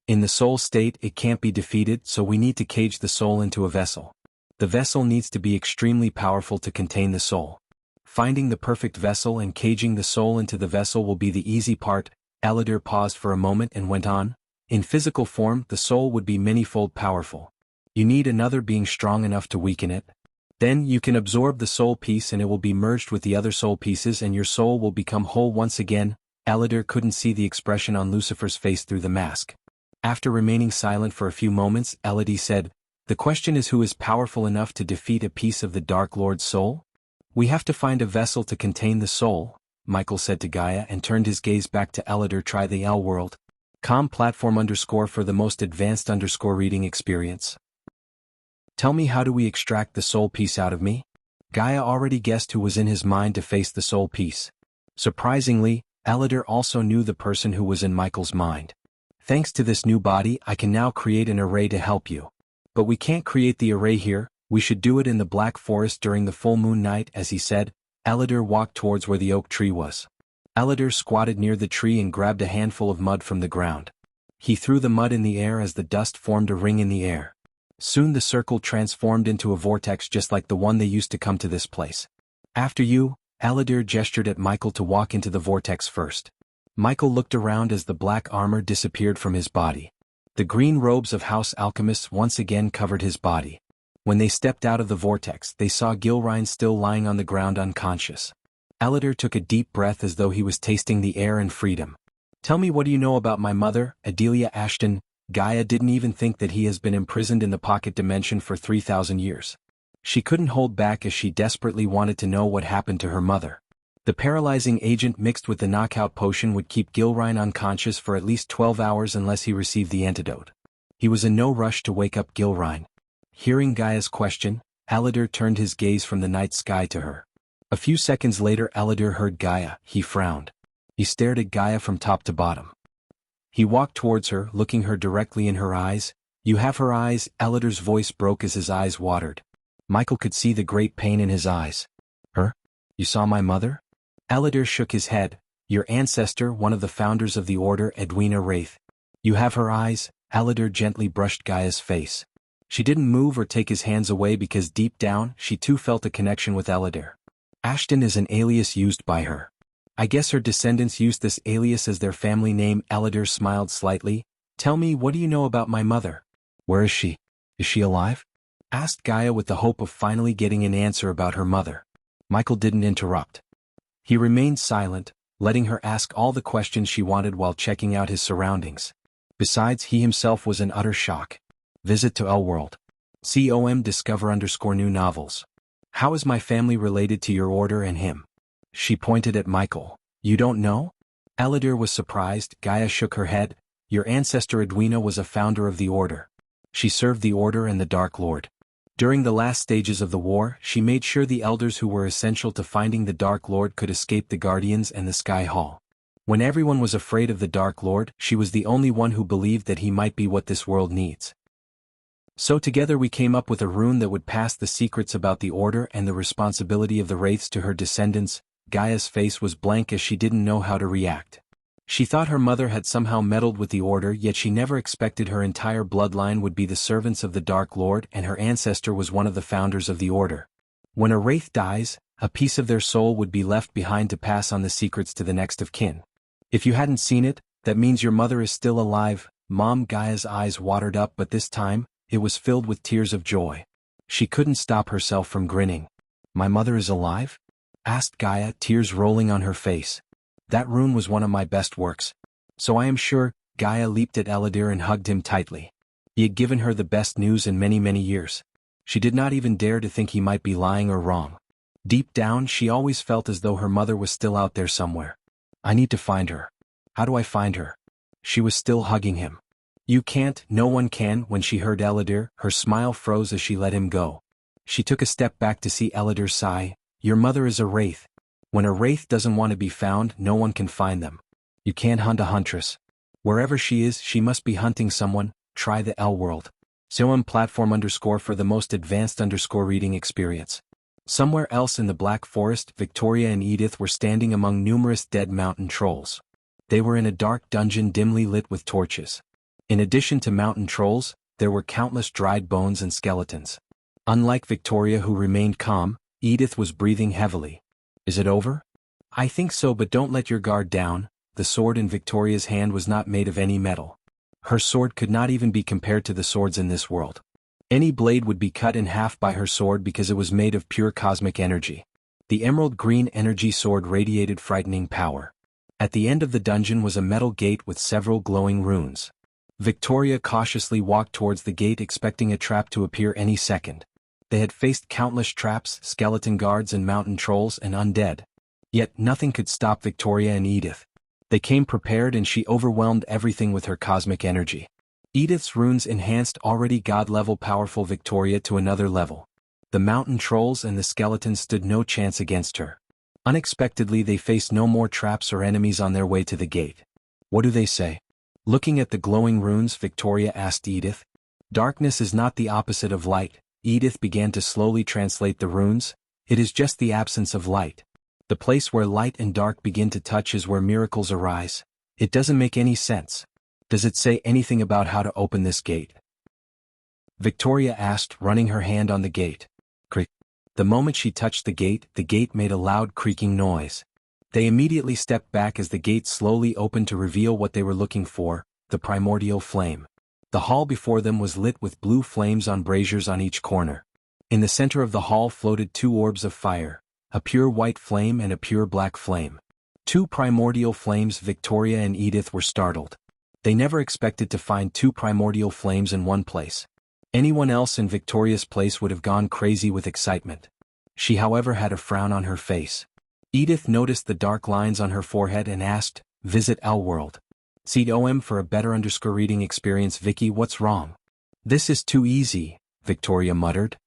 In the soul state, it can't be defeated, so we need to cage the soul into a vessel. The vessel needs to be extremely powerful to contain the soul. Finding the perfect vessel and caging the soul into the vessel will be the easy part. Elidar paused for a moment and went on. In physical form, the soul would be many-fold powerful. You need another being strong enough to weaken it. Then you can absorb the soul piece and it will be merged with the other soul pieces and your soul will become whole once again. Elidar couldn't see the expression on Lucifer's face through the mask. After remaining silent for a few moments, Elidar said, "The question is, who is powerful enough to defeat a piece of the Dark Lord's soul? We have to find a vessel to contain the soul," Michael said to Gaia and turned his gaze back to Elidar. Try the L world. Com platform _ for the most advanced _ reading experience. Tell me, how do we extract the soul piece out of me? Gaia already guessed who was in his mind to face the soul piece. Surprisingly, Elidar also knew the person who was in Michael's mind. Thanks to this new body, I can now create an array to help you. But we can't create the array here, we should do it in the Black Forest during the full moon night. As he said, Elidar walked towards where the oak tree was. Elidar squatted near the tree and grabbed a handful of mud from the ground. He threw the mud in the air as the dust formed a ring in the air. Soon the circle transformed into a vortex just like the one they used to come to this place. After you, Elidar gestured at Michael to walk into the vortex first. Michael looked around as the black armor disappeared from his body. The green robes of house alchemists once again covered his body. When they stepped out of the vortex, they saw Gilrine still lying on the ground unconscious. Elidar took a deep breath as though he was tasting the air and freedom. Tell me, what do you know about my mother, Adelia Ashton? Gaia didn't even think that he has been imprisoned in the pocket dimension for 3,000 years. She couldn't hold back as she desperately wanted to know what happened to her mother. The paralyzing agent mixed with the knockout potion would keep Gilrine unconscious for at least 12 hours unless he received the antidote. He was in no rush to wake up Gilrine. Hearing Gaia's question, Elidar turned his gaze from the night sky to her. A few seconds later Elidar heard Gaia. He frowned. He stared at Gaia from top to bottom. He walked towards her, looking her directly in her eyes. You have her eyes. Elidar's voice broke as his eyes watered. Michael could see the great pain in his eyes. Her? You saw my mother? Elidar shook his head. Your ancestor, one of the founders of the order, Edwina Wraith. You have her eyes. Elidar gently brushed Gaia's face. She didn't move or take his hands away because deep down, she too felt a connection with Elidar. Ashton is an alias used by her. I guess her descendants used this alias as their family name. Elidar smiled slightly. Tell me, what do you know about my mother? Where is she? Is she alive? asked Gaia with the hope of finally getting an answer about her mother. Michael didn't interrupt. He remained silent, letting her ask all the questions she wanted while checking out his surroundings. Besides, he himself was in utter shock. Visit to L-World. _discover_new novels. How is my family related to your order and him? She pointed at Michael. You don't know? Eladir was surprised. Gaia shook her head. Your ancestor Edwina was a founder of the order. She served the order and the Dark Lord. During the last stages of the war, she made sure the elders who were essential to finding the Dark Lord could escape the Guardians and the Sky Hall. When everyone was afraid of the Dark Lord, she was the only one who believed that he might be what this world needs. So together we came up with a rune that would pass the secrets about the order and the responsibility of the wraiths to her descendants. Gaia's face was blank as she didn't know how to react. She thought her mother had somehow meddled with the order, yet she never expected her entire bloodline would be the servants of the Dark Lord, and her ancestor was one of the founders of the order. When a wraith dies, a piece of their soul would be left behind to pass on the secrets to the next of kin. If you hadn't seen it, that means your mother is still alive, Mom. Gaia's eyes watered up, but this time, it was filled with tears of joy. She couldn't stop herself from grinning. My mother is alive? Asked Gaia, tears rolling on her face. That rune was one of my best works. So I am sure. Gaia leaped at Eladir and hugged him tightly. He had given her the best news in many, many years. She did not even dare to think he might be lying or wrong. Deep down, she always felt as though her mother was still out there somewhere. I need to find her. How do I find her? She was still hugging him. You can't, no one can. When she heard Eladir, her smile froze as she let him go. She took a step back to see Eladir sigh. Your mother is a wraith. When a wraith doesn't want to be found, no one can find them. You can't hunt a huntress. Wherever she is, she must be hunting someone. Try the L-World. _platform_ for the most advanced reading experience. Somewhere else in the Black Forest, Victoria and Edith were standing among numerous dead mountain trolls. They were in a dark dungeon dimly lit with torches. In addition to mountain trolls, there were countless dried bones and skeletons. Unlike Victoria, who remained calm, Edith was breathing heavily. Is it over? I think so, but don't let your guard down. The sword in Victoria's hand was not made of any metal. Her sword could not even be compared to the swords in this world. Any blade would be cut in half by her sword because it was made of pure cosmic energy. The emerald green energy sword radiated frightening power. At the end of the dungeon was a metal gate with several glowing runes. Victoria cautiously walked towards the gate, expecting a trap to appear any second. They had faced countless traps, skeleton guards and mountain trolls and undead. Yet nothing could stop Victoria and Edith. They came prepared, and she overwhelmed everything with her cosmic energy. Edith's runes enhanced already god-level powerful Victoria to another level. The mountain trolls and the skeletons stood no chance against her. Unexpectedly, they faced no more traps or enemies on their way to the gate. What do they say? Looking at the glowing runes, Victoria asked Edith. Darkness is not the opposite of light. Edith began to slowly translate the runes. It is just the absence of light. The place where light and dark begin to touch is where miracles arise. It doesn't make any sense. Does it say anything about how to open this gate? Victoria asked, running her hand on the gate. Creak. The moment she touched the gate made a loud creaking noise. They immediately stepped back as the gate slowly opened to reveal what they were looking for, the primordial flame. The hall before them was lit with blue flames on braziers on each corner. In the center of the hall floated two orbs of fire, a pure white flame and a pure black flame. Two primordial flames. Victoria and Edith were startled. They never expected to find two primordial flames in one place. Anyone else in Victoria's place would have gone crazy with excitement. She, however, had a frown on her face. Edith noticed the dark lines on her forehead and asked, Visit L-World. _OM for a better reading experience. Vicky, what's wrong? This is too easy, Victoria muttered.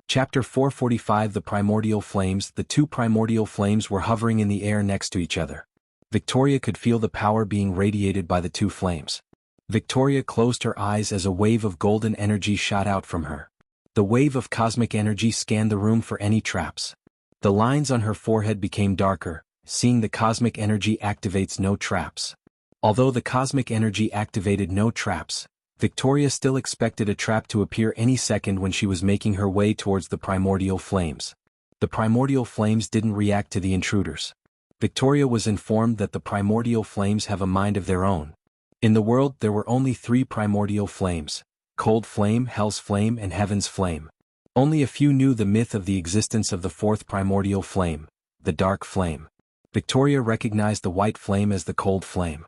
Chapter 445. The Primordial Flames. The two primordial flames were hovering in the air next to each other. Victoria could feel the power being radiated by the two flames. Victoria closed her eyes as a wave of golden energy shot out from her. The wave of cosmic energy scanned the room for any traps. The lines on her forehead became darker. Seeing the cosmic energy activates no traps. Although the cosmic energy activated no traps, Victoria still expected a trap to appear any second when she was making her way towards the primordial flames. The primordial flames didn't react to the intruders. Victoria was informed that the primordial flames have a mind of their own. In the world there were only 3 primordial flames. cold flame, hell's flame, and heaven's flame. Only a few knew the myth of the existence of the fourth primordial flame, the dark flame. Victoria recognized the white flame as the cold flame.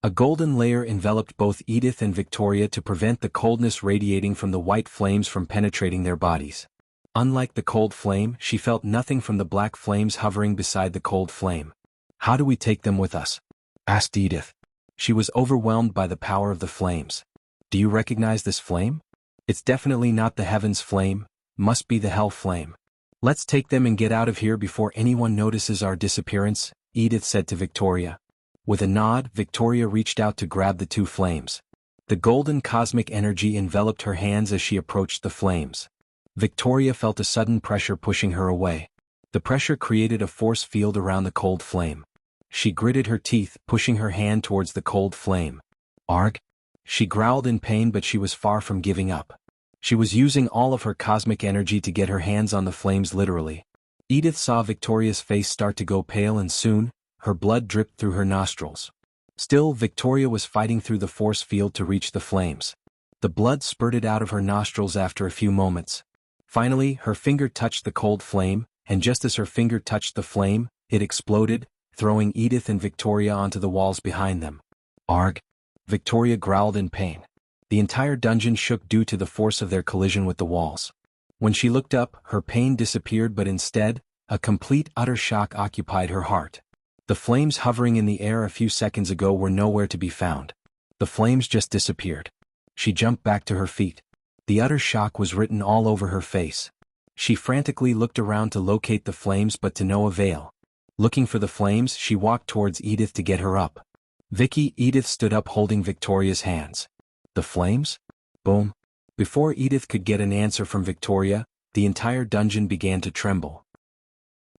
A golden layer enveloped both Edith and Victoria to prevent the coldness radiating from the white flames from penetrating their bodies. Unlike the cold flame, she felt nothing from the black flames hovering beside the cold flame. "How do we take them with us?" asked Edith. She was overwhelmed by the power of the flames. "Do you recognize this flame? It's definitely not the heaven's flame, must be the hell flame. Let's take them and get out of here before anyone notices our disappearance," Edith said to Victoria. With a nod, Victoria reached out to grab the two flames. The golden cosmic energy enveloped her hands as she approached the flames. Victoria felt a sudden pressure pushing her away. The pressure created a force field around the cold flame. She gritted her teeth, pushing her hand towards the cold flame. "Arg!" She growled in pain, but she was far from giving up. She was using all of her cosmic energy to get her hands on the flames literally. Edith saw Victoria's face start to go pale, and soon, her blood dripped through her nostrils. Still, Victoria was fighting through the force field to reach the flames. The blood spurted out of her nostrils after a few moments. Finally, her finger touched the cold flame, and just as her finger touched the flame, it exploded, throwing Edith and Victoria onto the walls behind them. "Arg!" Victoria growled in pain. The entire dungeon shook due to the force of their collision with the walls. When she looked up, her pain disappeared, but instead, a complete utter shock occupied her heart. The flames hovering in the air a few seconds ago were nowhere to be found. The flames just disappeared. She jumped back to her feet. The utter shock was written all over her face. She frantically looked around to locate the flames, but to no avail. Looking for the flames, she walked towards Edith to get her up. "Vicky," Edith stood up holding Victoria's hands. "The flames?" Boom. Before Edith could get an answer from Victoria, the entire dungeon began to tremble.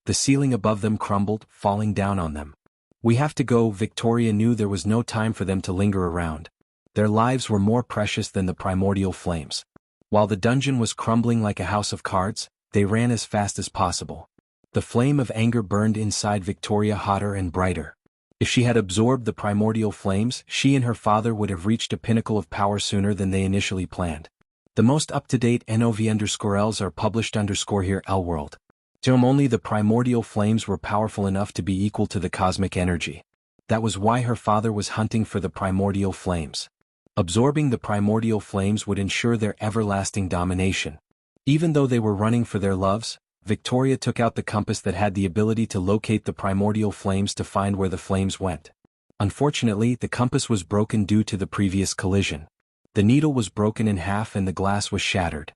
The ceiling above them crumbled, falling down on them. "We have to go." Victoria knew there was no time for them to linger around. Their lives were more precious than the primordial flames. While the dungeon was crumbling like a house of cards, they ran as fast as possible. The flame of anger burned inside Victoria hotter and brighter. If she had absorbed the primordial flames, she and her father would have reached a pinnacle of power sooner than they initially planned. The most up-to-date NOV_Ls are published _here L-World. Only the primordial flames were powerful enough to be equal to the cosmic energy. That was why her father was hunting for the primordial flames. Absorbing the primordial flames would ensure their everlasting domination. Even though they were running for their loves, Victoria took out the compass that had the ability to locate the primordial flames to find where the flames went. Unfortunately, the compass was broken due to the previous collision. The needle was broken in half and the glass was shattered.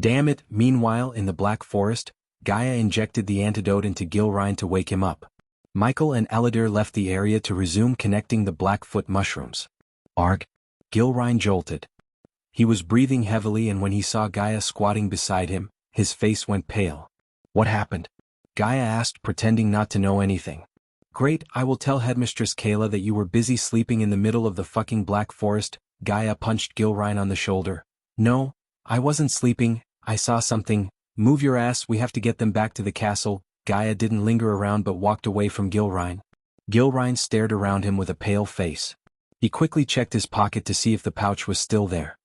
Damn it! Meanwhile, in the Black Forest, Gaia injected the antidote into Gilrine to wake him up. Michael and Eladir left the area to resume connecting the Blackfoot mushrooms. "Arg!" Gilrine jolted. He was breathing heavily, and when he saw Gaia squatting beside him, his face went pale. "What happened?" Gaia asked, pretending not to know anything. "Great, I will tell Headmistress Kayla that you were busy sleeping in the middle of the fucking Black Forest." Gaia punched Gilrine on the shoulder. "No, I wasn't sleeping, I saw something. Move your ass, we have to get them back to the castle." Gaia didn't linger around but walked away from Gilrine. Gilrine stared around him with a pale face. He quickly checked his pocket to see if the pouch was still there.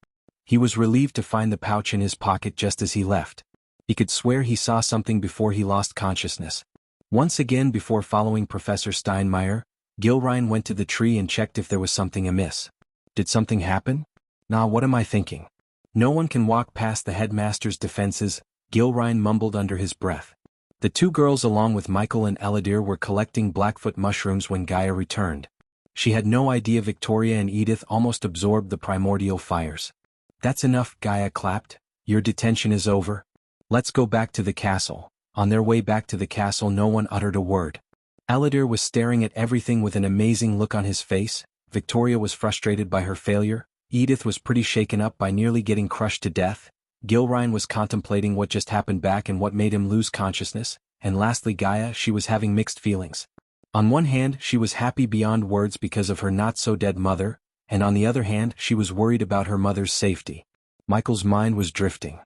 He was relieved to find the pouch in his pocket just as he left. He could swear he saw something before he lost consciousness. Once again, before following Professor Steinmeier, Gilrine went to the tree and checked if there was something amiss. Did something happen? Nah, what am I thinking? No one can walk past the headmaster's defenses, Gilrine mumbled under his breath. The two girls along with Michael and Eladir were collecting Blackfoot mushrooms when Gaia returned. She had no idea Victoria and Edith almost absorbed the primordial fires. "That's enough," Gaia clapped. "Your detention is over. Let's go back to the castle." On their way back to the castle, no one uttered a word. Eladir was staring at everything with an amazing look on his face. Victoria was frustrated by her failure. Edith was pretty shaken up by nearly getting crushed to death. Gilrine was contemplating what just happened back and what made him lose consciousness. And lastly, Gaia, she was having mixed feelings. On one hand, she was happy beyond words because of her not-so-dead mother, and on the other hand, she was worried about her mother's safety. Michael's mind was drifting.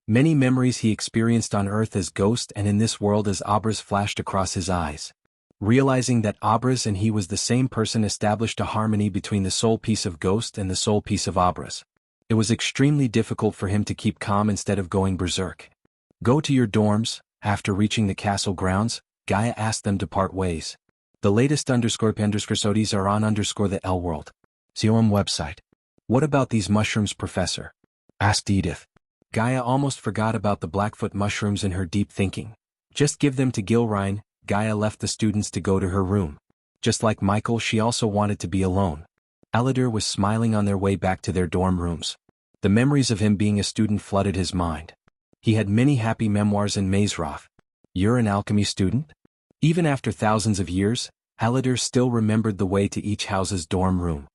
Many memories he experienced on Earth as Ghost and in this world as Abras flashed across his eyes. Realizing that Abras and he was the same person established a harmony between the soul piece of Ghost and the soul piece of Abras. It was extremely difficult for him to keep calm instead of going berserk. Go to your dorms. After reaching the castle grounds, Gaia asked them to part ways. The latest _episodes are on the L World. COM website. What about these mushrooms, Professor? Asked Edith. Gaia almost forgot about the Blackfoot mushrooms in her deep thinking. Just give them to Gilrine. Gaia left the students to go to her room. Just like Michael, she also wanted to be alone. Aladir was smiling on their way back to their dorm rooms. The memories of him being a student flooded his mind. He had many happy memoirs in Mazeroth. You're an alchemy student? Even after thousands of years, Aladir still remembered the way to each house's dorm room.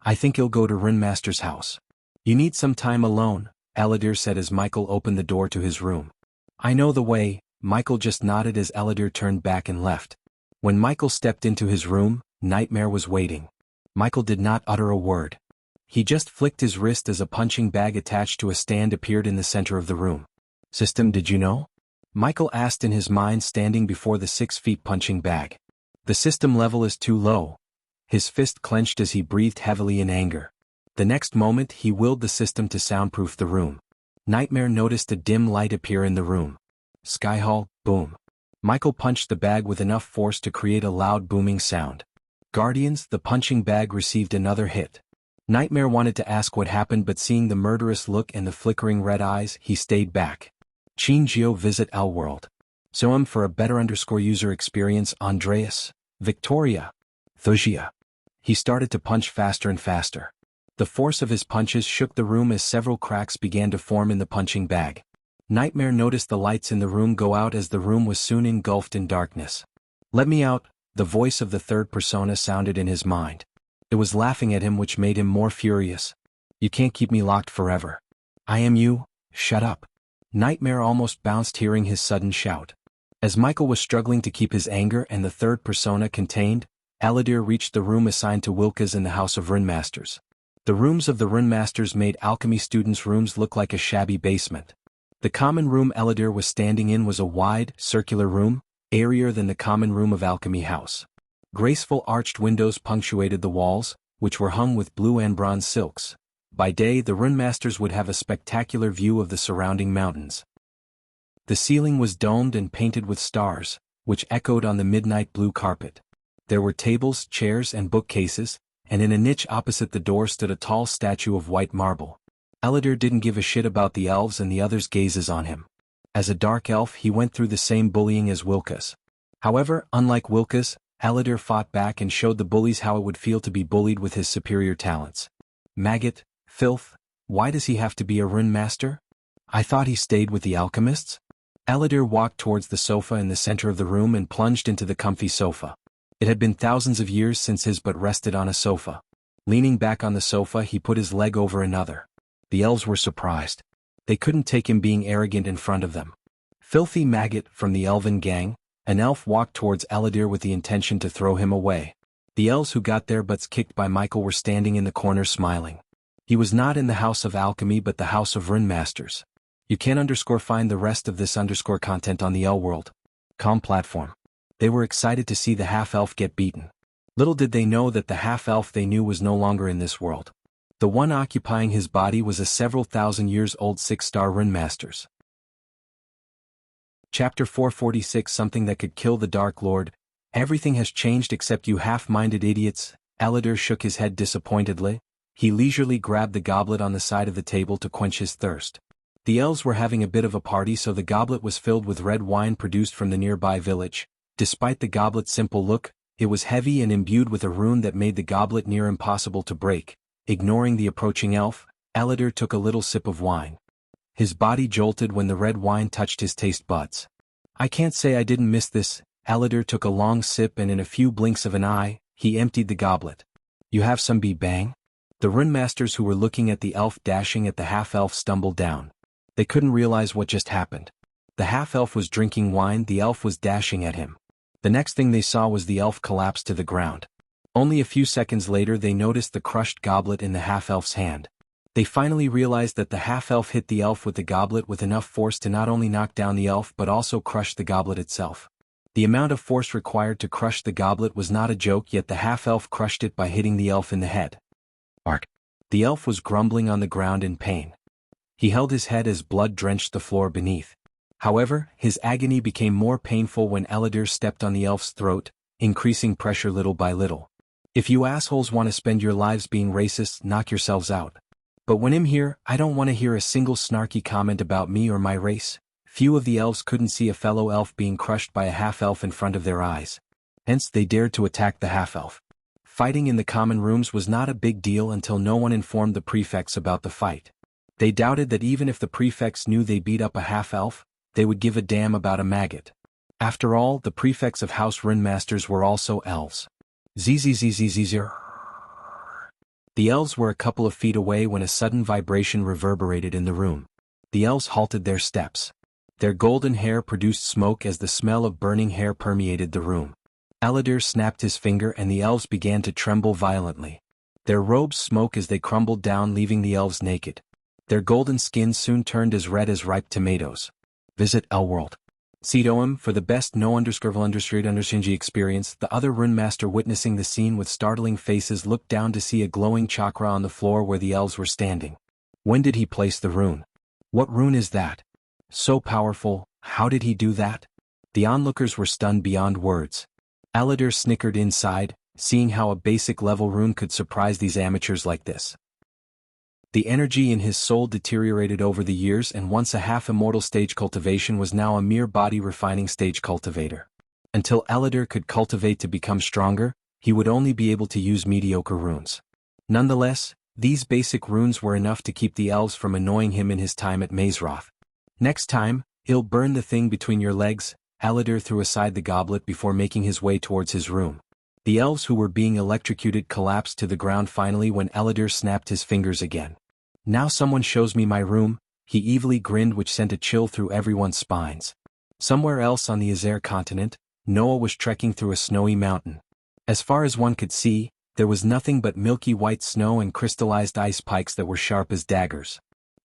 I think he'll go to Rinmaster's house. You need some time alone, Aladir said as Michael opened the door to his room. I know the way. Michael just nodded as Aladir turned back and left. When Michael stepped into his room, Nightmare was waiting. Michael did not utter a word. He just flicked his wrist as a punching bag attached to a stand appeared in the center of the room. System, did you know? Michael asked in his mind, standing before the 6-feet punching bag. The system level is too low. His fist clenched as he breathed heavily in anger. The next moment he willed the system to soundproof the room. Nightmare noticed a dim light appear in the room. Skyhall, boom. Michael punched the bag with enough force to create a loud booming sound. Guardians, the punching bag received another hit. Nightmare wanted to ask what happened, but seeing the murderous look and the flickering red eyes, he stayed back. Chinjio visit L World. So for a better user experience, Andreas, Victoria, Thusia. He started to punch faster and faster. The force of his punches shook the room as several cracks began to form in the punching bag. Nightmare noticed the lights in the room go out as the room was soon engulfed in darkness. Let me out, the voice of the third persona sounded in his mind. It was laughing at him, which made him more furious. You can't keep me locked forever. I am you, shut up. Nightmare almost bounced hearing his sudden shout. As Michael was struggling to keep his anger and the third persona contained, Aladir reached the room assigned to Wilkas in the House of Runmasters. The rooms of the Runmasters made alchemy students' rooms look like a shabby basement. The common room Aladir was standing in was a wide, circular room, airier than the common room of Alchemy House. Graceful arched windows punctuated the walls, which were hung with blue and bronze silks. By day, the Runmasters would have a spectacular view of the surrounding mountains. The ceiling was domed and painted with stars, which echoed on the midnight blue carpet. There were tables, chairs, and bookcases, and in a niche opposite the door stood a tall statue of white marble. Aladir didn't give a shit about the elves and the others' gazes on him. As a dark elf, he went through the same bullying as Wilkas. However, unlike Wilkas, Aladir fought back and showed the bullies how it would feel to be bullied with his superior talents. Maggot, filth, why does he have to be a rune master? I thought he stayed with the alchemists? Aladir walked towards the sofa in the center of the room and plunged into the comfy sofa. It had been thousands of years since his butt rested on a sofa. Leaning back on the sofa, he put his leg over another. The elves were surprised. They couldn't take him being arrogant in front of them. Filthy maggot from the elven gang, an elf walked towards Aladir with the intention to throw him away. The elves who got their butts kicked by Michael were standing in the corner smiling. He was not in the House of Alchemy but the House of Runmasters. You can find the rest of this content on the L World com platform. They were excited to see the half-elf get beaten. Little did they know that the half-elf they knew was no longer in this world. The one occupying his body was a several thousand years old 6-star Runmasters. Chapter 446, something that could kill the Dark Lord. Everything has changed except you half-minded idiots. Aladir shook his head disappointedly. He leisurely grabbed the goblet on the side of the table to quench his thirst. The elves were having a bit of a party, so the goblet was filled with red wine produced from the nearby village. Despite the goblet's simple look, it was heavy and imbued with a rune that made the goblet near impossible to break. Ignoring the approaching elf, Aladir took a little sip of wine. His body jolted when the red wine touched his taste buds. I can't say I didn't miss this. Aladir took a long sip and in a few blinks of an eye, he emptied the goblet. You have some bang? The Runmasters who were looking at the elf dashing at the half-elf stumbled down. They couldn't realize what just happened. The half-elf was drinking wine, the elf was dashing at him. The next thing they saw was the elf collapse to the ground. Only a few seconds later they noticed the crushed goblet in the half-elf's hand. They finally realized that the half-elf hit the elf with the goblet with enough force to not only knock down the elf but also crush the goblet itself. The amount of force required to crush the goblet was not a joke, yet the half-elf crushed it by hitting the elf in the head. Ark. The elf was grumbling on the ground in pain. He held his head as blood drenched the floor beneath. However, his agony became more painful when Eladir stepped on the elf's throat, increasing pressure little by little. If you assholes want to spend your lives being racist, knock yourselves out. But when I'm here, I don't want to hear a single snarky comment about me or my race. Few of the elves couldn't see a fellow elf being crushed by a half-elf in front of their eyes. Hence they dared to attack the half-elf. Fighting in the common rooms was not a big deal until no one informed the prefects about the fight. They doubted that even if the prefects knew they beat up a half-elf, they would give a damn about a maggot. After all, the prefects of House Runmasters were also elves. Zzzzzzzzz. The elves were a couple of feet away when a sudden vibration reverberated in the room. The elves halted their steps. Their golden hair produced smoke as the smell of burning hair permeated the room. Eladir snapped his finger and the elves began to tremble violently. Their robes smoke as they crumbled down, leaving the elves naked. Their golden skins soon turned as red as ripe tomatoes. Visit Elworld. CDOM for the best no_undershinji experience. The other Runemaster, witnessing the scene with startling faces, looked down to see a glowing chakra on the floor where the elves were standing. When did he place the rune? What rune is that? So powerful, how did he do that? The onlookers were stunned beyond words. Eladir snickered inside, seeing how a basic level rune could surprise these amateurs like this. The energy in his soul deteriorated over the years, and once a half-immortal stage cultivation was now a mere body-refining stage cultivator. Until Eladir could cultivate to become stronger, he would only be able to use mediocre runes. Nonetheless, these basic runes were enough to keep the elves from annoying him in his time at Mazeroth. Next time, he'll burn the thing between your legs. Eladir threw aside the goblet before making his way towards his room. The elves who were being electrocuted collapsed to the ground finally when Eladir snapped his fingers again. Now someone shows me my room, he evilly grinned, which sent a chill through everyone's spines. Somewhere else on the Azer continent, Noah was trekking through a snowy mountain. As far as one could see, there was nothing but milky white snow and crystallized ice pikes that were sharp as daggers.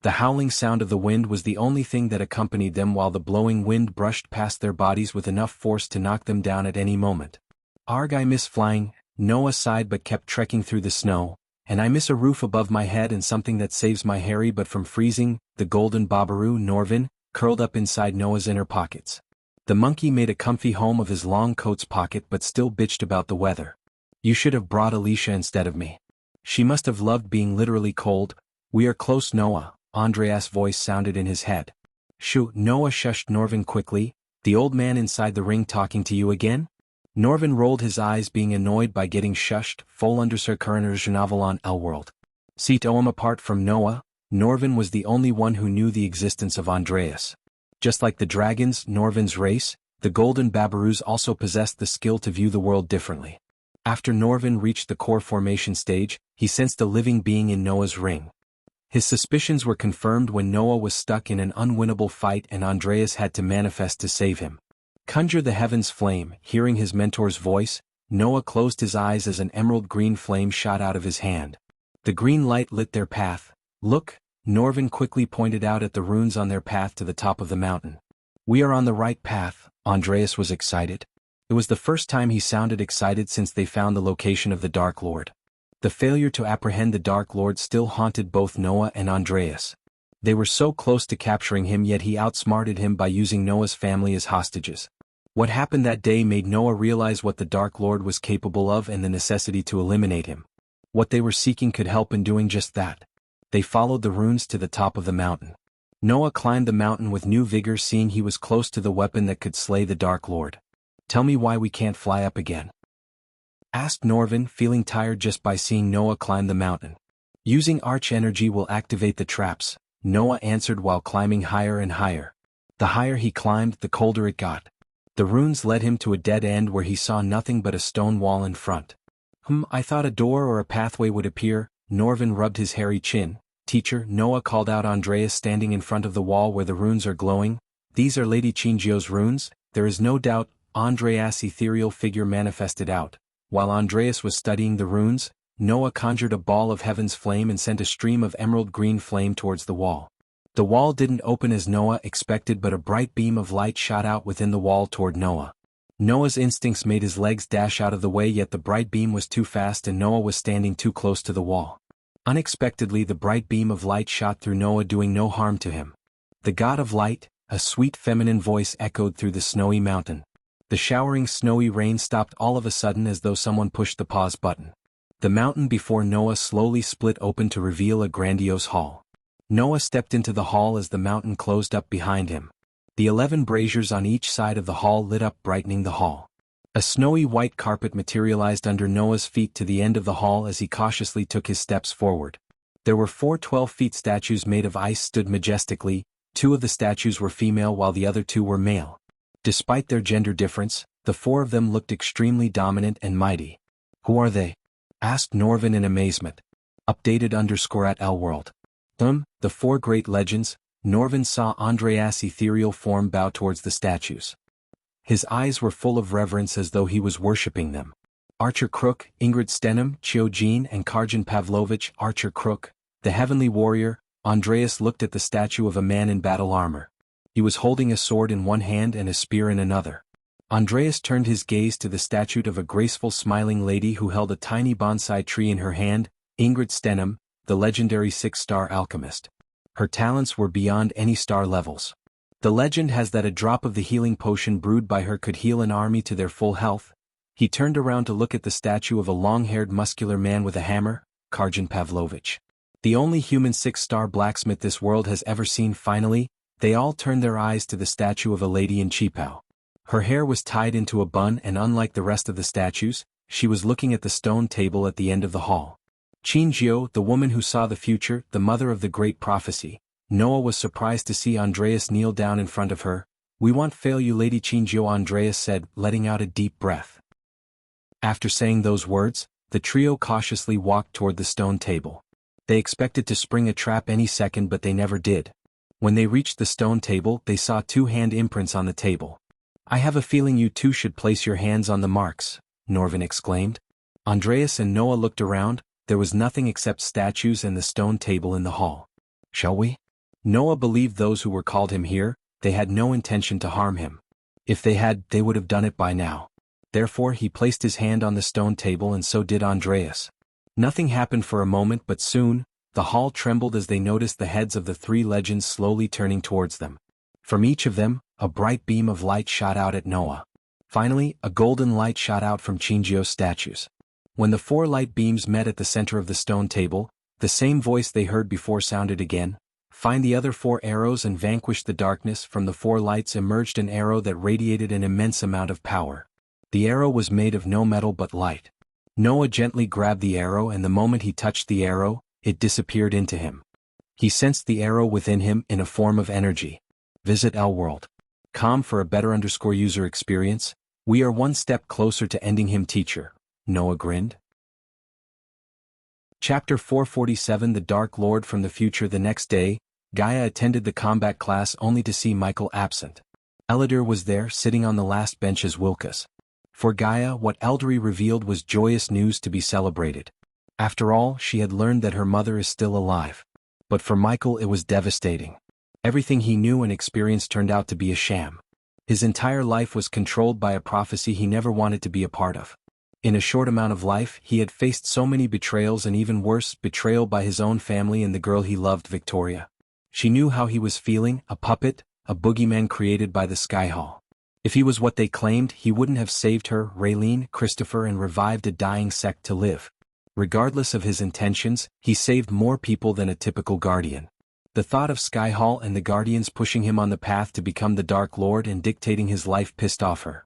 The howling sound of the wind was the only thing that accompanied them, while the blowing wind brushed past their bodies with enough force to knock them down at any moment. Arg, I miss flying, Noah sighed but kept trekking through the snow. And I miss a roof above my head and something that saves my Harry but from freezing. The golden Babaru, Norvin, curled up inside Noah's inner pockets. The monkey made a comfy home of his long coat's pocket but still bitched about the weather. You should have brought Alicia instead of me. She must have loved being literally cold. We are close, Noah, Andreas' voice sounded in his head. Shoo, Noah shushed Norvin quickly. The old man inside the ring talking to you again? Norvin rolled his eyes, being annoyed by getting shushed. Full novel on Elworld. Apart from Noah, Norvin was the only one who knew the existence of Andreas. Just like the dragons, Norvin's race, the golden Babarus also possessed the skill to view the world differently. After Norvin reached the core formation stage, he sensed a living being in Noah's ring. His suspicions were confirmed when Noah was stuck in an unwinnable fight and Andreas had to manifest to save him. Conjure the heavens flame. Hearing his mentor's voice, Noah closed his eyes as an emerald green flame shot out of his hand. The green light lit their path. Look, Norvin quickly pointed out at the runes on their path to the top of the mountain. We are on the right path, Andreas was excited. It was the first time he sounded excited since they found the location of the Dark Lord. The failure to apprehend the Dark Lord still haunted both Noah and Andreas. They were so close to capturing him, yet he outsmarted him by using Noah's family as hostages. What happened that day made Noah realize what the Dark Lord was capable of and the necessity to eliminate him. What they were seeking could help in doing just that. They followed the runes to the top of the mountain. Noah climbed the mountain with new vigor, seeing he was close to the weapon that could slay the Dark Lord. Tell me why we can't fly up again? Asked Norvin, feeling tired just by seeing Noah climb the mountain. Using arch energy will activate the traps, Noah answered while climbing higher and higher. The higher he climbed, the colder it got. The runes led him to a dead end where he saw nothing but a stone wall in front. I thought a door or a pathway would appear. Norvin rubbed his hairy chin. Teacher, Noah called out Andreas standing in front of the wall where the runes are glowing. These are Lady Chingio's runes, there is no doubt. Andreas' ethereal figure manifested out. While Andreas was studying the runes, Noah conjured a ball of heaven's flame and sent a stream of emerald green flame towards the wall. The wall didn't open as Noah expected, but a bright beam of light shot out within the wall toward Noah. Noah's instincts made his legs dash out of the way, yet the bright beam was too fast and Noah was standing too close to the wall. Unexpectedly the bright beam of light shot through Noah, doing no harm to him. The god of light, a sweet feminine voice echoed through the snowy mountain. The showering snowy rain stopped all of a sudden as though someone pushed the pause button. The mountain before Noah slowly split open to reveal a grandiose hall. Noah stepped into the hall as the mountain closed up behind him. The 11 braziers on each side of the hall lit up, brightening the hall. A snowy white carpet materialized under Noah's feet to the end of the hall as he cautiously took his steps forward. There were 4 12-feet statues made of ice stood majestically. 2 of the statues were female while the other 2 were male. Despite their gender difference, the 4 of them looked extremely dominant and mighty. "Who are they?" asked Norvin in amazement. _@LWorld. The 4 great legends. Norvin saw Andreas' ethereal form bow towards the statues. His eyes were full of reverence as though he was worshipping them. Archer Crook, Ingrid Stenham, Chiojin and Karjan Pavlovich. Archer Crook, the heavenly warrior. Andreas looked at the statue of a man in battle armor. He was holding a sword in one hand and a spear in another. Andreas turned his gaze to the statue of a graceful smiling lady who held a tiny bonsai tree in her hand. Ingrid Stenham, the legendary 6-star alchemist. Her talents were beyond any star levels. The legend has that a drop of the healing potion brewed by her could heal an army to their full health. He turned around to look at the statue of a long-haired muscular man with a hammer, Karjan Pavlovich. The only human 6-star blacksmith this world has ever seen. Finally, they all turned their eyes to the statue of a lady in Chipao. Her hair was tied into a bun, and unlike the rest of the statues, she was looking at the stone table at the end of the hall. Qin Jiu, the woman who saw the future, the mother of the great prophecy. Noah was surprised to see Andreas kneel down in front of her. "We won't fail you, Lady Qin Jiu," Andreas said, letting out a deep breath. After saying those words, the trio cautiously walked toward the stone table. They expected to spring a trap any second, but they never did. When they reached the stone table, they saw 2 hand imprints on the table. "I have a feeling you two should place your hands on the marks," Norvin exclaimed. Andreas and Noah looked around. There was nothing except statues and the stone table in the hall. "Shall we?" Noah believed those who were called him here. They had no intention to harm him. If they had, they would have done it by now. Therefore he placed his hand on the stone table, and so did Andreas. Nothing happened for a moment, but soon, the hall trembled as they noticed the heads of the 3 legends slowly turning towards them. From each of them, a bright beam of light shot out at Noah. Finally, a golden light shot out from Qinjiu's statues. When the 4 light beams met at the center of the stone table, the same voice they heard before sounded again. "Find the other 4 arrows and vanquish the darkness." From the 4 lights emerged an arrow that radiated an immense amount of power. The arrow was made of no metal but light. Noah gently grabbed the arrow, and the moment he touched the arrow, it disappeared into him. He sensed the arrow within him in a form of energy. Visit LWorld.com for a better user experience. We are one step closer to ending him, teacher. Noah grinned. Chapter 447, The Dark Lord from the Future. The next day, Gaia attended the combat class only to see Michael absent. Elidor was there, sitting on the last bench as Wilkes. For Gaia, what Eldari revealed was joyous news to be celebrated. After all, she had learned that her mother is still alive. But for Michael it was devastating. Everything he knew and experienced turned out to be a sham. His entire life was controlled by a prophecy he never wanted to be a part of. In a short amount of life, he had faced so many betrayals, and even worse, betrayal by his own family and the girl he loved, Victoria. She knew how he was feeling, a puppet, a boogeyman created by the Sky Hall. If he was what they claimed, he wouldn't have saved her, Raylene, Christopher, and revived a dying sect to live. Regardless of his intentions, he saved more people than a typical guardian. The thought of Sky Hall and the Guardians pushing him on the path to become the Dark Lord and dictating his life pissed off her.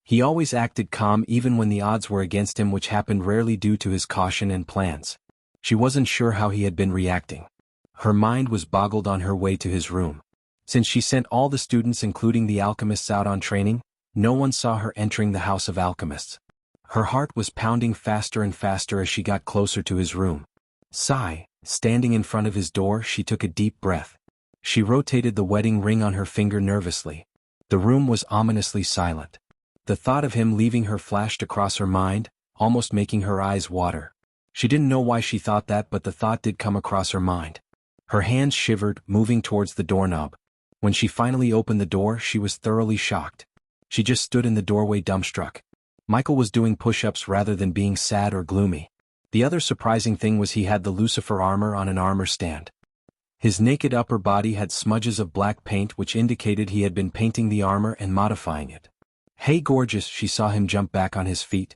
He always acted calm even when the odds were against him, which happened rarely due to his caution and plans. She wasn't sure how he had been reacting. Her mind was boggled on her way to his room. Since she sent all the students, including the alchemists, out on training, no one saw her entering the House of Alchemists. Her heart was pounding faster and faster as she got closer to his room. Sigh, standing in front of his door, she took a deep breath. She rotated the wedding ring on her finger nervously. The room was ominously silent. The thought of him leaving her flashed across her mind, almost making her eyes water. She didn't know why she thought that, but the thought did come across her mind. Her hands shivered, moving towards the doorknob. When she finally opened the door, she was thoroughly shocked. She just stood in the doorway, dumbstruck. Michael was doing push-ups rather than being sad or gloomy. The other surprising thing was he had the Lucifer armor on an armor stand. His naked upper body had smudges of black paint which indicated he had been painting the armor and modifying it. "Hey gorgeous," she saw him jump back on his feet.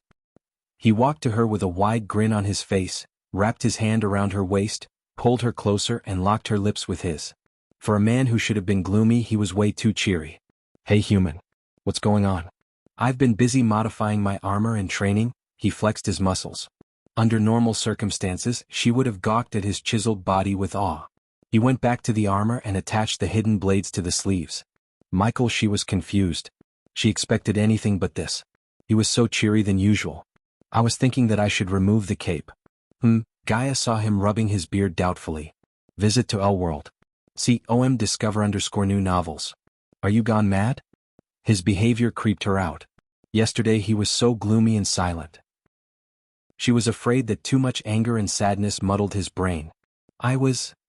He walked to her with a wide grin on his face, wrapped his hand around her waist, pulled her closer and locked her lips with his. For a man who should have been gloomy, he was way too cheery. "Hey human. What's going on?" "I've been busy modifying my armor and training," he flexed his muscles. Under normal circumstances, she would have gawked at his chiseled body with awe. He went back to the armor and attached the hidden blades to the sleeves. Michael, she was confused. She expected anything but this. He was so cheery than usual. "I was thinking that I should remove the cape." Gaia saw him rubbing his beard doubtfully. "Visit to L World. COM discover_new novels. Are you gone mad?" His behavior creeped her out. Yesterday he was so gloomy and silent. She was afraid that too much anger and sadness muddled his brain.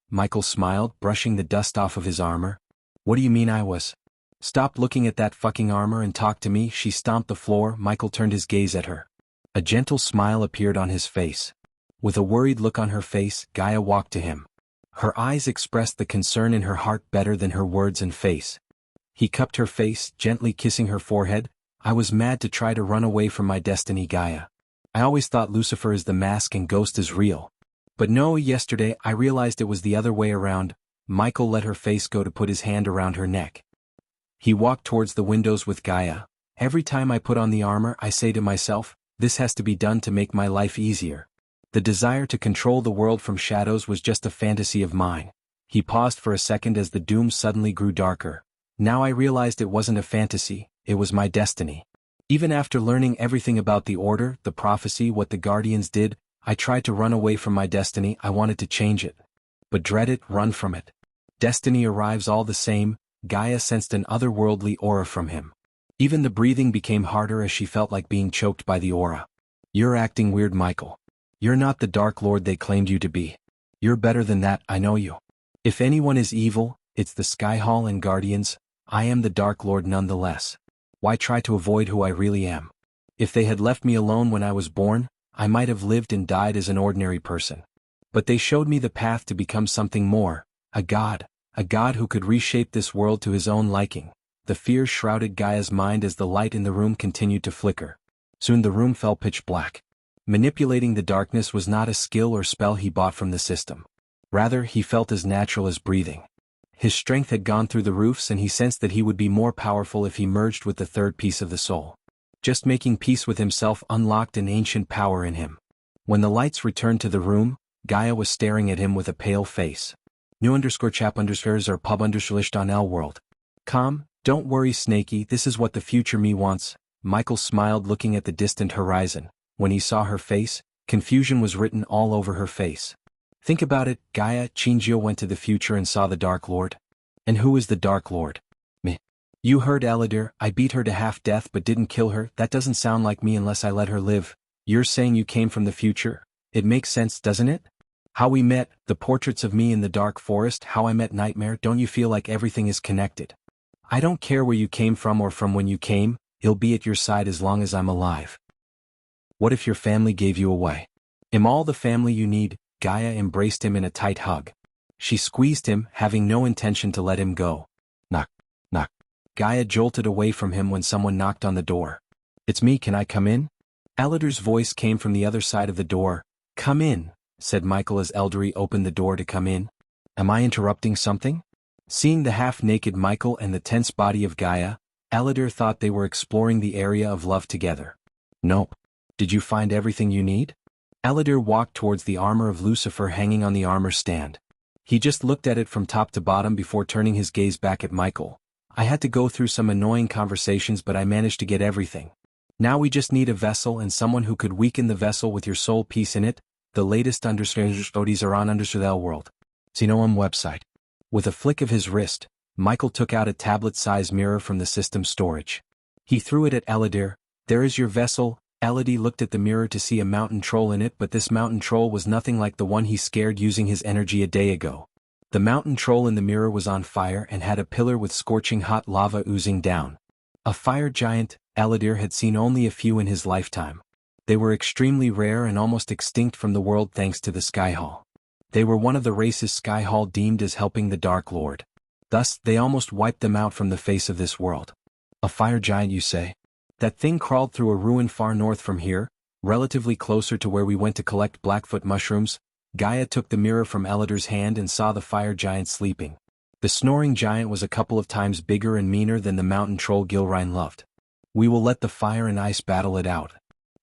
Michael smiled, brushing the dust off of his armor. "What do you mean I was?" "Stop looking at that fucking armor and talk to me." She stomped the floor. Michael turned his gaze at her. A gentle smile appeared on his face. With a worried look on her face, Gaia walked to him. Her eyes expressed the concern in her heart better than her words and face. He cupped her face, gently kissing her forehead. "I was mad to try to run away from my destiny, Gaia. I always thought Lucifer is the mask and Ghost is real. But no, yesterday I realized it was the other way around." Michael let her face go to put his hand around her neck. He walked towards the windows with Gaia. "Every time I put on the armor, I say to myself, this has to be done to make my life easier. The desire to control the world from shadows was just a fantasy of mine." He paused for a second as the doom suddenly grew darker. "Now I realized it wasn't a fantasy, it was my destiny. Even after learning everything about the Order, the prophecy, what the Guardians did, I tried to run away from my destiny. I wanted to change it. But dread it, run from it. Destiny arrives all the same." Gaia sensed an otherworldly aura from him. Even the breathing became harder as she felt like being choked by the aura. "You're acting weird, Michael. You're not the Dark Lord they claimed you to be. You're better than that, I know you. If anyone is evil, it's the Sky Hall and Guardians. I am the Dark Lord nonetheless. Why try to avoid who I really am? If they had left me alone when I was born, I might have lived and died as an ordinary person. But they showed me the path to become something more, a god who could reshape this world to his own liking." The fear shrouded Gaia's mind as the light in the room continued to flicker. Soon the room fell pitch black. Manipulating the darkness was not a skill or spell he bought from the system. Rather, he felt as natural as breathing. His strength had gone through the roofs and he sensed that he would be more powerful if he merged with the third piece of the soul. Just making peace with himself unlocked an ancient power in him. When the lights returned to the room, Gaia was staring at him with a pale face. New_chap_fares or pub_list on L World. "Calm, don't worry Snakey, this is what the future me wants." Michael smiled, looking at the distant horizon. When he saw her face, confusion was written all over her face. "Think about it, Gaia." Chinjio went to the future and saw the Dark Lord. "And who is the Dark Lord?" "Me." "You heard Eladir, I beat her to half-death but didn't kill her. That doesn't sound like me unless I let her live." "You're saying you came from the future? It makes sense, doesn't it? How we met, the portraits of me in the dark forest, how I met Nightmare. Don't you feel like everything is connected? I don't care where you came from or from when you came, I'll be at your side as long as I'm alive. What if your family gave you away? I'm all the family you need." Gaia embraced him in a tight hug. She squeezed him, having no intention to let him go. Knock, knock. Gaia jolted away from him when someone knocked on the door. "It's me, can I come in?" Eladir's voice came from the other side of the door. "Come in," said Michael as Eldari opened the door to come in. "Am I interrupting something?" Seeing the half-naked Michael and the tense body of Gaia, Eladir thought they were exploring the area of love together. "Nope. Did you find everything you need?" Eladir walked towards the armor of Lucifer hanging on the armor stand. He just looked at it from top to bottom before turning his gaze back at Michael. "I had to go through some annoying conversations but I managed to get everything. Now we just need a vessel and someone who could weaken the vessel with your soul piece in it. The latest studies are on L World. Sinoam website." With a flick of his wrist, Michael took out a tablet-sized mirror from the system's storage. He threw it at Eladir. "There is your vessel." Elodie looked at the mirror to see a mountain troll in it, but this mountain troll was nothing like the one he scared using his energy a day ago. The mountain troll in the mirror was on fire and had a pillar with scorching hot lava oozing down. A fire giant, Eladir had seen only a few in his lifetime. They were extremely rare and almost extinct from the world thanks to the Sky Hall. They were one of the races Sky Hall deemed as helping the Dark Lord. Thus, they almost wiped them out from the face of this world. A fire giant, you say? That thing crawled through a ruin far north from here, relatively closer to where we went to collect Blackfoot mushrooms. Gaia took the mirror from Elidar's hand and saw the fire giant sleeping. The snoring giant was a couple of times bigger and meaner than the mountain troll Gilrine loved. We will let the fire and ice battle it out.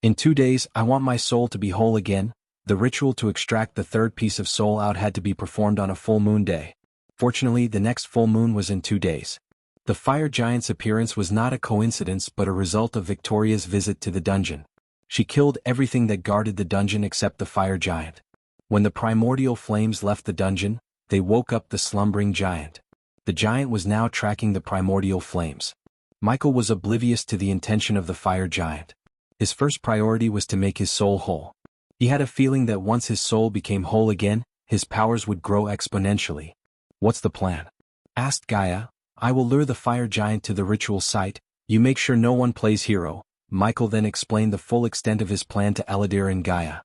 In 2 days, I want my soul to be whole again. The ritual to extract the third piece of soul out had to be performed on a full moon day. Fortunately, the next full moon was in 2 days. The fire giant's appearance was not a coincidence but a result of Victoria's visit to the dungeon. She killed everything that guarded the dungeon except the fire giant. When the primordial flames left the dungeon, they woke up the slumbering giant. The giant was now tracking the primordial flames. Michael was oblivious to the intention of the fire giant. His first priority was to make his soul whole. He had a feeling that once his soul became whole again, his powers would grow exponentially. What's the plan? Asked Gaia. I will lure the fire giant to the ritual site. You make sure no one plays hero. Michael then explained the full extent of his plan to Elidar and Gaia.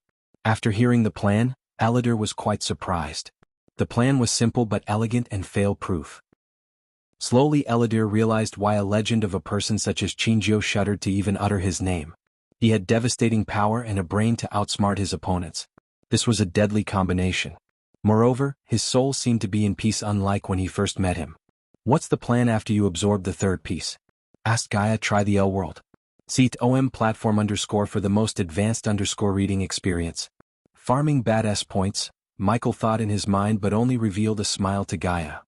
After hearing the plan, Elidar was quite surprised. The plan was simple but elegant and fail-proof. Slowly Elidar realized why a legend of a person such as Chinjio shuddered to even utter his name. He had devastating power and a brain to outsmart his opponents. This was a deadly combination. Moreover, his soul seemed to be in peace unlike when he first met him. What's the plan after you absorb the third piece? Asked Gaia. Try the L world. /OM platform _ for the most advanced _ reading experience. Farming badass points, Michael thought in his mind but only revealed a smile to Gaia.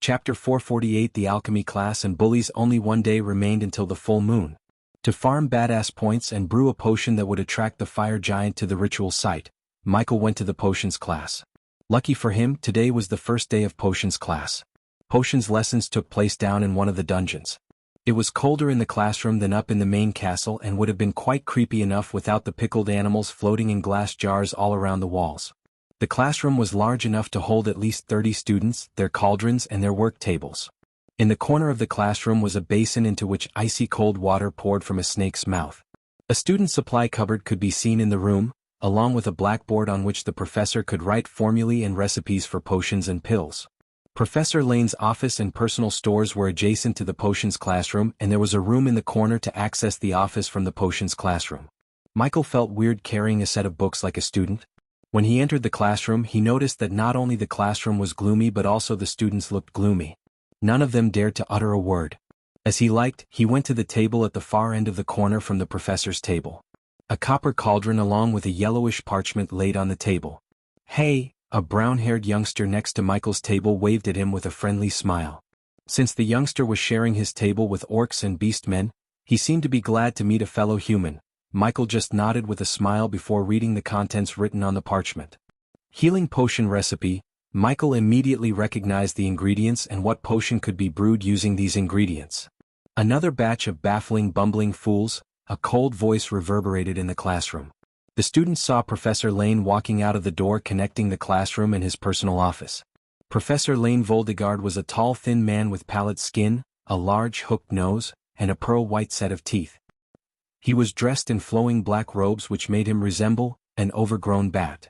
Chapter 448 The Alchemy Class and Bullies. Only 1 day remained until the full moon. To farm badass points and brew a potion that would attract the fire giant to the ritual site, Michael went to the potions class. Lucky for him, today was the first day of potions class. Potions lessons took place down in one of the dungeons. It was colder in the classroom than up in the main castle and would have been quite creepy enough without the pickled animals floating in glass jars all around the walls. The classroom was large enough to hold at least 30 students, their cauldrons and their work tables. In the corner of the classroom was a basin into which icy cold water poured from a snake's mouth. A student supply cupboard could be seen in the room, along with a blackboard on which the professor could write formulae and recipes for potions and pills. Professor Lane's office and personal stores were adjacent to the potions classroom and there was a room in the corner to access the office from the potions classroom. Michael felt weird carrying a set of books like a student. When he entered the classroom he noticed that not only the classroom was gloomy but also the students looked gloomy. None of them dared to utter a word. As he liked, he went to the table at the far end of the corner from the professor's table. A copper cauldron along with a yellowish parchment laid on the table. Hey, a brown-haired youngster next to Michael's table waved at him with a friendly smile. Since the youngster was sharing his table with orcs and beastmen, he seemed to be glad to meet a fellow human. Michael just nodded with a smile before reading the contents written on the parchment. Healing potion recipe. Michael immediately recognized the ingredients and what potion could be brewed using these ingredients. Another batch of baffling bumbling fools. A cold voice reverberated in the classroom. The students saw Professor Lane walking out of the door connecting the classroom and his personal office. Professor Lane Voldegard was a tall thin man with pallid skin, a large hooked nose, and a pearl-white set of teeth. He was dressed in flowing black robes which made him resemble an overgrown bat.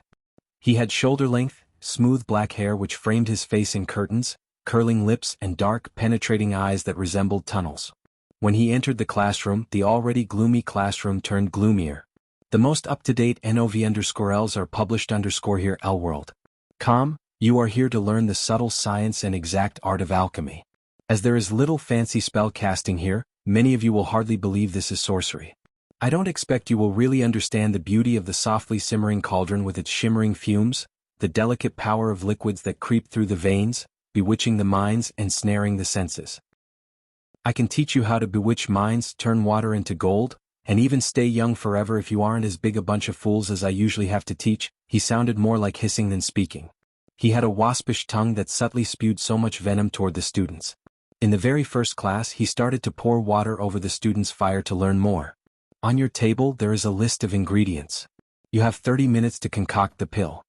He had shoulder-length, smooth black hair which framed his face in curtains, curling lips and dark, penetrating eyes that resembled tunnels. When he entered the classroom, the already gloomy classroom turned gloomier. The most up-to-date NOV_Ls are published _here Lworld. You are here to learn the subtle science and exact art of alchemy. As there is little fancy spell casting here, many of you will hardly believe this is sorcery. I don't expect you will really understand the beauty of the softly simmering cauldron with its shimmering fumes, the delicate power of liquids that creep through the veins, bewitching the minds and snaring the senses. I can teach you how to bewitch minds, turn water into gold, and even stay young forever if you aren't as big a bunch of fools as I usually have to teach. He sounded more like hissing than speaking. He had a waspish tongue that subtly spewed so much venom toward the students. In the very first class he started to pour water over the students' fire to learn more. On your table there is a list of ingredients. You have 30 minutes to concoct the pill.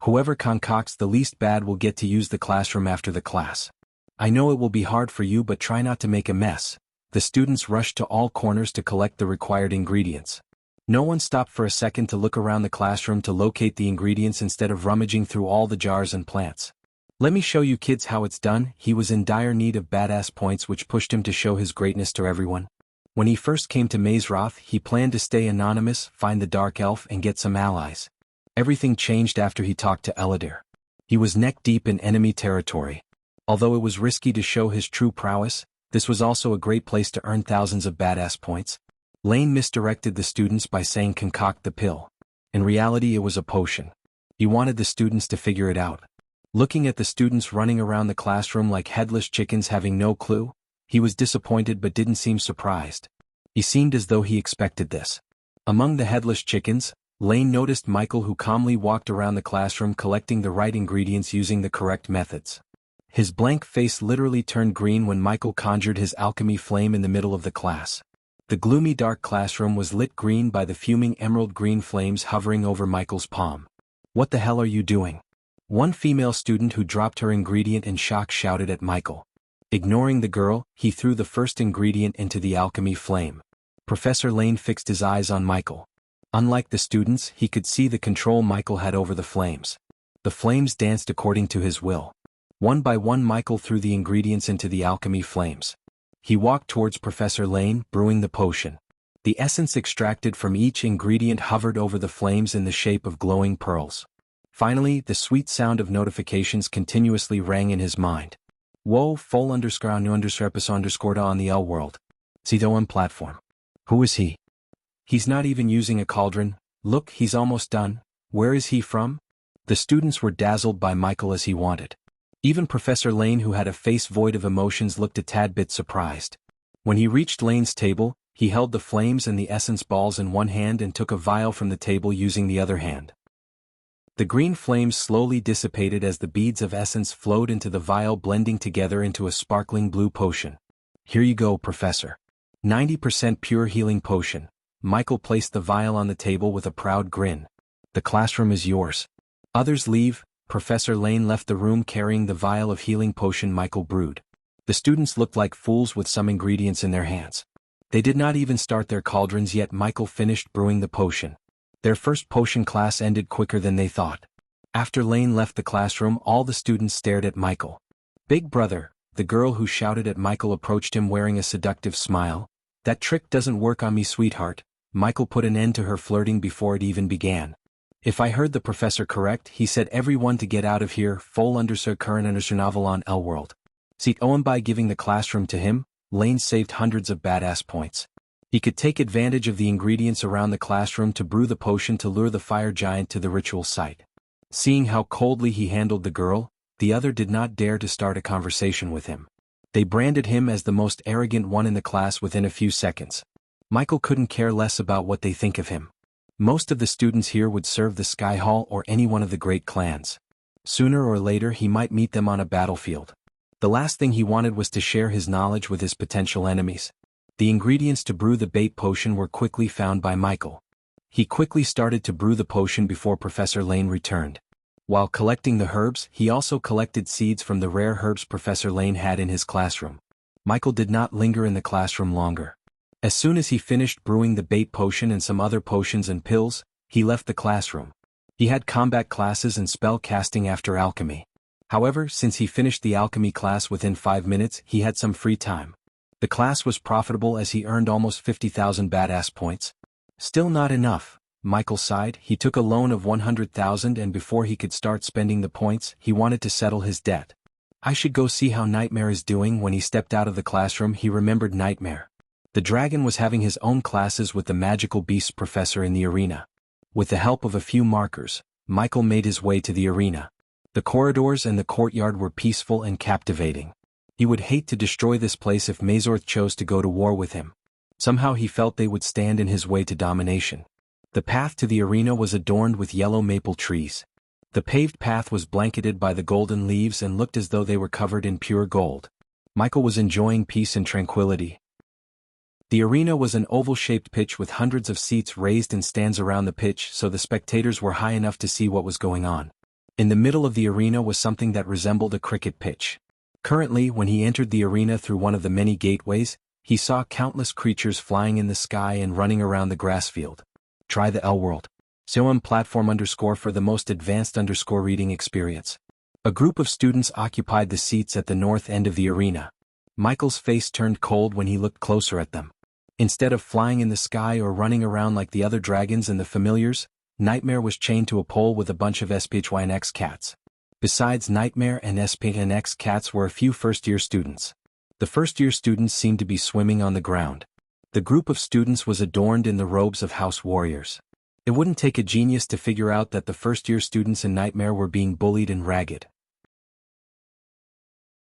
Whoever concocts the least bad will get to use the classroom after the class. I know it will be hard for you but try not to make a mess. The students rushed to all corners to collect the required ingredients. No one stopped for a second to look around the classroom to locate the ingredients instead of rummaging through all the jars and plants. "Let me show you kids how it's done." He was in dire need of badass points, which pushed him to show his greatness to everyone. When he first came to Mazeroth, he planned to stay anonymous, find the Dark Elf, and get some allies. Everything changed after he talked to Eladir. He was neck-deep in enemy territory. Although it was risky to show his true prowess, this was also a great place to earn thousands of badass points. Lane misdirected the students by saying concoct the pill. In reality, it was a potion. He wanted the students to figure it out. Looking at the students running around the classroom like headless chickens having no clue, he was disappointed but didn't seem surprised. He seemed as though he expected this. Among the headless chickens, Lane noticed Michael, who calmly walked around the classroom collecting the right ingredients using the correct methods. His blank face literally turned green when Michael conjured his alchemy flame in the middle of the class. The gloomy dark classroom was lit green by the fuming emerald green flames hovering over Michael's palm. "What the hell are you doing?" One female student who dropped her ingredient in shock shouted at Michael. Ignoring the girl, he threw the first ingredient into the alchemy flame. Professor Lane fixed his eyes on Michael. Unlike the students, he could see the control Michael had over the flames. The flames danced according to his will. One by one, Michael threw the ingredients into the alchemy flames. He walked towards Professor Lane, brewing the potion. The essence extracted from each ingredient hovered over the flames in the shape of glowing pearls. Finally, the sweet sound of notifications continuously rang in his mind. "Whoa, full underscore new underscore episode underscore on the L world. CDOM platform. Who is he? He's not even using a cauldron. Look, he's almost done. Where is he from?" The students were dazzled by Michael as he wanted. Even Professor Lane, who had a face void of emotions, looked a tad bit surprised. When he reached Lane's table, he held the flames and the essence balls in one hand and took a vial from the table using the other hand. The green flames slowly dissipated as the beads of essence flowed into the vial, blending together into a sparkling blue potion. "Here you go, Professor. 90% pure healing potion." Michael placed the vial on the table with a proud grin. "The classroom is yours." "Others leave." Professor Lane left the room carrying the vial of healing potion Michael brewed. The students looked like fools with some ingredients in their hands. They did not even start their cauldrons yet. Michael finished brewing the potion. Their first potion class ended quicker than they thought. After Lane left the classroom, all the students stared at Michael. "Big brother," the girl who shouted at Michael approached him wearing a seductive smile. "That trick doesn't work on me, sweetheart." Michael put an end to her flirting before it even began. "If I heard the professor correct, he said everyone to get out of here." Full underscore current underscore novel on L world. See Owen. By giving the classroom to him, Lane saved hundreds of badass points. He could take advantage of the ingredients around the classroom to brew the potion to lure the fire giant to the ritual site. Seeing how coldly he handled the girl, the other did not dare to start a conversation with him. They branded him as the most arrogant one in the class within a few seconds. Michael couldn't care less about what they think of him. Most of the students here would serve the Sky Hall or any one of the great clans. Sooner or later he might meet them on a battlefield. The last thing he wanted was to share his knowledge with his potential enemies. The ingredients to brew the bait potion were quickly found by Michael. He quickly started to brew the potion before Professor Lane returned. While collecting the herbs, he also collected seeds from the rare herbs Professor Lane had in his classroom. Michael did not linger in the classroom longer. As soon as he finished brewing the bait potion and some other potions and pills, he left the classroom. He had combat classes and spell casting after alchemy. However, since he finished the alchemy class within 5 minutes, he had some free time. The class was profitable as he earned almost 50,000 badass points. Still not enough, Michael sighed. He took a loan of 100,000 and before he could start spending the points, he wanted to settle his debt. "I should go see how Nightmare is doing." When he stepped out of the classroom, he remembered Nightmare. The dragon was having his own classes with the magical beasts professor in the arena. With the help of a few markers, Michael made his way to the arena. The corridors and the courtyard were peaceful and captivating. He would hate to destroy this place if Mazorth chose to go to war with him. Somehow he felt they would stand in his way to domination. The path to the arena was adorned with yellow maple trees. The paved path was blanketed by the golden leaves and looked as though they were covered in pure gold. Michael was enjoying peace and tranquility. The arena was an oval-shaped pitch with hundreds of seats raised in stands around the pitch, so the spectators were high enough to see what was going on. In the middle of the arena was something that resembled a cricket pitch. Currently, when he entered the arena through one of the many gateways, He saw countless creatures flying in the sky and running around the grass field. Try the L World. SOM platform _ for the most advanced _ reading experience. A group of students occupied the seats at the north end of the arena. Michael's face turned cold when he looked closer at them. Instead of flying in the sky or running around like the other dragons and the familiars, Nightmare was chained to a pole with a bunch of SPHYNX cats. Besides Nightmare and SPHYNX cats were a few first-year students. The first-year students seemed to be swimming on the ground. The group of students was adorned in the robes of house warriors. It wouldn't take a genius to figure out that the first-year students in Nightmare were being bullied and ragged.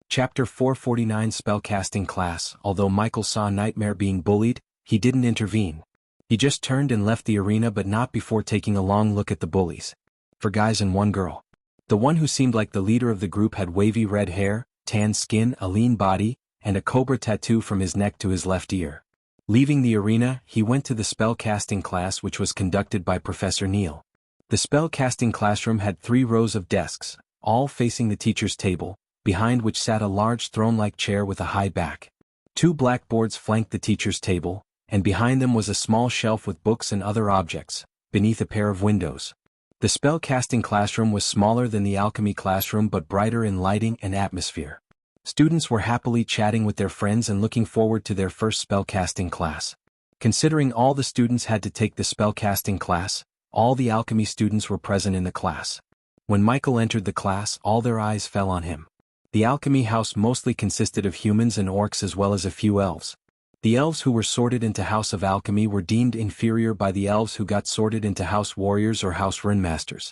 Chapter 449 Spellcasting Class. Although Michael saw Nightmare being bullied, he didn't intervene. He just turned and left the arena, but not before taking a long look at the bullies. 4 guys and 1 girl. The one who seemed like the leader of the group had wavy red hair, tan skin, a lean body, and a cobra tattoo from his neck to his left ear. Leaving the arena, he went to the spellcasting class, which was conducted by Professor Neil. The spellcasting classroom had 3 rows of desks, all facing the teacher's table, behind which sat a large throne-like chair with a high back. 2 blackboards flanked the teacher's table, and behind them was a small shelf with books and other objects, beneath a pair of windows. The spellcasting classroom was smaller than the alchemy classroom but brighter in lighting and atmosphere. Students were happily chatting with their friends and looking forward to their first spellcasting class. Considering all the students had to take the spellcasting class, all the alchemy students were present in the class. When Michael entered the class, all their eyes fell on him. The alchemy house mostly consisted of humans and orcs as well as a few elves. The elves who were sorted into House of Alchemy were deemed inferior by the elves who got sorted into House Warriors or House Runemasters.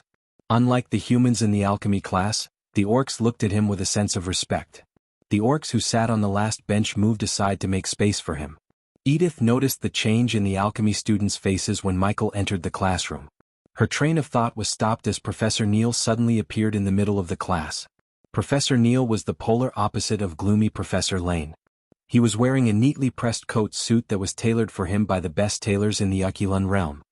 Unlike the humans in the alchemy class, the orcs looked at him with a sense of respect. The orcs who sat on the last bench moved aside to make space for him. Edith noticed the change in the alchemy students' faces when Michael entered the classroom. Her train of thought was stopped as Professor Neil suddenly appeared in the middle of the class. Professor Neil was the polar opposite of gloomy Professor Lane. He was wearing a neatly pressed coat suit that was tailored for him by the best tailors in the Ukulun realm.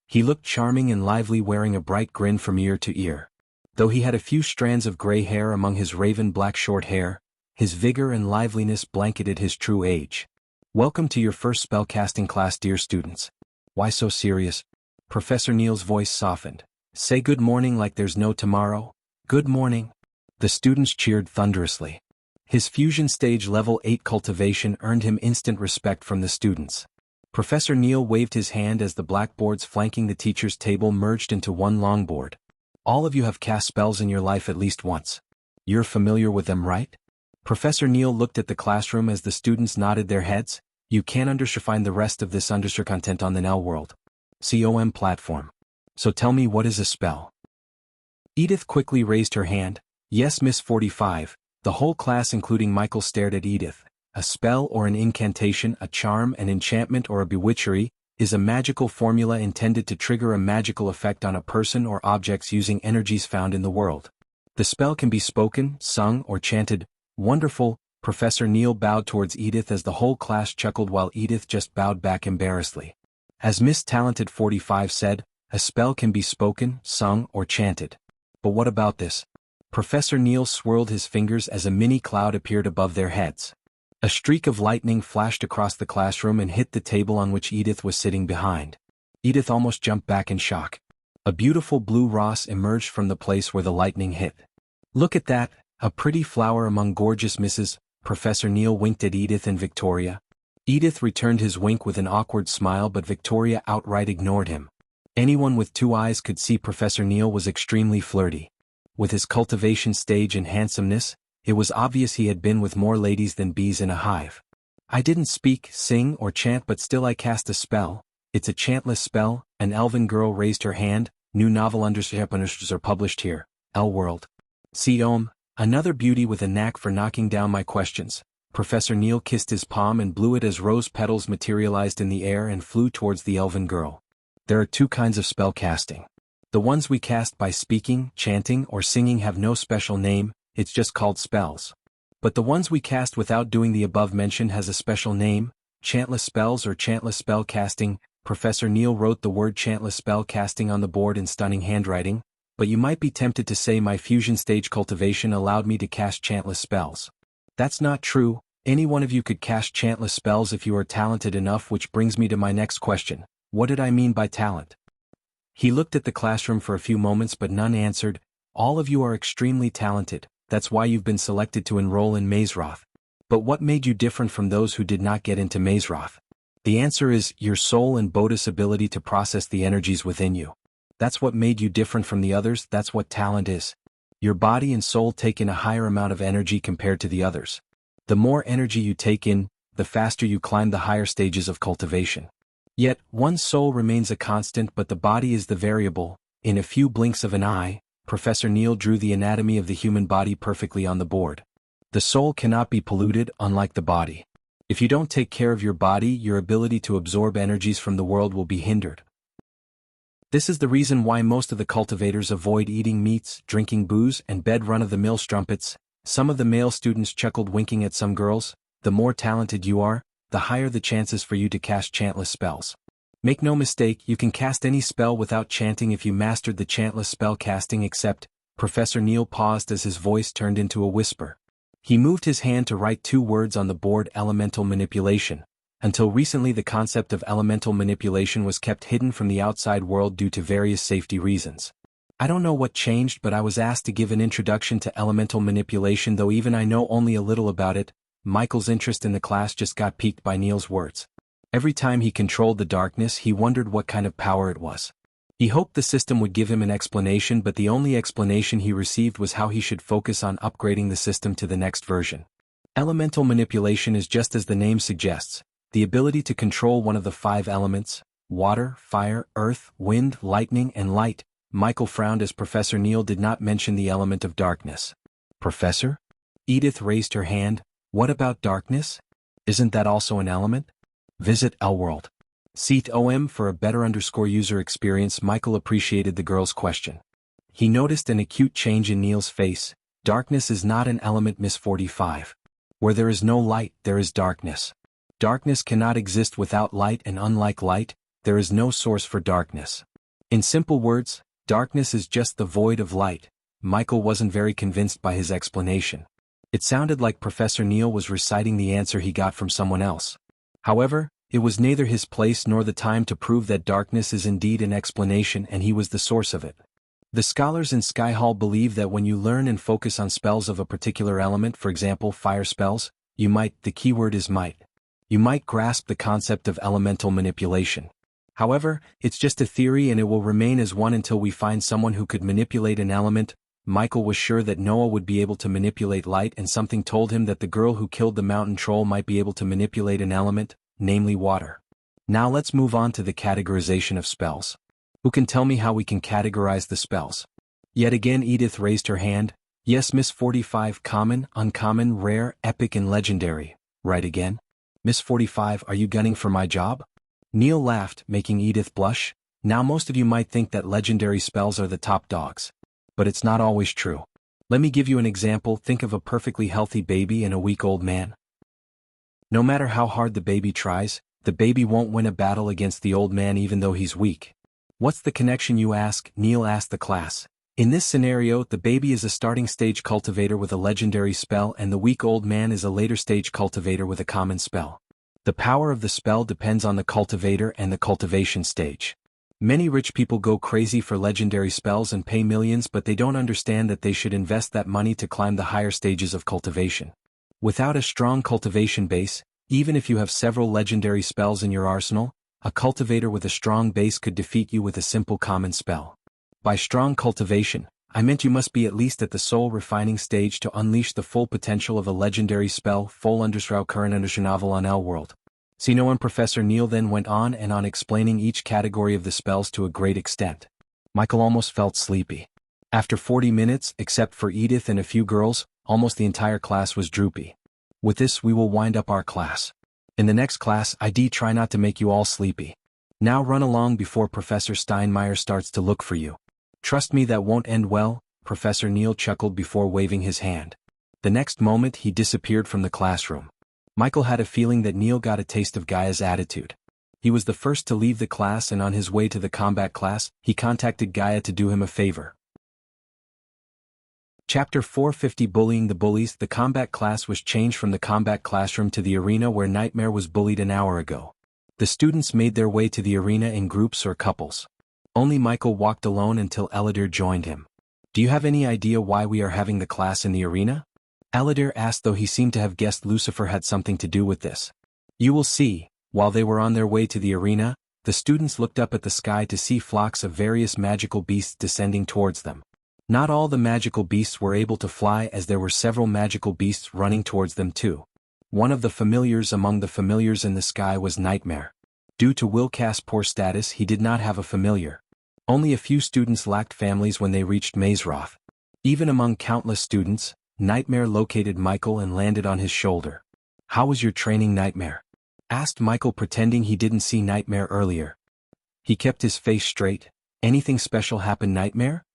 He looked charming and lively, wearing a bright grin from ear to ear. Though he had a few strands of gray hair among his raven black short hair, his vigor and liveliness blanketed his true age. "Welcome to your first spellcasting class, dear students." "Why so serious?" Professor Neil's voice softened. "Say good morning like there's no tomorrow." "Good morning." The students cheered thunderously. His fusion stage level 8 cultivation earned him instant respect from the students. Professor Neil waved his hand as the blackboards flanking the teacher's table merged into one long board. "All of you have cast spells in your life at least once. You're familiar with them, right?" Professor Neil looked at the classroom as the students nodded their heads. "You can find the rest of this content on the Nell World COM platform. So tell me, what is a spell?" Edith quickly raised her hand. "Yes, Miss 45. The whole class including Michael stared at Edith. "A spell or an incantation, a charm, an enchantment or a bewitchery, is a magical formula intended to trigger a magical effect on a person or objects using energies found in the world. The spell can be spoken, sung, or chanted." "Wonderful." Professor Neil bowed towards Edith as the whole class chuckled while Edith just bowed back embarrassedly. As Miss Talented 45 said, "A spell can be spoken, sung, or chanted. But what about this?" Professor Neil swirled his fingers as a mini cloud appeared above their heads. A streak of lightning flashed across the classroom and hit the table on which Edith was sitting behind. Edith almost jumped back in shock. A beautiful blue Ross emerged from the place where the lightning hit. "Look at that, a pretty flower among gorgeous misses." Professor Neil winked at Edith and Victoria. Edith returned his wink with an awkward smile, but Victoria outright ignored him. Anyone with 2 eyes could see Professor Neil was extremely flirty. With his cultivation stage and handsomeness, it was obvious he had been with more ladies than bees in a hive. "I didn't speak, sing, or chant, but still I cast a spell. It's a chantless spell." An elven girl raised her hand. "New novel understanders are published here. L World COM. Another beauty with a knack for knocking down my questions." Professor Neil kissed his palm and blew it as rose petals materialized in the air and flew towards the elven girl. "There are 2 kinds of spell casting. The ones we cast by speaking, chanting, or singing have no special name, it's just called spells. But the ones we cast without doing the above mentioned has a special name, chantless spells or chantless spell casting." Professor Neil wrote the word chantless spell casting on the board in stunning handwriting. "But you might be tempted to say my fusion stage cultivation allowed me to cast chantless spells. That's not true." Any one of you could cast chantless spells if you are talented enough, which brings me to my next question. What did I mean by talent? He looked at the classroom for a few moments but none answered. All of you are extremely talented, that's why you've been selected to enroll in Mazeroth. But what made you different from those who did not get into Mazeroth? The answer is your soul and Bodhi's ability to process the energies within you. That's what made you different from the others, that's what talent is. Your body and soul take in a higher amount of energy compared to the others. The more energy you take in, the faster you climb the higher stages of cultivation. Yet, one's soul remains a constant but the body is the variable. In a few blinks of an eye, Professor Neil drew the anatomy of the human body perfectly on the board. The soul cannot be polluted, unlike the body. If you don't take care of your body, your ability to absorb energies from the world will be hindered. This is the reason why most of the cultivators avoid eating meats, drinking booze, and bed run-of-the-mill strumpets. Some of the male students chuckled, winking at some girls. The more talented you are, the higher the chances for you to cast chantless spells. Make no mistake, you can cast any spell without chanting if you mastered the chantless spell casting, except. Professor Neil paused as his voice turned into a whisper. He moved his hand to write 2 words on the board: elemental manipulation. Until recently, the concept of elemental manipulation was kept hidden from the outside world due to various safety reasons. I don't know what changed, but I was asked to give an introduction to elemental manipulation, though even I know only a little about it. Michael's interest in the class just got piqued by Neil's words. Every time he controlled the darkness, he wondered what kind of power it was. He hoped the system would give him an explanation, but the only explanation he received was how he should focus on upgrading the system to the next version. Elemental manipulation is just as the name suggests, the ability to control one of the 5 elements: water, fire, earth, wind, lightning, and light. Michael frowned as Professor Neil did not mention the element of darkness. Professor? Edith raised her hand. What about darkness? Isn't that also an element? Visit Elworld. Seat.om for a better user experience. Michael appreciated the girl's question. He noticed an acute change in Neil's face. Darkness is not an element, Miss 45. Where there is no light, there is darkness. Darkness cannot exist without light, and unlike light, there is no source for darkness. In simple words, darkness is just the void of light. Michael wasn't very convinced by his explanation. It sounded like Professor Neil was reciting the answer he got from someone else. However, it was neither his place nor the time to prove that darkness is indeed an explanation and he was the source of it. The scholars in Sky Hall believe that when you learn and focus on spells of a particular element, for example fire spells, you might, the keyword is might. You might grasp the concept of elemental manipulation. However, it's just a theory and it will remain as one until we find someone who could manipulate an element. Michael was sure that Noah would be able to manipulate light, and something told him that the girl who killed the mountain troll might be able to manipulate an element, namely water. Now let's move on to the categorization of spells. Who can tell me how we can categorize the spells? Yet again Edith raised her hand. Yes, Miss 45. Common, uncommon, rare, epic, and legendary. Right again? Miss 45, are you gunning for my job? Neil laughed, making Edith blush. Now most of you might think that legendary spells are the top dogs. But it's not always true. Let me give you an example. Think of a perfectly healthy baby and a weak old man. No matter how hard the baby tries, the baby won't win a battle against the old man even though he's weak. What's the connection, you ask? Neil asked the class. In this scenario, the baby is a starting stage cultivator with a legendary spell and the weak old man is a later stage cultivator with a common spell. The power of the spell depends on the cultivator and the cultivation stage. Many rich people go crazy for legendary spells and pay millions, but they don't understand that they should invest that money to climb the higher stages of cultivation. Without a strong cultivation base, even if you have several legendary spells in your arsenal, a cultivator with a strong base could defeat you with a simple common spell. By strong cultivation, I meant you must be at least at the soul refining stage to unleash the full potential of a legendary spell. Full undersrow current novel on Elworld. See no one. Professor Neil then went on and on explaining each category of the spells to a great extent. Michael almost felt sleepy. After 40 minutes, except for Edith and a few girls, almost the entire class was droopy. With this we will wind up our class. In the next class, ID try not to make you all sleepy. Now run along before Professor Steinmeier starts to look for you. Trust me, that won't end well. Professor Neil chuckled before waving his hand. The next moment he disappeared from the classroom. Michael had a feeling that Neil got a taste of Gaia's attitude. He was the first to leave the class, and on his way to the combat class, he contacted Gaia to do him a favor. Chapter 450 Bullying the Bullies. The combat class was changed from the combat classroom to the arena where Nightmare was bullied an hour ago. The students made their way to the arena in groups or couples. Only Michael walked alone until Eladir joined him. Do you have any idea why we are having the class in the arena? Eladir asked, though he seemed to have guessed Lucifer had something to do with this. You will see. While they were on their way to the arena, the students looked up at the sky to see flocks of various magical beasts descending towards them. Not all the magical beasts were able to fly, as there were several magical beasts running towards them too. One of the familiars among the familiars in the sky was Nightmare. Due to Wilcast's poor status, he did not have a familiar. Only a few students lacked families when they reached Mazeroth. Even among countless students, Nightmare located Michael and landed on his shoulder. How was your training, Nightmare? Asked Michael, pretending he didn't see Nightmare earlier. He kept his face straight. Anything special happen, Nightmare?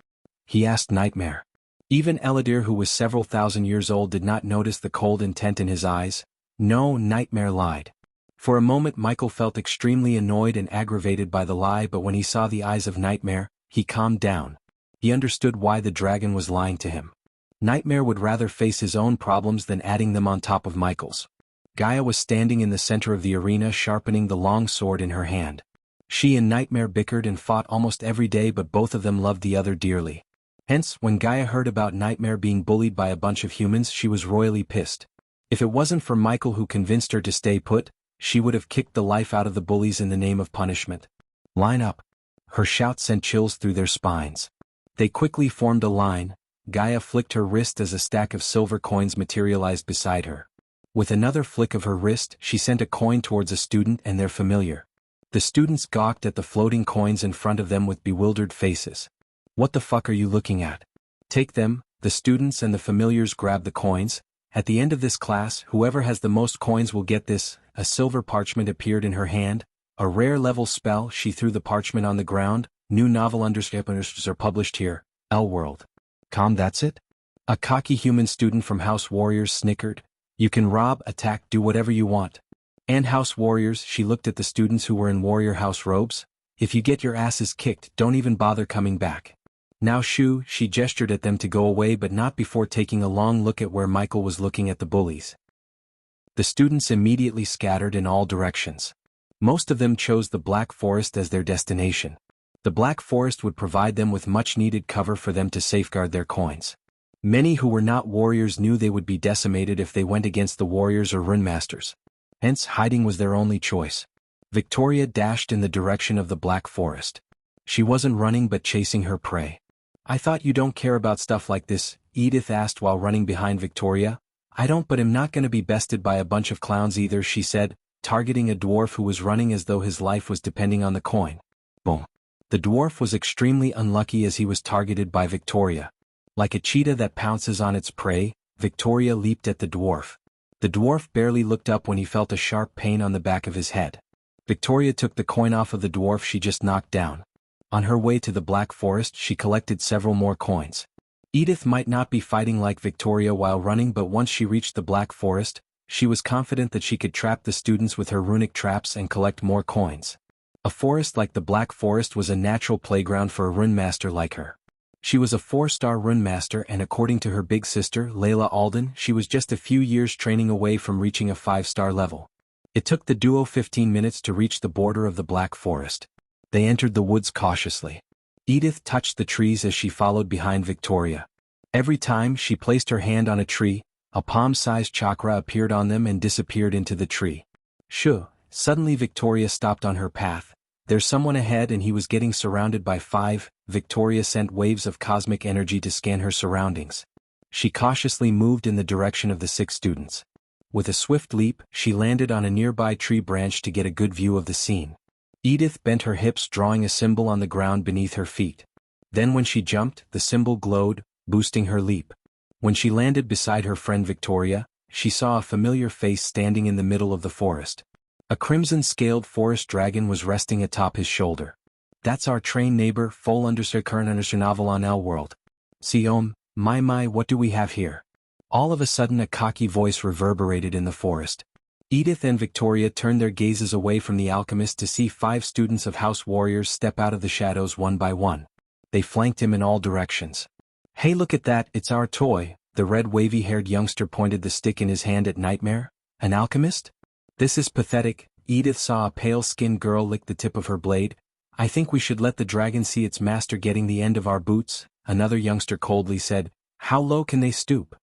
He asked Nightmare. Even Eladir, who was several thousand years old, did not notice the cold intent in his eyes. No, Nightmare lied. For a moment Michael felt extremely annoyed and aggravated by the lie, but when he saw the eyes of Nightmare, he calmed down. He understood why the dragon was lying to him. Nightmare would rather face his own problems than adding them on top of Michael's. Gaia was standing in the center of the arena, sharpening the long sword in her hand. She and Nightmare bickered and fought almost every day, but both of them loved the other dearly. Hence, when Gaia heard about Nightmare being bullied by a bunch of humans, she was royally pissed. If it wasn't for Michael, who convinced her to stay put, she would have kicked the life out of the bullies in the name of punishment. Line up. Her shout sent chills through their spines. They quickly formed a line. Gaia flicked her wrist as a stack of silver coins materialized beside her. With another flick of her wrist, she sent a coin towards a student and their familiar. The students gawked at the floating coins in front of them with bewildered faces. What the fuck are you looking at? Take them. The students and the familiars grabbed the coins. At the end of this class, whoever has the most coins will get this. A silver parchment appeared in her hand. A rare level spell. She threw the parchment on the ground. New novel underscapers are published here. L-World. That's it? A cocky human student from House Warriors snickered. You can rob, attack, do whatever you want. And House Warriors, she looked at the students who were in Warrior House robes. If you get your asses kicked, don't even bother coming back. Now shoo, she gestured at them to go away, but not before taking a long look at where Michael was looking at the bullies. The students immediately scattered in all directions. Most of them chose the Black Forest as their destination. The Black Forest would provide them with much-needed cover for them to safeguard their coins. Many who were not warriors knew they would be decimated if they went against the warriors or runemasters. Hence, hiding was their only choice. Victoria dashed in the direction of the Black Forest. She wasn't running but chasing her prey. I thought you don't care about stuff like this, Edith asked while running behind Victoria. I don't, but I'm not gonna be bested by a bunch of clowns either, she said, targeting a dwarf who was running as though his life was depending on the coin. Boom. The dwarf was extremely unlucky as he was targeted by Victoria. Like a cheetah that pounces on its prey, Victoria leaped at the dwarf. The dwarf barely looked up when he felt a sharp pain on the back of his head. Victoria took the coin off of the dwarf she just knocked down. On her way to the Black Forest, she collected several more coins. Edith might not be fighting like Victoria while running, but once she reached the Black Forest, she was confident that she could trap the students with her runic traps and collect more coins. A forest like the Black Forest was a natural playground for a runemaster like her. She was a 4-star runemaster, and according to her big sister, Layla Alden, she was just a few years training away from reaching a 5-star level. It took the duo 15 minutes to reach the border of the Black Forest. They entered the woods cautiously. Edith touched the trees as she followed behind Victoria. Every time she placed her hand on a tree, a palm-sized chakra appeared on them and disappeared into the tree. Shoo! Suddenly Victoria stopped on her path. There's someone ahead and he was getting surrounded by 5. Victoria sent waves of cosmic energy to scan her surroundings. She cautiously moved in the direction of the 6 students. With a swift leap, she landed on a nearby tree branch to get a good view of the scene. Edith bent her hips, drawing a symbol on the ground beneath her feet. Then when she jumped, the symbol glowed, boosting her leap. When she landed beside her friend Victoria, she saw a familiar face standing in the middle of the forest. A crimson-scaled forest dragon was resting atop his shoulder. That's our trained neighbor, full current novel on L-World. My, what do we have here? All of a sudden a cocky voice reverberated in the forest. Edith and Victoria turned their gazes away from the alchemist to see 5 students of House Warriors step out of the shadows one by one. They flanked him in all directions. Hey, look at that, it's our toy. The red wavy-haired youngster pointed the stick in his hand at Nightmare. An alchemist? This is pathetic. Edith saw a pale-skinned girl lick the tip of her blade. I think we should let the dragon see its master getting the end of our boots, another youngster coldly said. How low can they stoop?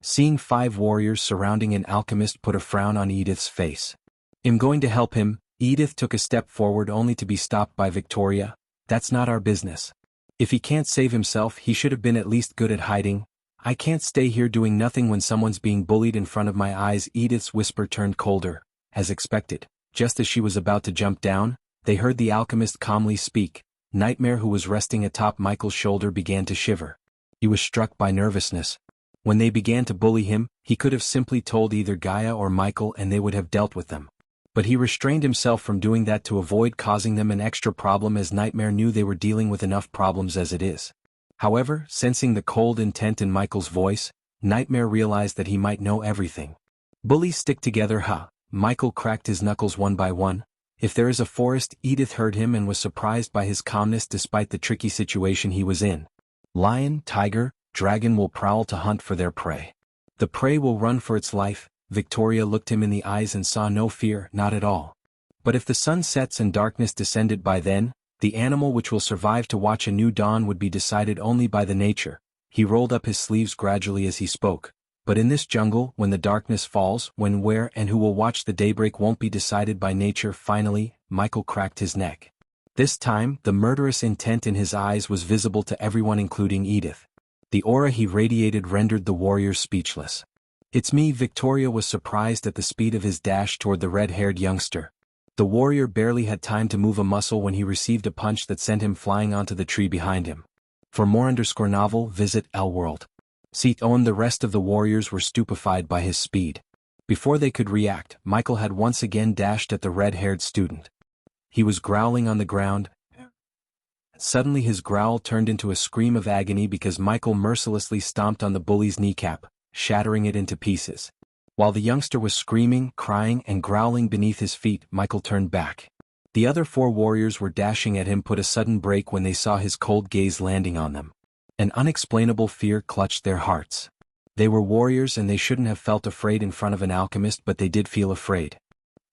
Seeing 5 warriors surrounding an alchemist put a frown on Edith's face. I'm going to help him. Edith took a step forward only to be stopped by Victoria. That's not our business. If he can't save himself, he should have been at least good at hiding. I can't stay here doing nothing when someone's being bullied in front of my eyes. Edith's whisper turned colder, as expected. Just as she was about to jump down, they heard the alchemist calmly speak. Nightmare, who was resting atop Michael's shoulder, began to shiver. He was struck by nervousness. When they began to bully him, he could have simply told either Gaia or Michael and they would have dealt with them. But he restrained himself from doing that to avoid causing them an extra problem, as Nightmare knew they were dealing with enough problems as it is. However, sensing the cold intent in Michael's voice, Nightmare realized that he might know everything. Bullies stick together, huh? Michael cracked his knuckles one by one. If there is a forest, Edith heard him and was surprised by his calmness despite the tricky situation he was in. Lion, tiger, dragon will prowl to hunt for their prey. The prey will run for its life. Victoria looked him in the eyes and saw no fear, not at all. But if the sun sets and darkness descended by then, the animal which will survive to watch a new dawn would be decided only by the nature. He rolled up his sleeves gradually as he spoke. But in this jungle, when the darkness falls, when, where, and who will watch the daybreak won't be decided by nature. Finally, Michael cracked his neck. This time, the murderous intent in his eyes was visible to everyone, including Edith. The aura he radiated rendered the warriors speechless. It's me. Victoria was surprised at the speed of his dash toward the red-haired youngster. The warrior barely had time to move a muscle when he received a punch that sent him flying onto the tree behind him. For more _novel, visit L-World. The rest of the warriors were stupefied by his speed. Before they could react, Michael had once again dashed at the red-haired student. He was growling on the ground. Suddenly his growl turned into a scream of agony because Michael mercilessly stomped on the bully's kneecap, shattering it into pieces. While the youngster was screaming, crying, and growling beneath his feet, Michael turned back. The other 4 warriors were dashing at him, put a sudden break when they saw his cold gaze landing on them. An unexplainable fear clutched their hearts. They were warriors and they shouldn't have felt afraid in front of an alchemist, but they did feel afraid.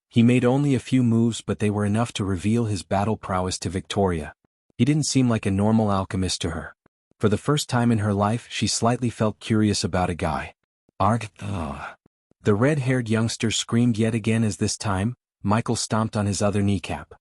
He made only a few moves, but they were enough to reveal his battle prowess to Victoria. He didn't seem like a normal alchemist to her. For the first time in her life, she slightly felt curious about a guy. The red-haired youngster screamed yet again as this time, Michael stomped on his other kneecap.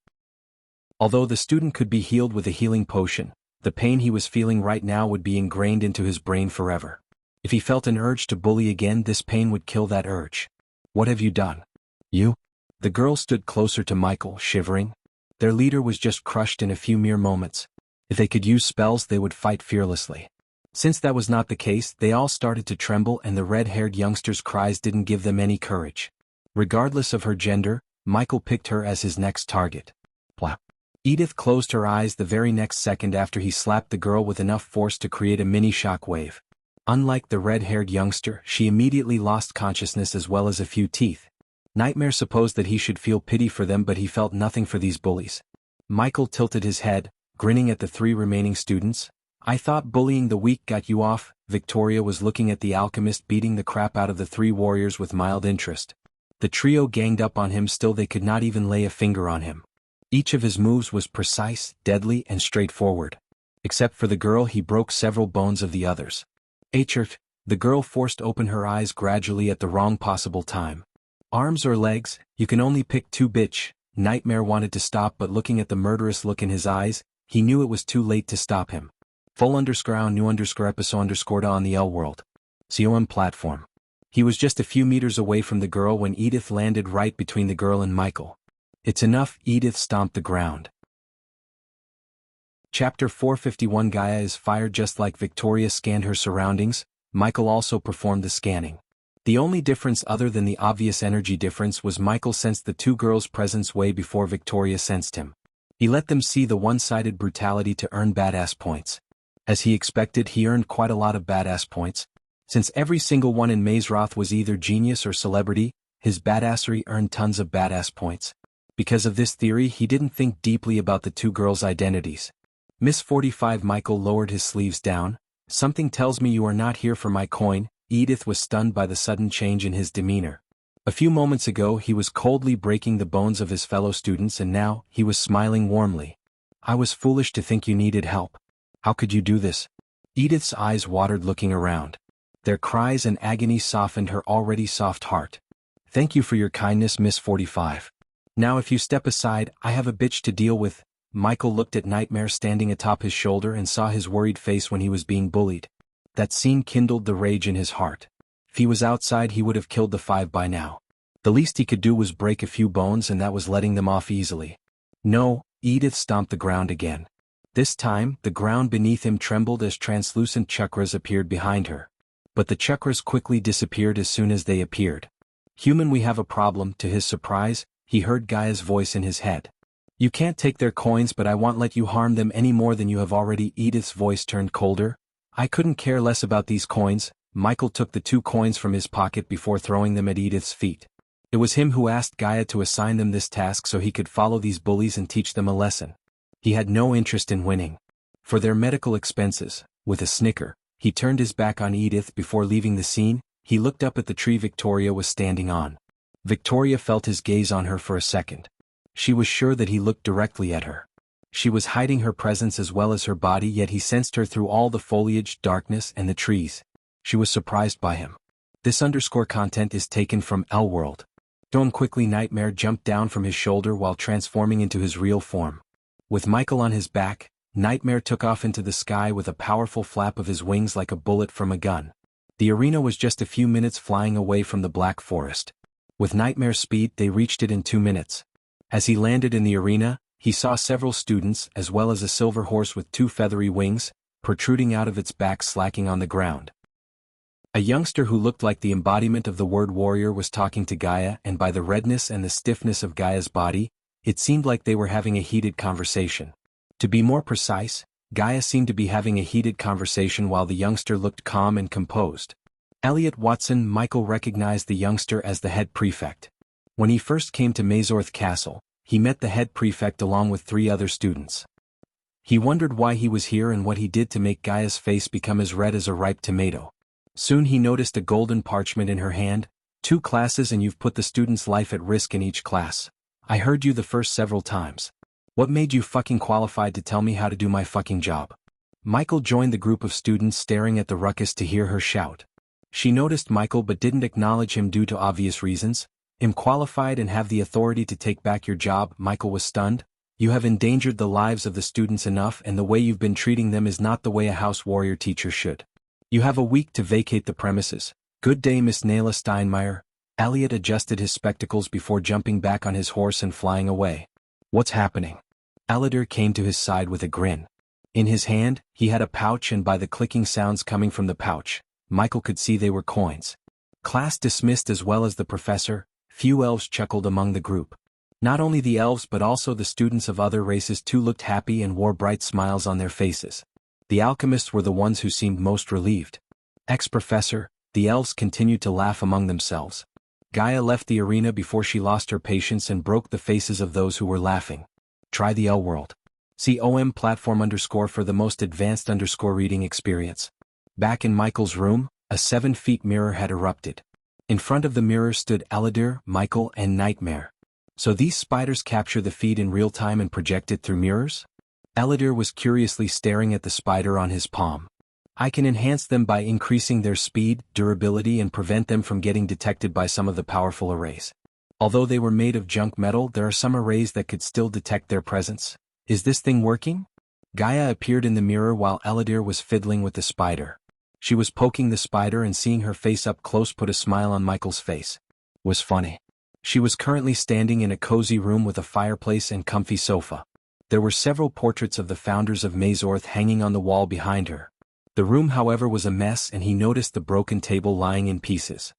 Although the student could be healed with a healing potion, the pain he was feeling right now would be ingrained into his brain forever. If he felt an urge to bully again, this pain would kill that urge. What have you done? You? The girl stood closer to Michael, shivering. Their leader was just crushed in a few mere moments. If they could use spells, they would fight fearlessly. Since that was not the case, they all started to tremble, and the red-haired youngster's cries didn't give them any courage. Regardless of her gender, Michael picked her as his next target. Plop. Edith closed her eyes the very next second after he slapped the girl with enough force to create a mini shockwave. Unlike the red-haired youngster, she immediately lost consciousness as well as a few teeth. Nightmare supposed that he should feel pity for them, but he felt nothing for these bullies. Michael tilted his head, grinning at the 3 remaining students. I thought bullying the weak got you off. Victoria was looking at the alchemist beating the crap out of the 3 warriors with mild interest. The trio ganged up on him, still they could not even lay a finger on him. Each of his moves was precise, deadly, and straightforward. Except for the girl, he broke several bones of the others. The girl forced open her eyes gradually at the wrong possible time. Arms or legs, you can only pick 2, bitch. Nightmare wanted to stop, but looking at the murderous look in his eyes, he knew it was too late to stop him. _new_episode_ on the L-World. COM platform. He was just a few meters away from the girl when Edith landed right between the girl and Michael. It's enough. Edith stomped the ground. Chapter 451. Gaia is fired. Just like Victoria scanned her surroundings, Michael also performed the scanning. The only difference other than the obvious energy difference was Michael sensed the 2 girls' presence way before Victoria sensed him. He let them see the one-sided brutality to earn badass points. As he expected, he earned quite a lot of badass points. Since every single one in Mazeroth was either genius or celebrity, his badassery earned tons of badass points. Because of this theory, he didn't think deeply about the 2 girls' identities. Miss 45. Michael lowered his sleeves down. Something tells me you are not here for my coin. Edith was stunned by the sudden change in his demeanor. A few moments ago he was coldly breaking the bones of his fellow students, and now he was smiling warmly. I was foolish to think you needed help. How could you do this? Edith's eyes watered looking around. Their cries and agony softened her already soft heart. Thank you for your kindness, Miss 45. Now if you step aside, I have a bitch to deal with. Michael looked at Nightmare standing atop his shoulder and saw his worried face when he was being bullied. That scene kindled the rage in his heart. If he was outside, he would have killed the 5 by now. The least he could do was break a few bones, and that was letting them off easily. No, Edith stomped the ground again. This time, the ground beneath him trembled as translucent chakras appeared behind her. But the chakras quickly disappeared as soon as they appeared. Human, we have a problem. To his surprise, he heard Gaia's voice in his head. You can't take their coins, but I won't let you harm them any more than you have already. Edith's voice turned colder. I couldn't care less about these coins. Michael took the 2 coins from his pocket before throwing them at Edith's feet. It was him who asked Gaia to assign them this task so he could follow these bullies and teach them a lesson. He had no interest in winning. For their medical expenses, with a snicker, he turned his back on Edith. Before leaving the scene, he looked up at the tree Victoria was standing on. Victoria felt his gaze on her for a second. She was sure that he looked directly at her. She was hiding her presence as well as her body, yet he sensed her through all the foliage, darkness, and the trees. She was surprised by him. This _ content is taken from L World. Don't quickly. Nightmare jumped down from his shoulder while transforming into his real form. With Michael on his back, Nightmare took off into the sky with a powerful flap of his wings like a bullet from a gun. The arena was just a few minutes flying away from the Black Forest. With Nightmare's speed, they reached it in 2 minutes. As he landed in the arena, he saw several students as well as a silver horse with 2 feathery wings, protruding out of its back, slacking on the ground. A youngster who looked like the embodiment of the word warrior was talking to Gaia, and by the redness and the stiffness of Gaia's body, it seemed like they were having a heated conversation. To be more precise, Gaia seemed to be having a heated conversation while the youngster looked calm and composed. Elliot Watson. Michael recognized the youngster as the head prefect. When he first came to Mazorth Castle, he met the head prefect along with 3 other students. He wondered why he was here and what he did to make Gaia's face become as red as a ripe tomato. Soon he noticed a golden parchment in her hand. 2 classes, and you've put the student's life at risk in each class. I heard you the first several times. What made you fucking qualified to tell me how to do my fucking job? Michael joined the group of students staring at the ruckus to hear her shout. She noticed Michael but didn't acknowledge him due to obvious reasons. I'm qualified and have the authority to take back your job. Michael was stunned. You have endangered the lives of the students enough, and the way you've been treating them is not the way a house warrior teacher should. You have a week to vacate the premises. Good day, Miss Nayla Steinmeier. Elliot adjusted his spectacles before jumping back on his horse and flying away. What's happening? Aladir came to his side with a grin. In his hand, he had a pouch, and by the clicking sounds coming from the pouch, Michael could see they were coins. Class dismissed as well as the professor. Few elves chuckled among the group. Not only the elves but also the students of other races too looked happy and wore bright smiles on their faces. The alchemists were the ones who seemed most relieved. Ex-professor, the elves continued to laugh among themselves. Gaia left the arena before she lost her patience and broke the faces of those who were laughing. Try the L World. COM platform _ for the most advanced _ reading experience. Back in Michael's room, a 7-foot mirror had erupted. In front of the mirror stood Aladir, Michael, and Nightmare. So these spiders capture the feed in real time and project it through mirrors? Aladir was curiously staring at the spider on his palm. I can enhance them by increasing their speed, durability, and prevent them from getting detected by some of the powerful arrays. Although they were made of junk metal, there are some arrays that could still detect their presence. Is this thing working? Gaia appeared in the mirror while Aladir was fiddling with the spider. She was poking the spider, and seeing her face up close put a smile on Michael's face. Was funny. She was currently standing in a cozy room with a fireplace and comfy sofa. There were several portraits of the founders of Mazorth hanging on the wall behind her. The room, however, was a mess, and he noticed the broken table lying in pieces.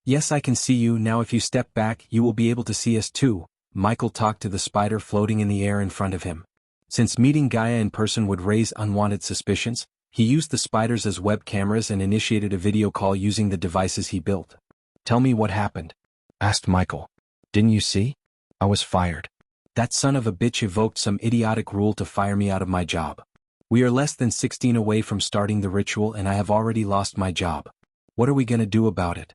Yes, I can see you now. If you step back, you will be able to see us too. Michael talked to the spider floating in the air in front of him. Since meeting Gaia in person would raise unwanted suspicions, he used the spiders as web cameras and initiated a video call using the devices he built. Tell me what happened, asked Michael. Didn't you see? I was fired. That son of a bitch evoked some idiotic rule to fire me out of my job. We are less than 16 away from starting the ritual and I have already lost my job. What are we gonna do about it?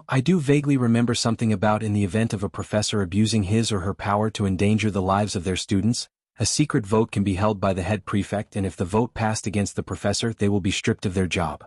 I do vaguely remember something about in the event of a professor abusing his or her power to endanger the lives of their students, a secret vote can be held by the head prefect, and if the vote passed against the professor they will be stripped of their job.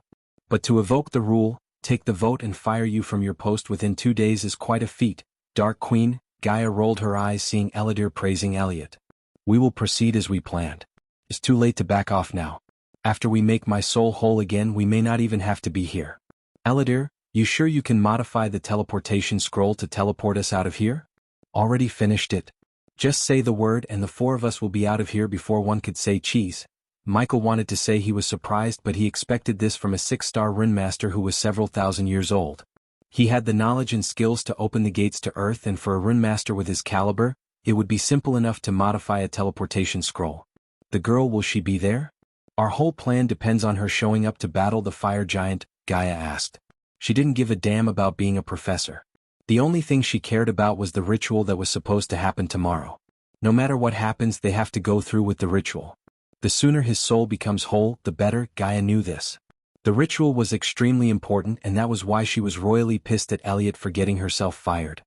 But to evoke the rule, take the vote and fire you from your post within 2 days is quite a feat, Dark Queen. Gaia rolled her eyes seeing Eladir praising Elliot. We will proceed as we planned. It's too late to back off now. After we make my soul whole again we may not even have to be here. Eladir, you sure you can modify the teleportation scroll to teleport us out of here? Already finished it. Just say the word and the 4 of us will be out of here before one could say cheese. Michael wanted to say he was surprised, but he expected this from a 6-star Runemaster who was several thousand years old. He had the knowledge and skills to open the gates to Earth, and for a Runemaster with his caliber, it would be simple enough to modify a teleportation scroll. The girl, will she be there? Our whole plan depends on her showing up to battle the fire giant, Gaia asked. She didn't give a damn about being a professor. The only thing she cared about was the ritual that was supposed to happen tomorrow. No matter what happens they have to go through with the ritual. The sooner his soul becomes whole, the better. Gaia knew this. The ritual was extremely important, and that was why she was royally pissed at Elliot for getting herself fired.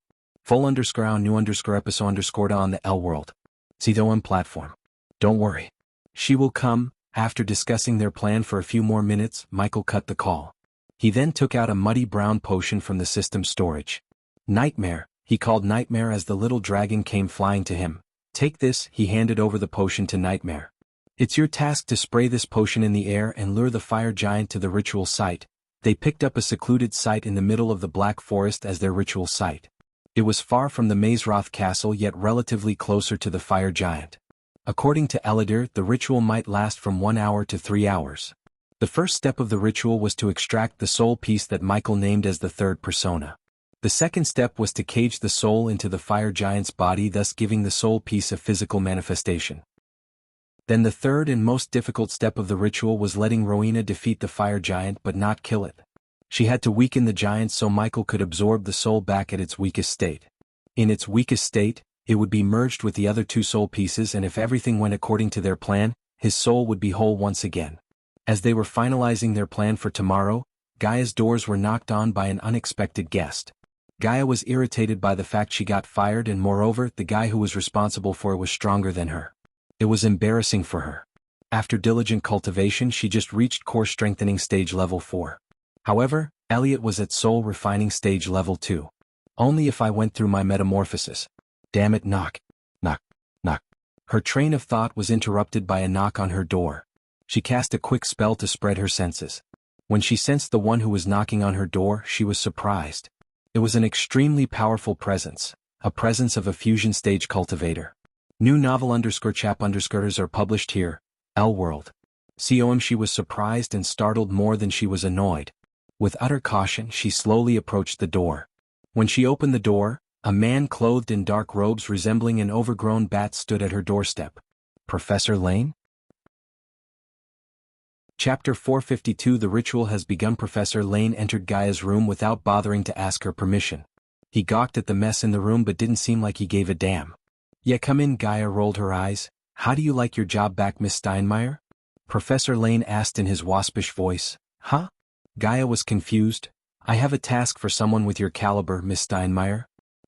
Full_new_episode_ on the L World. See the OM platform. Don't worry. She will come. After discussing their plan for a few more minutes, Michael cut the call. He then took out a muddy brown potion from the system storage. Nightmare, he called Nightmare as the little dragon came flying to him. Take this, he handed over the potion to Nightmare. It's your task to spray this potion in the air and lure the fire giant to the ritual site. They picked up a secluded site in the middle of the Black Forest as their ritual site. It was far from the Mazeroth castle yet relatively closer to the fire giant. According to Eladir, the ritual might last from 1 hour to 3 hours. The first step of the ritual was to extract the soul piece that Michael named as the third persona. The second step was to cage the soul into the fire giant's body, thus giving the soul piece a physical manifestation. Then the third and most difficult step of the ritual was letting Rowena defeat the fire giant but not kill it. She had to weaken the giant so Michael could absorb the soul back at its weakest state. In its weakest state, it would be merged with the other 2 soul pieces, and if everything went according to their plan, his soul would be whole once again. As they were finalizing their plan for tomorrow, Gaia's doors were knocked on by an unexpected guest. Gaia was irritated by the fact she got fired, and moreover, the guy who was responsible for it was stronger than her. It was embarrassing for her. After diligent cultivation she just reached core strengthening stage level 4. However, Elliot was at soul refining stage level 2. Only if I went through my metamorphosis. Damn it, knock. Knock. Knock. Her train of thought was interrupted by a knock on her door. She cast a quick spell to spread her senses. When she sensed the one who was knocking on her door, she was surprised. It was an extremely powerful presence, a presence of a fusion stage cultivator. New novel _chap_ers are published here, L World. COM. She was surprised and startled more than she was annoyed. With utter caution she slowly approached the door. When she opened the door, a man clothed in dark robes resembling an overgrown bat stood at her doorstep. Professor Lane? Chapter 452. The ritual has begun. Professor Lane entered Gaia's room without bothering to ask her permission. He gawked at the mess in the room but didn't seem like he gave a damn. Yeah, come in. Gaia rolled her eyes. How do you like your job back, Miss Steinmeier? Professor Lane asked in his waspish voice. Huh? Gaia was confused. I have a task for someone with your caliber, Miss Steinmeier.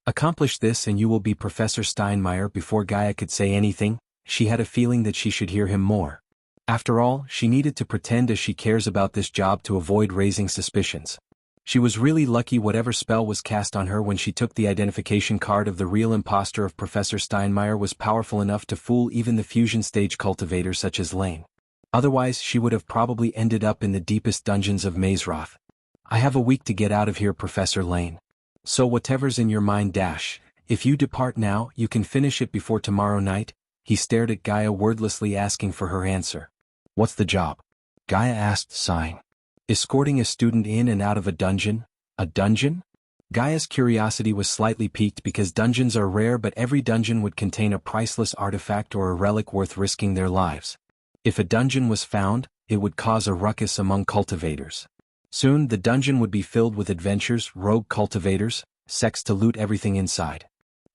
Accomplish this and you will be Professor Steinmeier. Before Gaia could say anything, she had a feeling that she should hear him more. After all, she needed to pretend as she cares about this job to avoid raising suspicions. She was really lucky whatever spell was cast on her when she took the identification card of the real imposter of Professor Steinmeier was powerful enough to fool even the fusion stage cultivator such as Lane. Otherwise she would have probably ended up in the deepest dungeons of Mazeroth. I have a week to get out of here, Professor Lane. So whatever's in your mind. If you depart now, you can finish it before tomorrow night. He stared at Gaia wordlessly, asking for her answer. What's the job? Gaia asked, sighing. Escorting a student in and out of a dungeon? A dungeon? Gaia's curiosity was slightly piqued because dungeons are rare, but every dungeon would contain a priceless artifact or a relic worth risking their lives. If a dungeon was found, it would cause a ruckus among cultivators. Soon the dungeon would be filled with adventurers, rogue cultivators, sects to loot everything inside.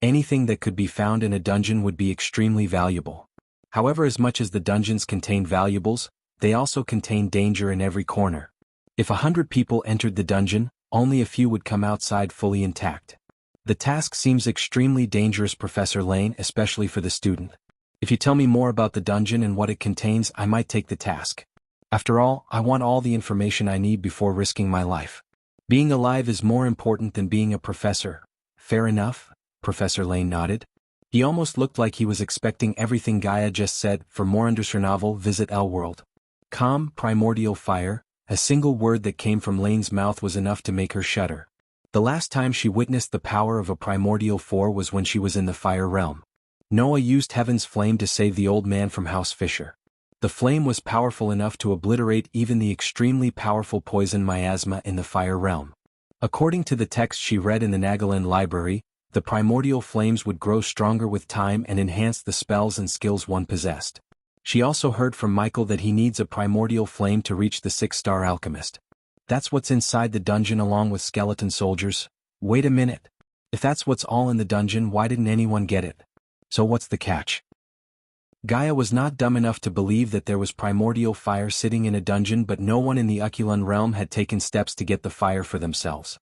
Anything that could be found in a dungeon would be extremely valuable. However, as much as the dungeons contain valuables, they also contain danger in every corner. If 100 people entered the dungeon, only a few would come outside fully intact. The task seems extremely dangerous, Professor Lane, especially for the student. If you tell me more about the dungeon and what it contains, I might take the task. After all, I want all the information I need before risking my life. Being alive is more important than being a professor. Fair enough, Professor Lane nodded. He almost looked like he was expecting everything Gaia just said. For more under her novel, visit L World. Calm, primordial fire. A single word that came from Lane's mouth was enough to make her shudder. The last time she witnessed the power of a primordial force was when she was in the fire realm. Noah used heaven's flame to save the old man from House Fisher. The flame was powerful enough to obliterate even the extremely powerful poison miasma in the fire realm. According to the text she read in the Nagaland library, the primordial flames would grow stronger with time and enhance the spells and skills one possessed. She also heard from Michael that he needs a primordial flame to reach the 6-star alchemist. That's what's inside the dungeon along with skeleton soldiers. Wait a minute. If that's what's all in the dungeon, why didn't anyone get it? So what's the catch? Gaia was not dumb enough to believe that there was primordial fire sitting in a dungeon, but no one in the Aculan realm had taken steps to get the fire for themselves.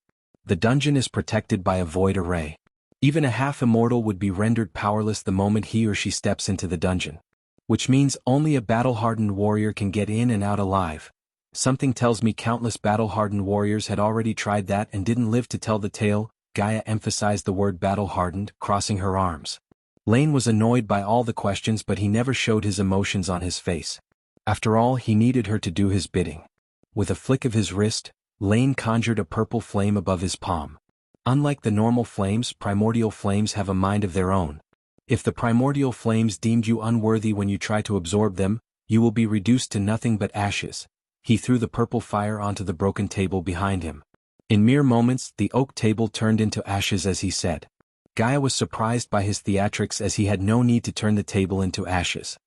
The dungeon is protected by a void array. Even a half-immortal would be rendered powerless the moment he or she steps into the dungeon. Which means only a battle-hardened warrior can get in and out alive. Something tells me countless battle-hardened warriors had already tried that and didn't live to tell the tale. Gaia emphasized the word battle-hardened, crossing her arms. Lane was annoyed by all the questions, but he never showed his emotions on his face. After all, he needed her to do his bidding. With a flick of his wrist, Lane conjured a purple flame above his palm. Unlike the normal flames, primordial flames have a mind of their own. If the primordial flames deemed you unworthy when you try to absorb them, you will be reduced to nothing but ashes. He threw the purple fire onto the broken table behind him. In mere moments, the oak table turned into ashes as he said. Gaia was surprised by his theatrics as he had no need to turn the table into ashes.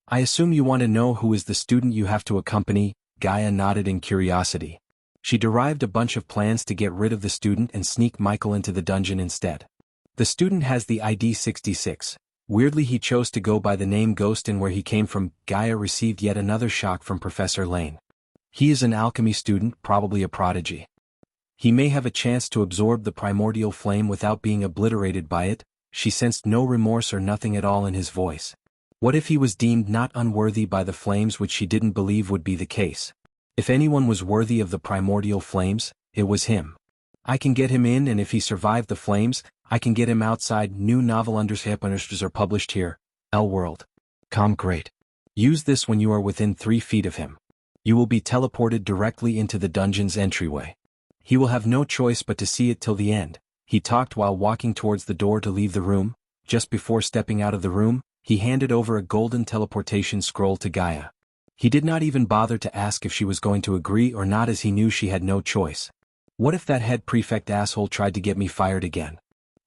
I assume you want to know who is the student you have to accompany. Gaia nodded in curiosity. She derived a bunch of plans to get rid of the student and sneak Michael into the dungeon instead. The student has the ID 66. Weirdly, he chose to go by the name Ghost, and where he came from. Gaia received yet another shock from Professor Lane. He is an alchemy student, probably a prodigy. He may have a chance to absorb the primordial flame without being obliterated by it. She sensed no remorse or nothing at all in his voice. What if he was deemed not unworthy by the flames, which she didn't believe would be the case? If anyone was worthy of the primordial flames, it was him. I can get him in, and if he survived the flames, I can get him outside. New novel understanders are published here. L World. Great. Use this when you are within 3 feet of him. You will be teleported directly into the dungeon's entryway. He will have no choice but to see it till the end. He talked while walking towards the door to leave the room. Just before stepping out of the room, he handed over a golden teleportation scroll to Gaia. He did not even bother to ask if she was going to agree or not, as he knew she had no choice. What if that head prefect asshole tried to get me fired again?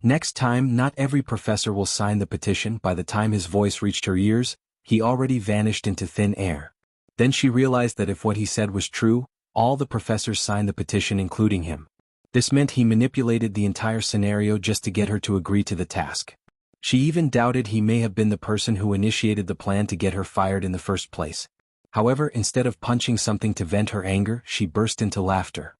Next time, not every professor will sign the petition. By the time his voice reached her ears, he already vanished into thin air. Then she realized that if what he said was true, all the professors signed the petition, including him. This meant he manipulated the entire scenario just to get her to agree to the task. She even doubted he may have been the person who initiated the plan to get her fired in the first place. However, instead of punching something to vent her anger, she burst into laughter.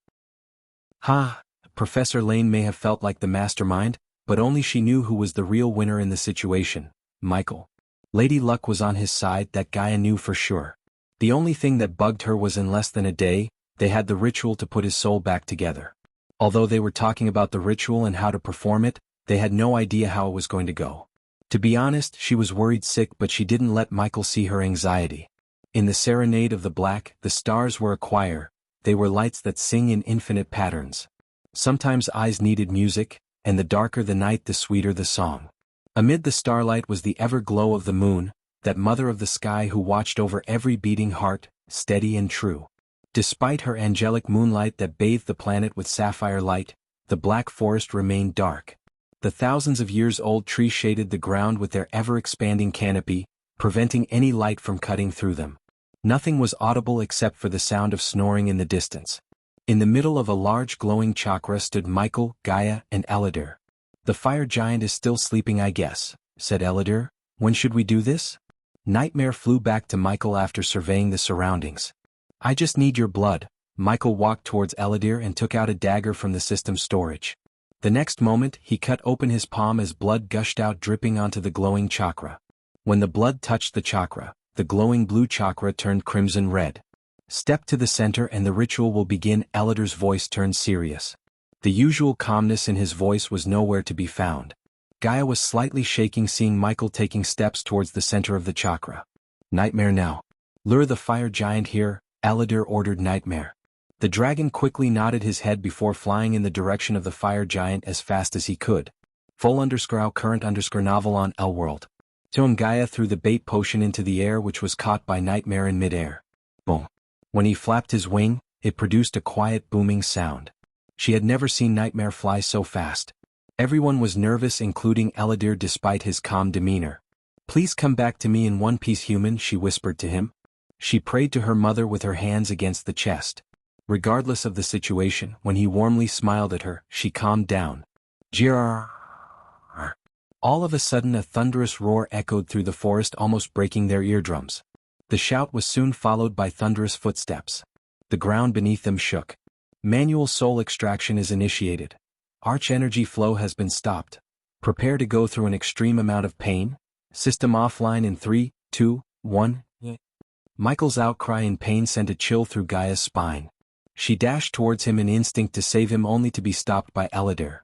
Professor Lane may have felt like the mastermind, but only she knew who was the real winner in the situation: Michael. Lady Luck was on his side, that Gaia knew for sure. The only thing that bugged her was in less than a day, they had the ritual to put his soul back together. Although they were talking about the ritual and how to perform it, they had no idea how it was going to go. To be honest, she was worried sick, but she didn't let Michael see her anxiety. In the Serenade of the Black, the stars were a choir. They were lights that sing in infinite patterns. Sometimes eyes needed music, and the darker the night, the sweeter the song. Amid the starlight was the ever-glow of the moon, that mother of the sky who watched over every beating heart, steady and true. Despite her angelic moonlight that bathed the planet with sapphire light, the black forest remained dark. The thousands of years-old trees shaded the ground with their ever-expanding canopy, preventing any light from cutting through them. Nothing was audible except for the sound of snoring in the distance. In the middle of a large glowing chakra stood Michael, Gaia, and Elidar. "The fire giant is still sleeping, I guess," said Elidar. "When should we do this?" Nightmare flew back to Michael after surveying the surroundings. I just need your blood. Michael walked towards Eladir and took out a dagger from the system storage. The next moment, he cut open his palm as blood gushed out, dripping onto the glowing chakra. When the blood touched the chakra, the glowing blue chakra turned crimson red. Step to the center and the ritual will begin. Eladir's voice turned serious. The usual calmness in his voice was nowhere to be found. Gaia was slightly shaking seeing Michael taking steps towards the center of the chakra. Nightmare now. Lure the fire giant here, Eladir ordered Nightmare. The dragon quickly nodded his head before flying in the direction of the fire giant as fast as he could. Full_current_novel on L-World. Gaia threw the bait potion into the air, which was caught by Nightmare in midair. Boom. When he flapped his wing, it produced a quiet booming sound. She had never seen Nightmare fly so fast. Everyone was nervous, including Eladir, despite his calm demeanor. Please come back to me in one piece, human, she whispered to him. She prayed to her mother with her hands against the chest. Regardless of the situation, when he warmly smiled at her, she calmed down. Jirr. All of a sudden a thunderous roar echoed through the forest, almost breaking their eardrums. The shout was soon followed by thunderous footsteps. The ground beneath them shook. Manual soul extraction is initiated. Arch energy flow has been stopped. Prepare to go through an extreme amount of pain. System offline in 3, 2, 1. Michael's outcry in pain sent a chill through Gaia's spine. She dashed towards him in instinct to save him, only to be stopped by Eladir.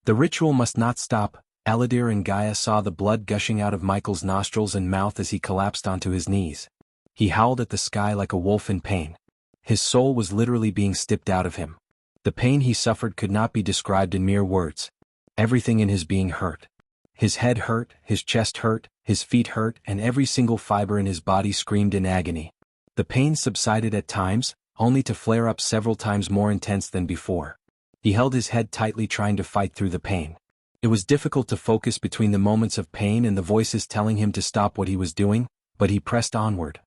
The ritual must not stop. Eladir and Gaia saw the blood gushing out of Michael's nostrils and mouth as he collapsed onto his knees. He howled at the sky like a wolf in pain. His soul was literally being stripped out of him. The pain he suffered could not be described in mere words. Everything in his being hurt. His head hurt, his chest hurt, his feet hurt, and every single fiber in his body screamed in agony. The pain subsided at times, only to flare up several times more intense than before. He held his head tightly, trying to fight through the pain. It was difficult to focus between the moments of pain and the voices telling him to stop what he was doing, but he pressed onward.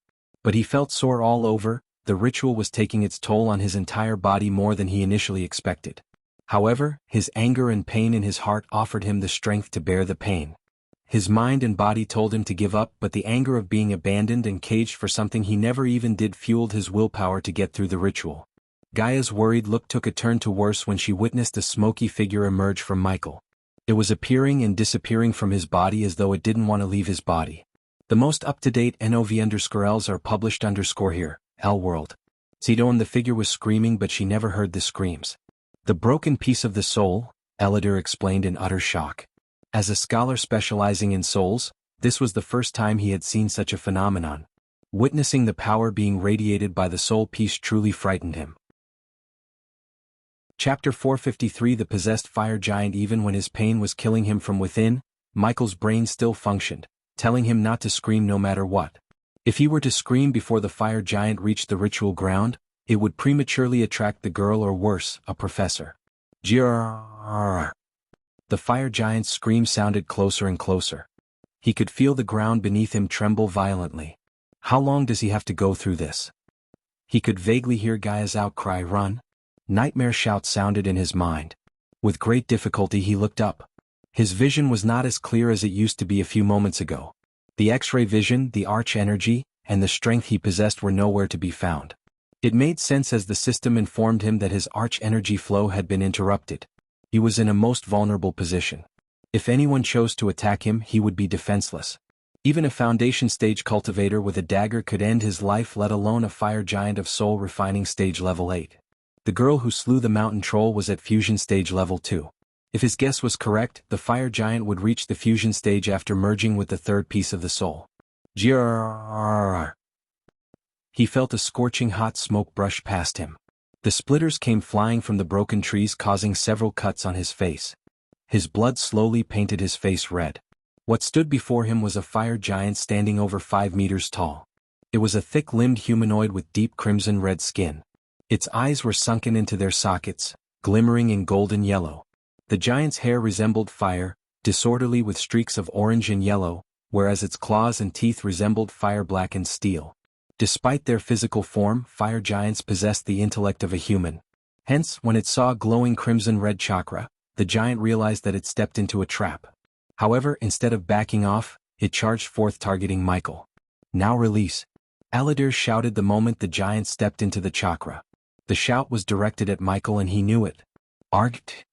But he felt sore all over. The ritual was taking its toll on his entire body more than he initially expected. However, his anger and pain in his heart offered him the strength to bear the pain. His mind and body told him to give up, but the anger of being abandoned and caged for something he never even did fueled his willpower to get through the ritual. Gaia's worried look took a turn to worse when she witnessed a smoky figure emerge from Michael. It was appearing and disappearing from his body as though it didn't want to leave his body. The most up-to-date NOV_Ls are published _here, L-World. Zidon, the figure was screaming, but she never heard the screams. The broken piece of the soul, Eladir explained in utter shock. As a scholar specializing in souls, this was the first time he had seen such a phenomenon. Witnessing the power being radiated by the soul piece truly frightened him. Chapter 453 The Possessed Fire Giant. Even when his pain was killing him from within, Michael's brain still functioned, telling him not to scream no matter what. If he were to scream before the fire giant reached the ritual ground, it would prematurely attract the girl, or worse, a professor. Jirr. The fire giant's scream sounded closer and closer. He could feel the ground beneath him tremble violently. How long does he have to go through this? He could vaguely hear Gaia's outcry, run. Nightmare shout sounded in his mind. With great difficulty he looked up. His vision was not as clear as it used to be a few moments ago. The X-ray vision, the arch energy, and the strength he possessed were nowhere to be found. It made sense as the system informed him that his arch energy flow had been interrupted. He was in a most vulnerable position. If anyone chose to attack him, he would be defenseless. Even a foundation stage cultivator with a dagger could end his life, let alone a fire giant of soul refining stage level 8. The girl who slew the mountain troll was at fusion stage level 2. If his guess was correct, the fire giant would reach the fusion stage after merging with the third piece of the soul. Jirr. He felt a scorching hot smoke brush past him. The splitters came flying from the broken trees, causing several cuts on his face. His blood slowly painted his face red. What stood before him was a fire giant standing over 5 meters tall. It was a thick-limbed humanoid with deep crimson red skin. Its eyes were sunken into their sockets, glimmering in golden yellow. The giant's hair resembled fire, disorderly with streaks of orange and yellow, whereas its claws and teeth resembled fire-blackened steel. Despite their physical form, fire giants possessed the intellect of a human. Hence, when it saw glowing crimson-red chakra, the giant realized that it stepped into a trap. However, instead of backing off, it charged forth targeting Michael. Now release. Eladir shouted the moment the giant stepped into the chakra. The shout was directed at Michael and he knew it. Argt.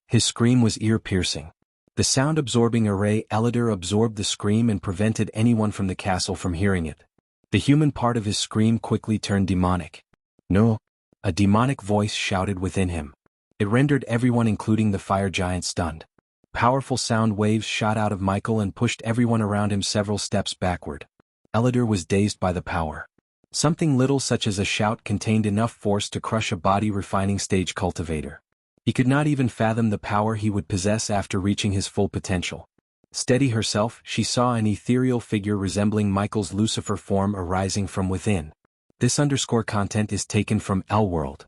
His scream was ear-piercing. The sound-absorbing array Eladir absorbed the scream and prevented anyone from the castle from hearing it. The human part of his scream quickly turned demonic. No! A demonic voice shouted within him. It rendered everyone including the fire giant stunned. Powerful sound waves shot out of Michael and pushed everyone around him several steps backward. Eladir was dazed by the power. Something little such as a shout contained enough force to crush a body refining stage cultivator. He could not even fathom the power he would possess after reaching his full potential. Steady herself, she saw an ethereal figure resembling Michael's Lucifer form arising from within. This _content is taken from L-World.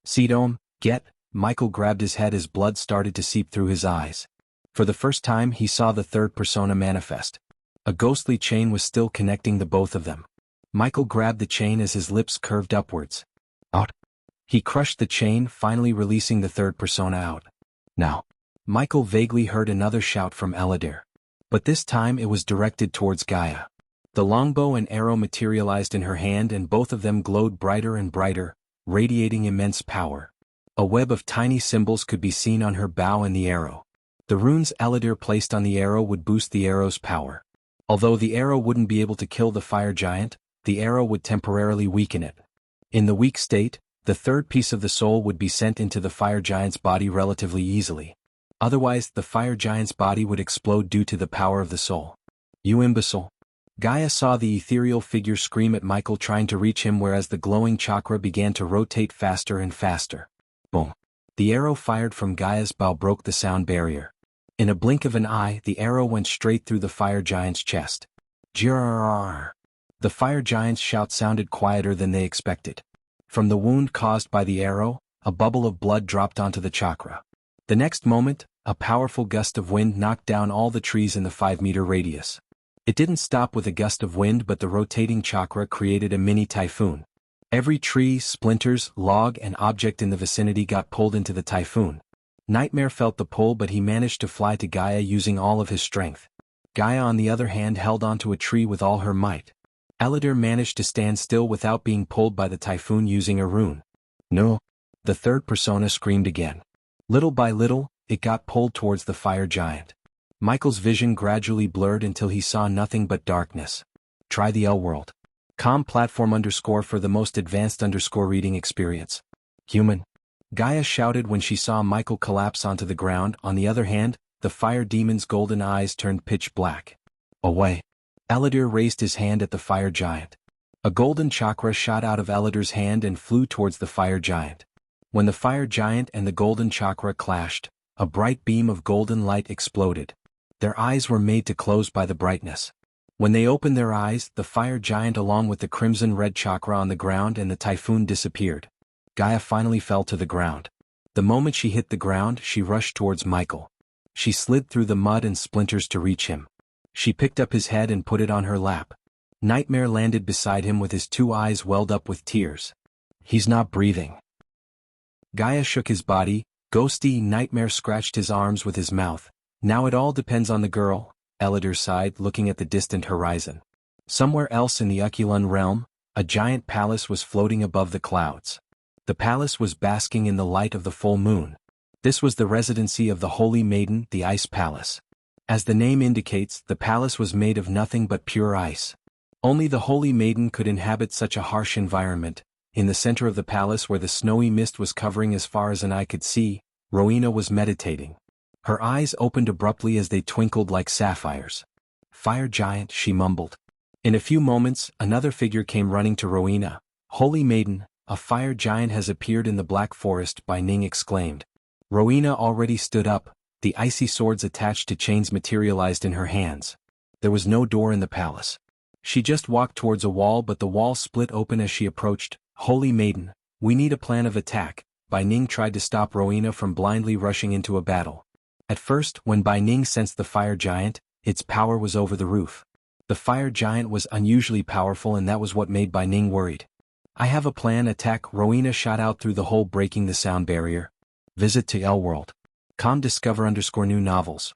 Sedome, get. Michael grabbed his head as blood started to seep through his eyes. For the first time he saw the third persona manifest. A ghostly chain was still connecting the both of them. Michael grabbed the chain as his lips curved upwards. Out. He crushed the chain, finally releasing the third persona out. Now. Michael vaguely heard another shout from Eladir. But this time it was directed towards Gaia. The longbow and arrow materialized in her hand and both of them glowed brighter and brighter, radiating immense power. A web of tiny symbols could be seen on her bow and the arrow. The runes Eladir placed on the arrow would boost the arrow's power. Although the arrow wouldn't be able to kill the fire giant, the arrow would temporarily weaken it. In the weak state, the third piece of the soul would be sent into the fire giant's body relatively easily. Otherwise, the fire giant's body would explode due to the power of the soul. You imbecile. Gaia saw the ethereal figure scream at Michael trying to reach him whereas the glowing chakra began to rotate faster and faster. Boom. The arrow fired from Gaia's bow broke the sound barrier. In a blink of an eye, the arrow went straight through the fire giant's chest. Jirrrrrrr. The fire giant's shout sounded quieter than they expected. From the wound caused by the arrow, a bubble of blood dropped onto the chakra. The next moment, a powerful gust of wind knocked down all the trees in the 5-meter radius. It didn't stop with a gust of wind, but the rotating chakra created a mini typhoon. Every tree, splinters, log, and object in the vicinity got pulled into the typhoon. Nightmare felt the pull, but he managed to fly to Gaia using all of his strength. Gaia on the other hand held onto a tree with all her might. Eladir managed to stand still without being pulled by the typhoon using a rune. No! The third persona screamed again. Little by little, it got pulled towards the fire giant. Michael's vision gradually blurred until he saw nothing but darkness. Try the L-World. Com platform _ for the most advanced reading experience. Human. Gaia shouted when she saw Michael collapse onto the ground. On the other hand, the fire demon's golden eyes turned pitch black. Away. Eladir raised his hand at the fire giant. A golden chakra shot out of Eladir's hand and flew towards the fire giant. When the fire giant and the golden chakra clashed, a bright beam of golden light exploded. Their eyes were made to close by the brightness. When they opened their eyes, the fire giant along with the crimson-red chakra on the ground and the typhoon disappeared. Gaia finally fell to the ground. The moment she hit the ground, she rushed towards Michael. She slid through the mud and splinters to reach him. She picked up his head and put it on her lap. Nightmare landed beside him with his 2 eyes welled up with tears. He's not breathing. Gaia shook his body. Ghosty Nightmare scratched his arms with his mouth. Now it all depends on the girl. Eladir sighed, looking at the distant horizon. Somewhere else in the Ukulun realm, a giant palace was floating above the clouds. The palace was basking in the light of the full moon. This was the residency of the Holy Maiden, the Ice Palace. As the name indicates, the palace was made of nothing but pure ice. Only the Holy Maiden could inhabit such a harsh environment. In the center of the palace where the snowy mist was covering as far as an eye could see, Rowena was meditating. Her eyes opened abruptly as they twinkled like sapphires. Fire giant, she mumbled. In a few moments, another figure came running to Rowena. Holy Maiden, a fire giant has appeared in the Black Forest, Bai Ning exclaimed. Rowena already stood up, the icy swords attached to chains materialized in her hands. There was no door in the palace. She just walked towards a wall, but the wall split open as she approached. Holy Maiden, we need a plan of attack. Bai Ning tried to stop Rowena from blindly rushing into a battle. At first, when Bai Ning sensed the fire giant, its power was over the roof. The fire giant was unusually powerful, and that was what made Bai Ning worried. I have a plan. Attack. Rowena shot out through the hole, breaking the sound barrier. Visit to L-World. Com discover _ new novels.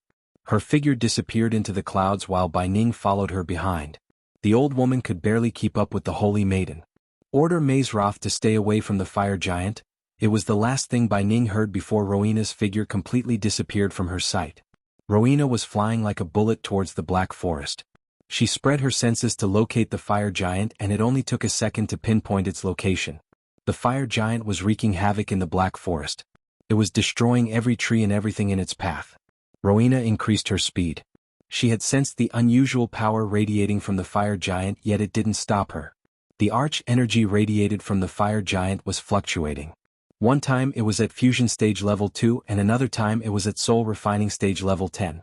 Her figure disappeared into the clouds while Bai Ning followed her behind. The old woman could barely keep up with the holy maiden. Order Mazeroth to stay away from the fire giant. It was the last thing Bai Ning heard before Rowena's figure completely disappeared from her sight. Rowena was flying like a bullet towards the black forest. She spread her senses to locate the fire giant, and it only took a second to pinpoint its location. The fire giant was wreaking havoc in the black forest. It was destroying every tree and everything in its path. Rowena increased her speed. She had sensed the unusual power radiating from the fire giant, yet it didn't stop her. The arch energy radiated from the fire giant was fluctuating. One time it was at fusion stage level 2 and another time it was at soul refining stage level 10.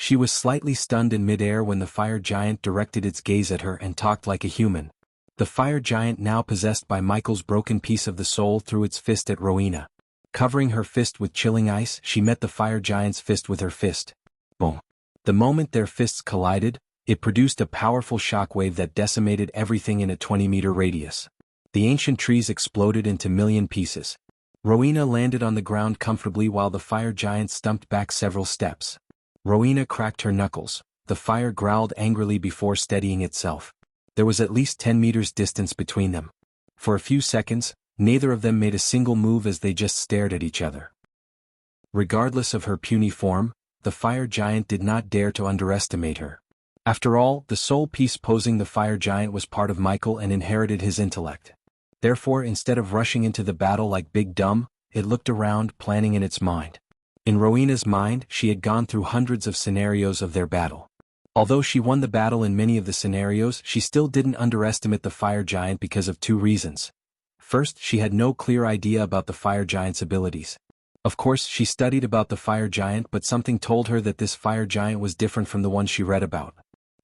She was slightly stunned in midair when the fire giant directed its gaze at her and talked like a human. The fire giant, now possessed by Michael's broken piece of the soul, threw its fist at Rowena. Covering her fist with chilling ice, she met the fire giant's fist with her fist. Boom. The moment their fists collided, it produced a powerful shockwave that decimated everything in a 20-meter radius. The ancient trees exploded into million pieces. Rowena landed on the ground comfortably while the fire giant stumped back several steps. Rowena cracked her knuckles. The fire growled angrily before steadying itself. There was at least 10 meters distance between them. For a few seconds, neither of them made a single move as they just stared at each other. Regardless of her puny form, the fire giant did not dare to underestimate her. After all, the soul piece posing the fire giant was part of Michael and inherited his intellect. Therefore, instead of rushing into the battle like Big Dumb, it looked around, planning in its mind. In Rowena's mind, she had gone through hundreds of scenarios of their battle. Although she won the battle in many of the scenarios, she still didn't underestimate the fire giant because of two reasons. First, she had no clear idea about the fire giant's abilities. Of course, she studied about the fire giant, but something told her that this fire giant was different from the one she read about.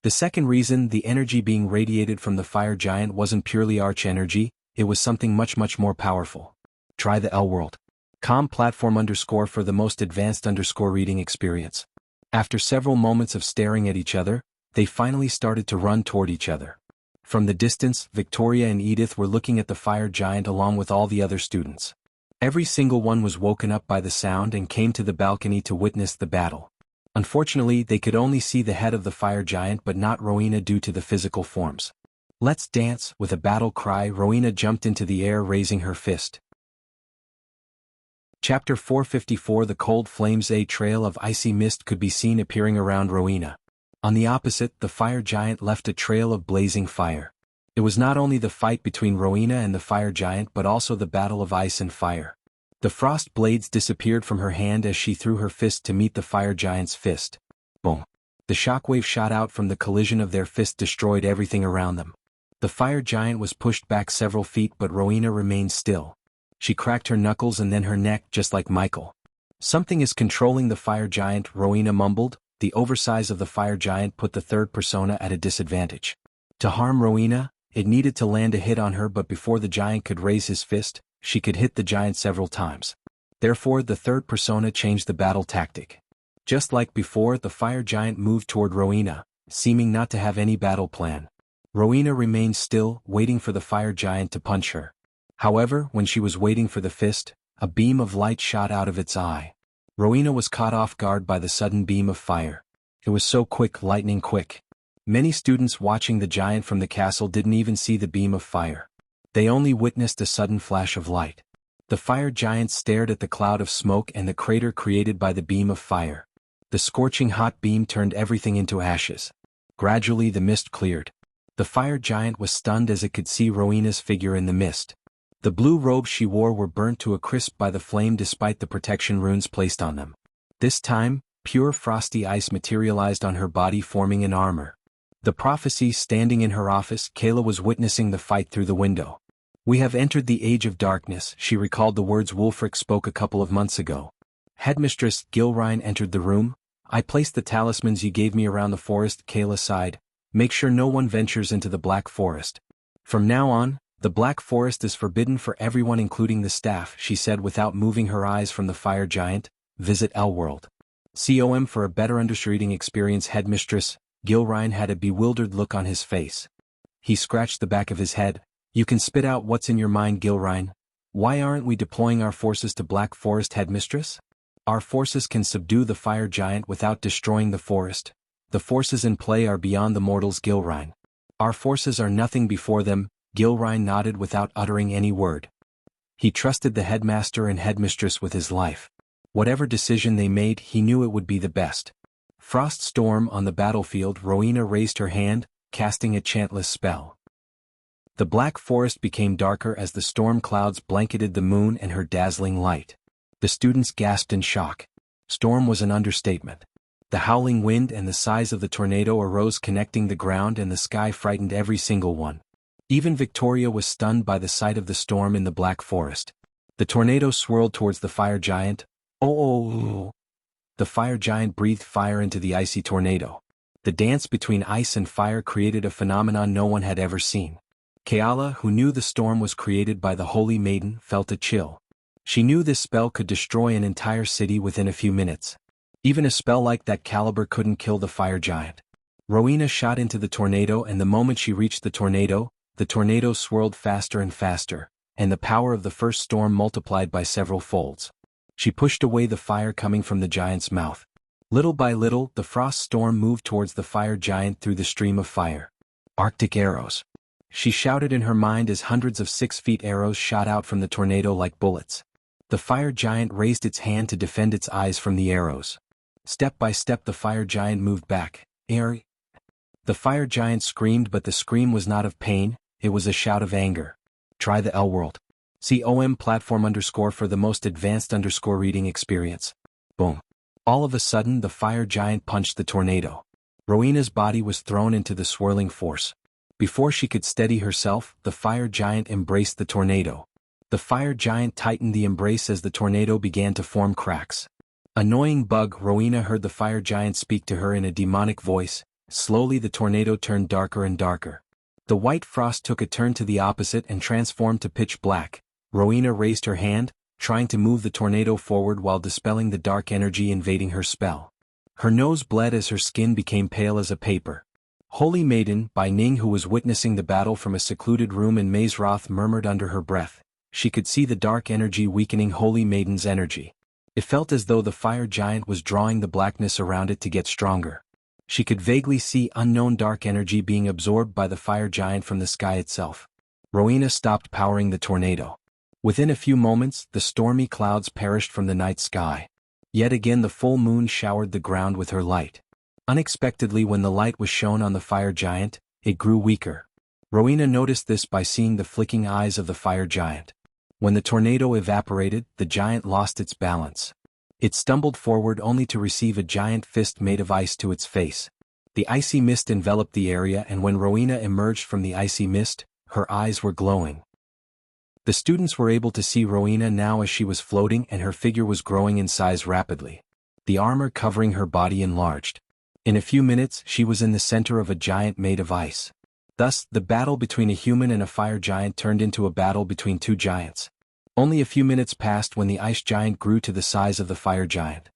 The second reason, the energy being radiated from the fire giant wasn't purely arch energy, it was something much more powerful. Try the L-World. Com platform _ for the most advanced _ reading experience. After several moments of staring at each other, they finally started to run toward each other. From the distance, Victoria and Edith were looking at the fire giant along with all the other students. Every single one was woken up by the sound and came to the balcony to witness the battle. Unfortunately, they could only see the head of the fire giant but not Rowena due to the physical forms. "Let's dance!" With a battle cry, Rowena jumped into the air, raising her fist. Chapter 454. The cold flames. A trail of icy mist could be seen appearing around Rowena. On the opposite, the fire giant left a trail of blazing fire. It was not only the fight between Rowena and the fire giant but also the battle of ice and fire. The frost blades disappeared from her hand as she threw her fist to meet the fire giant's fist. Boom. The shockwave shot out from the collision of their fist destroyed everything around them. The fire giant was pushed back several feet but Rowena remained still. She cracked her knuckles and then her neck, just like Michael. "Something is controlling the fire giant," Rowena mumbled. The oversize of the fire giant put the third persona at a disadvantage. To harm Rowena, it needed to land a hit on her, but before the giant could raise his fist, she could hit the giant several times. Therefore, the third persona changed the battle tactic. Just like before, the fire giant moved toward Rowena, seeming not to have any battle plan. Rowena remained still, waiting for the fire giant to punch her. However, when she was waiting for the fist, a beam of light shot out of its eye. Rowena was caught off guard by the sudden beam of fire. It was so quick, lightning quick. Many students watching the giant from the castle didn't even see the beam of fire. They only witnessed a sudden flash of light. The fire giant stared at the cloud of smoke and the crater created by the beam of fire. The scorching hot beam turned everything into ashes. Gradually the mist cleared. The fire giant was stunned as it could see Rowena's figure in the mist. The blue robes she wore were burnt to a crisp by the flame despite the protection runes placed on them. This time, pure frosty ice materialized on her body, forming an armor. The prophecy standing in her office, Kayla was witnessing the fight through the window. "We have entered the age of darkness," she recalled the words Wulfric spoke a couple of months ago. Headmistress Gilrine entered the room. "I placed the talismans you gave me around the forest," Kayla sighed. "Make sure no one ventures into the Black Forest. From now on, the Black Forest is forbidden for everyone including the staff," she said without moving her eyes from the fire giant. "Visit L-World. COM for a better understanding experience." Headmistress Gilrine had a bewildered look on his face. He scratched the back of his head. "You can spit out what's in your mind, Gilrine. Why aren't we deploying our forces to Black Forest, Headmistress?" Our forces can subdue the fire giant without destroying the forest. The forces in play are beyond the mortal's Gilrine. Our forces are nothing before them. Gilrine nodded without uttering any word. He trusted the headmaster and headmistress with his life. Whatever decision they made, he knew it would be the best. Frost storm on the battlefield. Rowena raised her hand, casting a chantless spell. The black forest became darker as the storm clouds blanketed the moon and her dazzling light. The students gasped in shock. Storm was an understatement. The howling wind and the size of the tornado arose, connecting the ground and the sky, frightened every single one. Even Victoria was stunned by the sight of the storm in the black forest. The tornado swirled towards the fire giant. Oh! The fire giant breathed fire into the icy tornado. The dance between ice and fire created a phenomenon no one had ever seen. Keala, who knew the storm was created by the Holy Maiden, felt a chill. She knew this spell could destroy an entire city within a few minutes. Even a spell like that caliber couldn't kill the fire giant. Rowena shot into the tornado, and the moment she reached the tornado swirled faster and faster, and the power of the first storm multiplied by several folds. She pushed away the fire coming from the giant's mouth. Little by little, the frost storm moved towards the fire giant through the stream of fire. Arctic arrows. She shouted in her mind as hundreds of 6-foot arrows shot out from the tornado like bullets. The fire giant raised its hand to defend its eyes from the arrows. Step by step the fire giant moved back. The fire giant screamed, but the scream was not of pain, it was a shout of anger. Try the L world. COM platform _ for the most advanced _ reading experience. Boom. All of a sudden the fire giant punched the tornado. Rowena's body was thrown into the swirling force. Before she could steady herself, the fire giant embraced the tornado. The fire giant tightened the embrace as the tornado began to form cracks. Annoying bug, Rowena heard the fire giant speak to her in a demonic voice. Slowly the tornado turned darker and darker. The white frost took a turn to the opposite and transformed to pitch black. Rowena raised her hand, trying to move the tornado forward while dispelling the dark energy invading her spell. Her nose bled as her skin became pale as a paper. Holy Maiden, Bai Ning, who was witnessing the battle from a secluded room in Mazeroth, murmured under her breath. She could see the dark energy weakening Holy Maiden's energy. It felt as though the fire giant was drawing the blackness around it to get stronger. She could vaguely see unknown dark energy being absorbed by the fire giant from the sky itself. Rowena stopped powering the tornado. Within a few moments, the stormy clouds perished from the night sky. Yet again the full moon showered the ground with her light. Unexpectedly, when the light was shone on the fire giant, it grew weaker. Rowena noticed this by seeing the flicking eyes of the fire giant. When the tornado evaporated, the giant lost its balance. It stumbled forward only to receive a giant fist made of ice to its face. The icy mist enveloped the area, and when Rowena emerged from the icy mist, her eyes were glowing. The students were able to see Rowena now as she was floating, and her figure was growing in size rapidly. The armor covering her body enlarged. In a few minutes, she was in the center of a giant made of ice. Thus, the battle between a human and a fire giant turned into a battle between two giants. Only a few minutes passed when the ice giant grew to the size of the fire giant.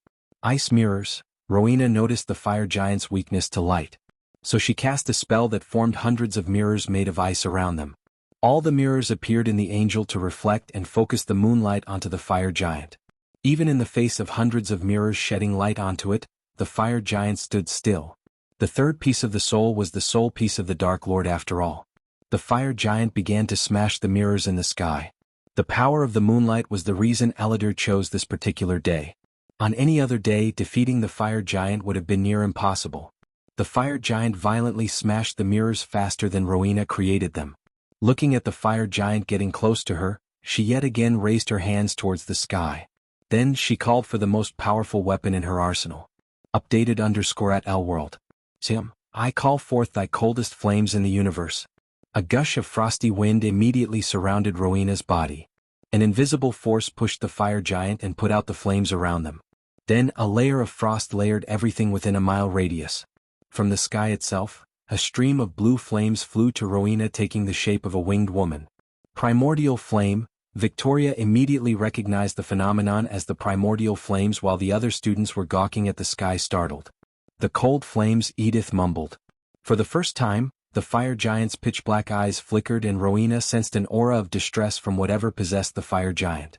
Ice mirrors. Rowena noticed the fire giant's weakness to light. So she cast a spell that formed hundreds of mirrors made of ice around them. All the mirrors appeared in the angel to reflect and focus the moonlight onto the fire giant. Even in the face of hundreds of mirrors shedding light onto it, the fire giant stood still. The third piece of the soul was the soul piece of the Dark Lord after all. The fire giant began to smash the mirrors in the sky. The power of the moonlight was the reason Elidor chose this particular day. On any other day, defeating the fire giant would have been near impossible. The fire giant violently smashed the mirrors faster than Rowena created them. Looking at the fire giant getting close to her, she yet again raised her hands towards the sky. Then she called for the most powerful weapon in her arsenal. Updated _ @L world. Sim, I call forth thy coldest flames in the universe. A gush of frosty wind immediately surrounded Rowena's body. An invisible force pushed the fire giant and put out the flames around them. Then a layer of frost layered everything within a mile radius. From the sky itself, a stream of blue flames flew to Rowena, taking the shape of a winged woman. Primordial flame. Victoria immediately recognized the phenomenon as the primordial flames, while the other students were gawking at the sky, startled. The cold flames, Edith mumbled. For the first time, the fire giant's pitch-black eyes flickered, and Rowena sensed an aura of distress from whatever possessed the fire giant.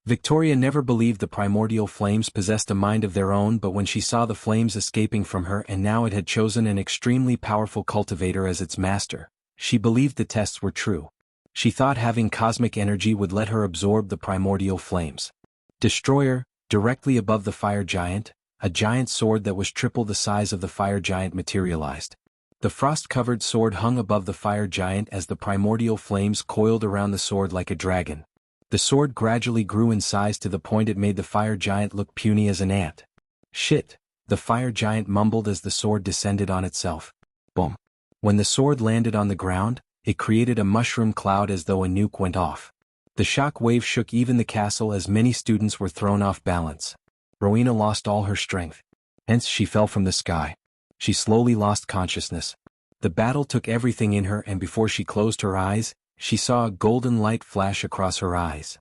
Victoria never believed the primordial flames possessed a mind of their own, but when she saw the flames escaping from her and now it had chosen an extremely powerful cultivator as its master, she believed the tests were true. She thought having cosmic energy would let her absorb the primordial flames. Destroyer, directly above the fire giant, a giant sword that was triple the size of the fire giant materialized. The frost-covered sword hung above the fire giant as the primordial flames coiled around the sword like a dragon. The sword gradually grew in size to the point it made the fire giant look puny as an ant. Shit, the fire giant mumbled as the sword descended on itself. Boom. When the sword landed on the ground, it created a mushroom cloud as though a nuke went off. The shock wave shook even the castle as many students were thrown off balance. Rowena lost all her strength. Hence she fell from the sky. She slowly lost consciousness. The battle took everything in her, and before she closed her eyes, she saw a golden light flash across her eyes.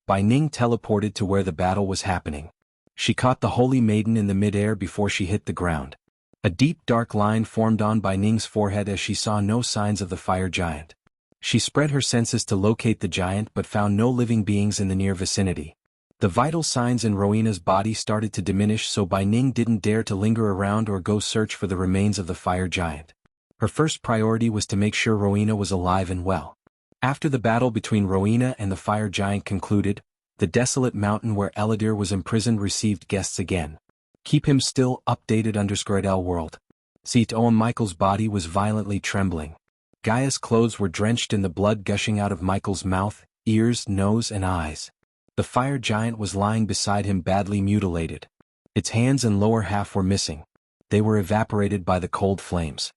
Bai Ning teleported to where the battle was happening. She caught the holy maiden in the mid-air before she hit the ground. A deep dark line formed on Bai Ning's forehead as she saw no signs of the fire giant. She spread her senses to locate the giant but found no living beings in the near vicinity. The vital signs in Rowena's body started to diminish, so Bai Ning didn't dare to linger around or go search for the remains of the fire giant. Her first priority was to make sure Rowena was alive and well. After the battle between Rowena and the fire giant concluded, the desolate mountain where Eladir was imprisoned received guests again. Keep him still updated _L world. Owen Michael's body was violently trembling. Gaia's clothes were drenched in the blood gushing out of Michael's mouth, ears, nose and eyes. The fire giant was lying beside him badly mutilated. Its hands and lower half were missing. They were evaporated by the cold flames.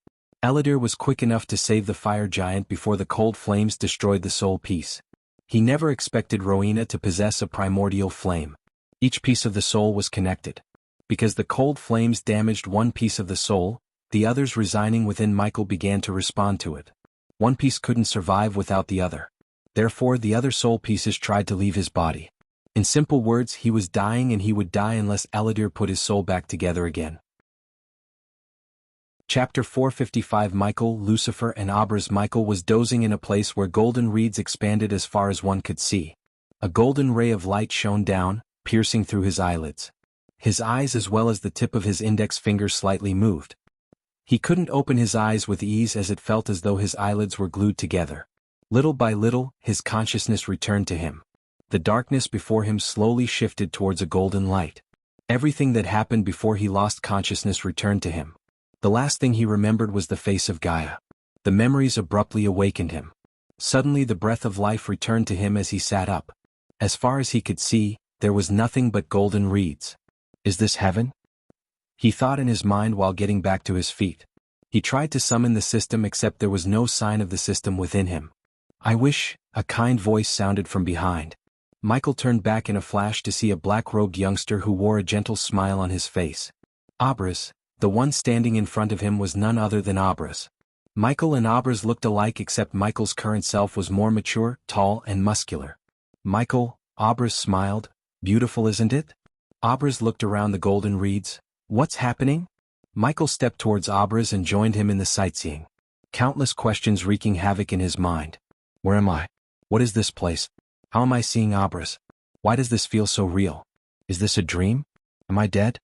Eladir was quick enough to save the fire giant before the cold flames destroyed the soul piece. He never expected Rowena to possess a primordial flame. Each piece of the soul was connected. Because the cold flames damaged one piece of the soul, the others resigning within Michael began to respond to it. One piece couldn't survive without the other. Therefore the other soul pieces tried to leave his body. In simple words, he was dying and he would die unless Eladir put his soul back together again. Chapter 455 Michael, Lucifer and Abras. Michael was dozing in a place where golden reeds expanded as far as one could see. A golden ray of light shone down, piercing through his eyelids. His eyes as well as the tip of his index finger slightly moved. He couldn't open his eyes with ease as it felt as though his eyelids were glued together. Little by little, his consciousness returned to him. The darkness before him slowly shifted towards a golden light. Everything that happened before he lost consciousness returned to him. The last thing he remembered was the face of Gaia. The memories abruptly awakened him. Suddenly the breath of life returned to him as he sat up. As far as he could see, there was nothing but golden reeds. Is this heaven? He thought in his mind while getting back to his feet. He tried to summon the system except there was no sign of the system within him. I wish, a kind voice sounded from behind. Michael turned back in a flash to see a black-robed youngster who wore a gentle smile on his face. Abras. The one standing in front of him was none other than Abras. Michael and Abras looked alike except Michael's current self was more mature, tall and muscular. Michael, Abras smiled. Beautiful, isn't it? Abras looked around the golden reeds. What's happening? Michael stepped towards Abras and joined him in the sightseeing. Countless questions wreaking havoc in his mind. Where am I? What is this place? How am I seeing Abras? Why does this feel so real? Is this a dream? Am I dead?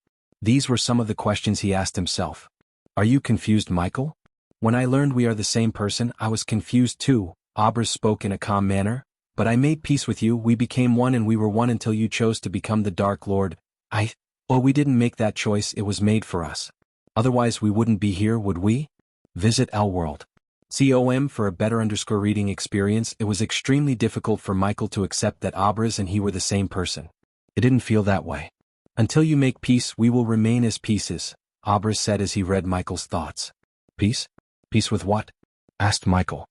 These were some of the questions he asked himself. Are you confused, Michael? When I learned we are the same person, I was confused too, Abras spoke in a calm manner. But I made peace with you, we became one and we were one until you chose to become the Dark Lord. We didn't make that choice, it was made for us. Otherwise we wouldn't be here, would we? Visit L World. COM for a better reading experience. It was extremely difficult for Michael to accept that Abras and he were the same person. It didn't feel that way. Until you make peace, we will remain as pieces, Abras said as he read Michael's thoughts. Peace? Peace with what? Asked Michael.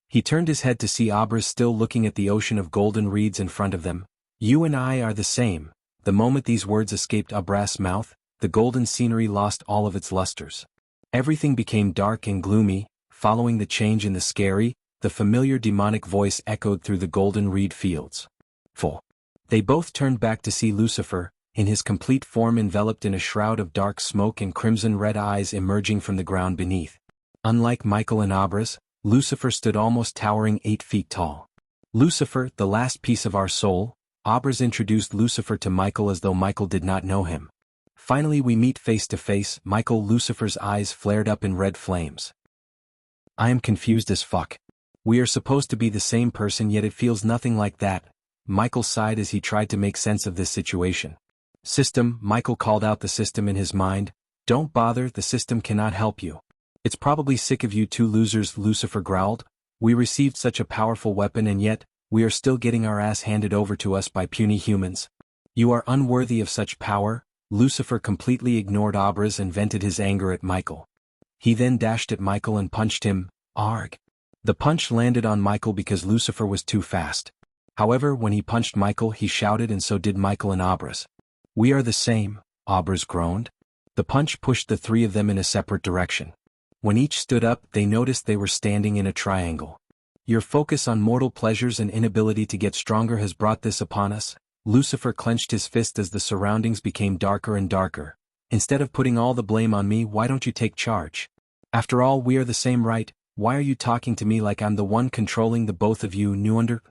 He turned his head to see Abras still looking at the ocean of golden reeds in front of them. You and I are the same. The moment these words escaped Abras' mouth, the golden scenery lost all of its lusters. Everything became dark and gloomy, following the change in the scary, the familiar demonic voice echoed through the golden reed fields. Full. They both turned back to see Lucifer, in his complete form enveloped in a shroud of dark smoke and crimson-red eyes emerging from the ground beneath. Unlike Michael and Abras, Lucifer stood almost towering 8 feet tall. Lucifer, the last piece of our soul, Abras introduced Lucifer to Michael as though Michael did not know him. Finally we meet face to face. Michael. Lucifer's eyes flared up in red flames. I am confused as fuck. We are supposed to be the same person, yet it feels nothing like that. Michael sighed as he tried to make sense of this situation. System. Michael called out the system in his mind. Don't bother, the system cannot help you. It's probably sick of you two losers, Lucifer growled. We received such a powerful weapon and yet, we are still getting our ass handed over to us by puny humans. You are unworthy of such power. Lucifer completely ignored Abras and vented his anger at Michael. He then dashed at Michael and punched him. Arg. The punch landed on Michael because Lucifer was too fast. However, when he punched Michael, he shouted, and so did Michael and Abras. We are the same, Abras groaned. The punch pushed the three of them in a separate direction. When each stood up, they noticed they were standing in a triangle. Your focus on mortal pleasures and inability to get stronger has brought this upon us. Lucifer clenched his fist as the surroundings became darker and darker. Instead of putting all the blame on me, why don't you take charge? After all, we are the same, right? Why are you talking to me like I'm the one controlling the both of you? New under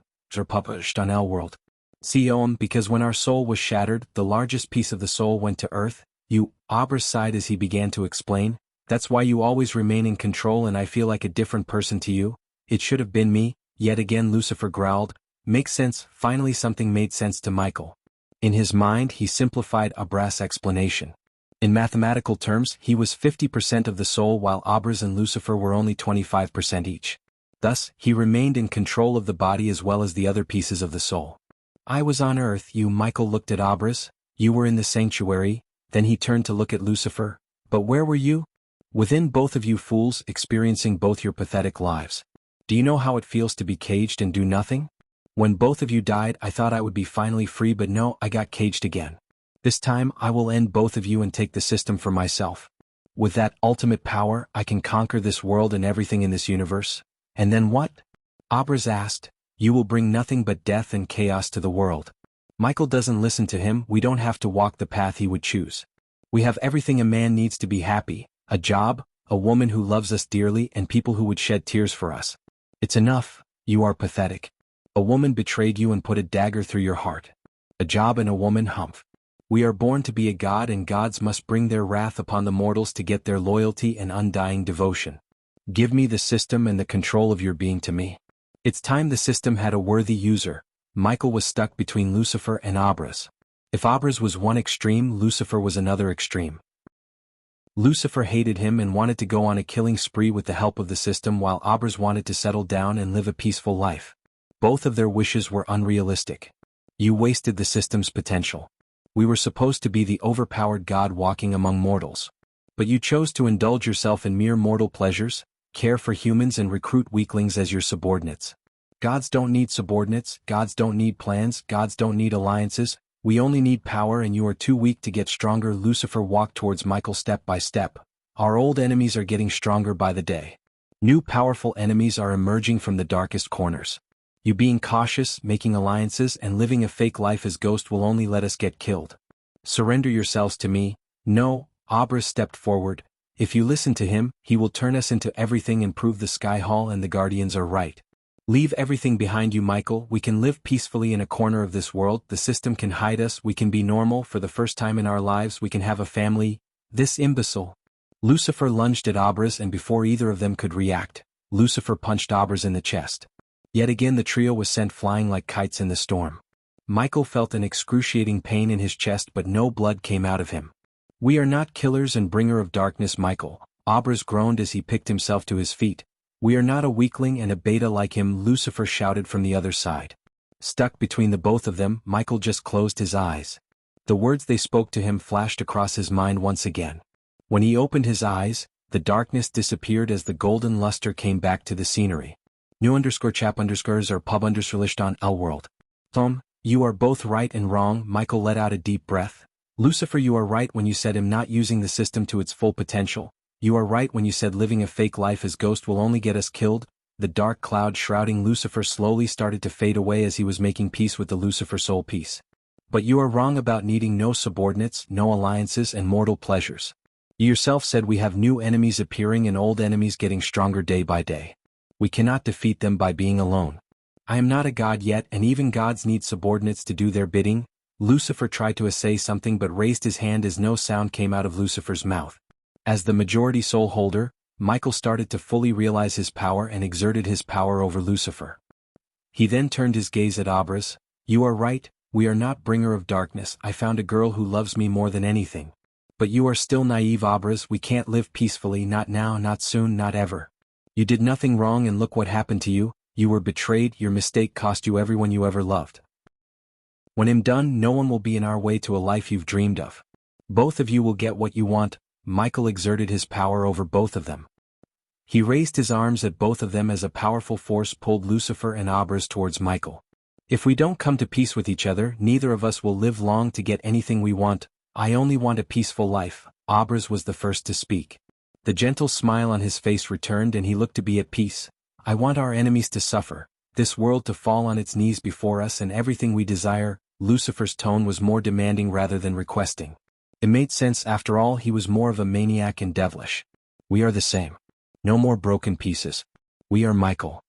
published on L World. Because when our soul was shattered, the largest piece of the soul went to Earth. You, Abras sighed as he began to explain. That's why you always remain in control and I feel like a different person to you. It should have been me. Yet again Lucifer growled. Makes sense. Finally something made sense to Michael. In his mind he simplified Abras' explanation. In mathematical terms, he was 50% of the soul while Abras and Lucifer were only 25% each. Thus, he remained in control of the body as well as the other pieces of the soul. I was on Earth. You, Michael looked at Abras. You were in the sanctuary. Then he turned to look at Lucifer. But where were you? Within, both of you fools, experiencing both your pathetic lives. Do you know how it feels to be caged and do nothing? When both of you died, I thought I would be finally free, but no, I got caged again. This time, I will end both of you and take the system for myself. With that ultimate power, I can conquer this world and everything in this universe. And then what? Abras asked. You will bring nothing but death and chaos to the world. Michael doesn't listen to him. We don't have to walk the path he would choose. We have everything a man needs to be happy. A job, a woman who loves us dearly, and people who would shed tears for us. It's enough. You are pathetic. A woman betrayed you and put a dagger through your heart. A job and a woman, humph. We are born to be a god, and gods must bring their wrath upon the mortals to get their loyalty and undying devotion. Give me the system and the control of your being to me. It's time the system had a worthy user. Michael was stuck between Lucifer and Abras. If Abras was one extreme, Lucifer was another extreme. Lucifer hated him and wanted to go on a killing spree with the help of the system, while Abras wanted to settle down and live a peaceful life. Both of their wishes were unrealistic. You wasted the system's potential. We were supposed to be the overpowered god walking among mortals. But you chose to indulge yourself in mere mortal pleasures, care for humans and recruit weaklings as your subordinates. Gods don't need subordinates, gods don't need plans, gods don't need alliances. We only need power, and you are too weak to get stronger. Lucifer walked towards Michael step by step. Our old enemies are getting stronger by the day. New powerful enemies are emerging from the darkest corners. You being cautious, making alliances, and living a fake life as ghost will only let us get killed. Surrender yourselves to me. No, Abras stepped forward. If you listen to him, he will turn us into everything and prove the Sky Hall and the Guardians are right. Leave everything behind you, Michael. We can live peacefully in a corner of this world. The system can hide us. We can be normal for the first time in our lives. We can have a family. This imbecile. Lucifer lunged at Abras, and before either of them could react, Lucifer punched Abras in the chest. Yet again the trio was sent flying like kites in the storm. Michael felt an excruciating pain in his chest, but no blood came out of him. We are not killers and bringer of darkness, Michael. Abras groaned as he picked himself to his feet. We are not a weakling and a beta like him, Lucifer shouted from the other side. Stuck between the both of them, Michael just closed his eyes. The words they spoke to him flashed across his mind once again. When he opened his eyes, the darkness disappeared as the golden luster came back to the scenery. New_chap_ or pub on L World. You are both right and wrong. Michael let out a deep breath. Lucifer, you are right when you said him not using the system to its full potential. You are right when you said living a fake life as ghost will only get us killed. The dark cloud shrouding Lucifer slowly started to fade away as he was making peace with the Lucifer soul piece. But you are wrong about needing no subordinates, no alliances and mortal pleasures. You yourself said we have new enemies appearing and old enemies getting stronger day by day. We cannot defeat them by being alone. I am not a god yet, and even gods need subordinates to do their bidding. Lucifer tried to essay something but raised his hand as no sound came out of Lucifer's mouth. As the majority soul holder, Michael started to fully realize his power and exerted his power over Lucifer. He then turned his gaze at Abras. You are right, we are not bringer of darkness. I found a girl who loves me more than anything. But you are still naive, Abras. We can't live peacefully, not now, not soon, not ever. You did nothing wrong and look what happened to you. You were betrayed, your mistake cost you everyone you ever loved. When I'm done, no one will be in our way to a life you've dreamed of. Both of you will get what you want. Michael exerted his power over both of them. He raised his arms at both of them as a powerful force pulled Lucifer and Abras towards Michael. If we don't come to peace with each other, neither of us will live long to get anything we want. I only want a peaceful life. Abras was the first to speak. The gentle smile on his face returned and he looked to be at peace. I want our enemies to suffer, this world to fall on its knees before us and everything we desire. Lucifer's tone was more demanding rather than requesting. It made sense, after all, he was more of a maniac and devilish. We are the same. No more broken pieces. We are Michael.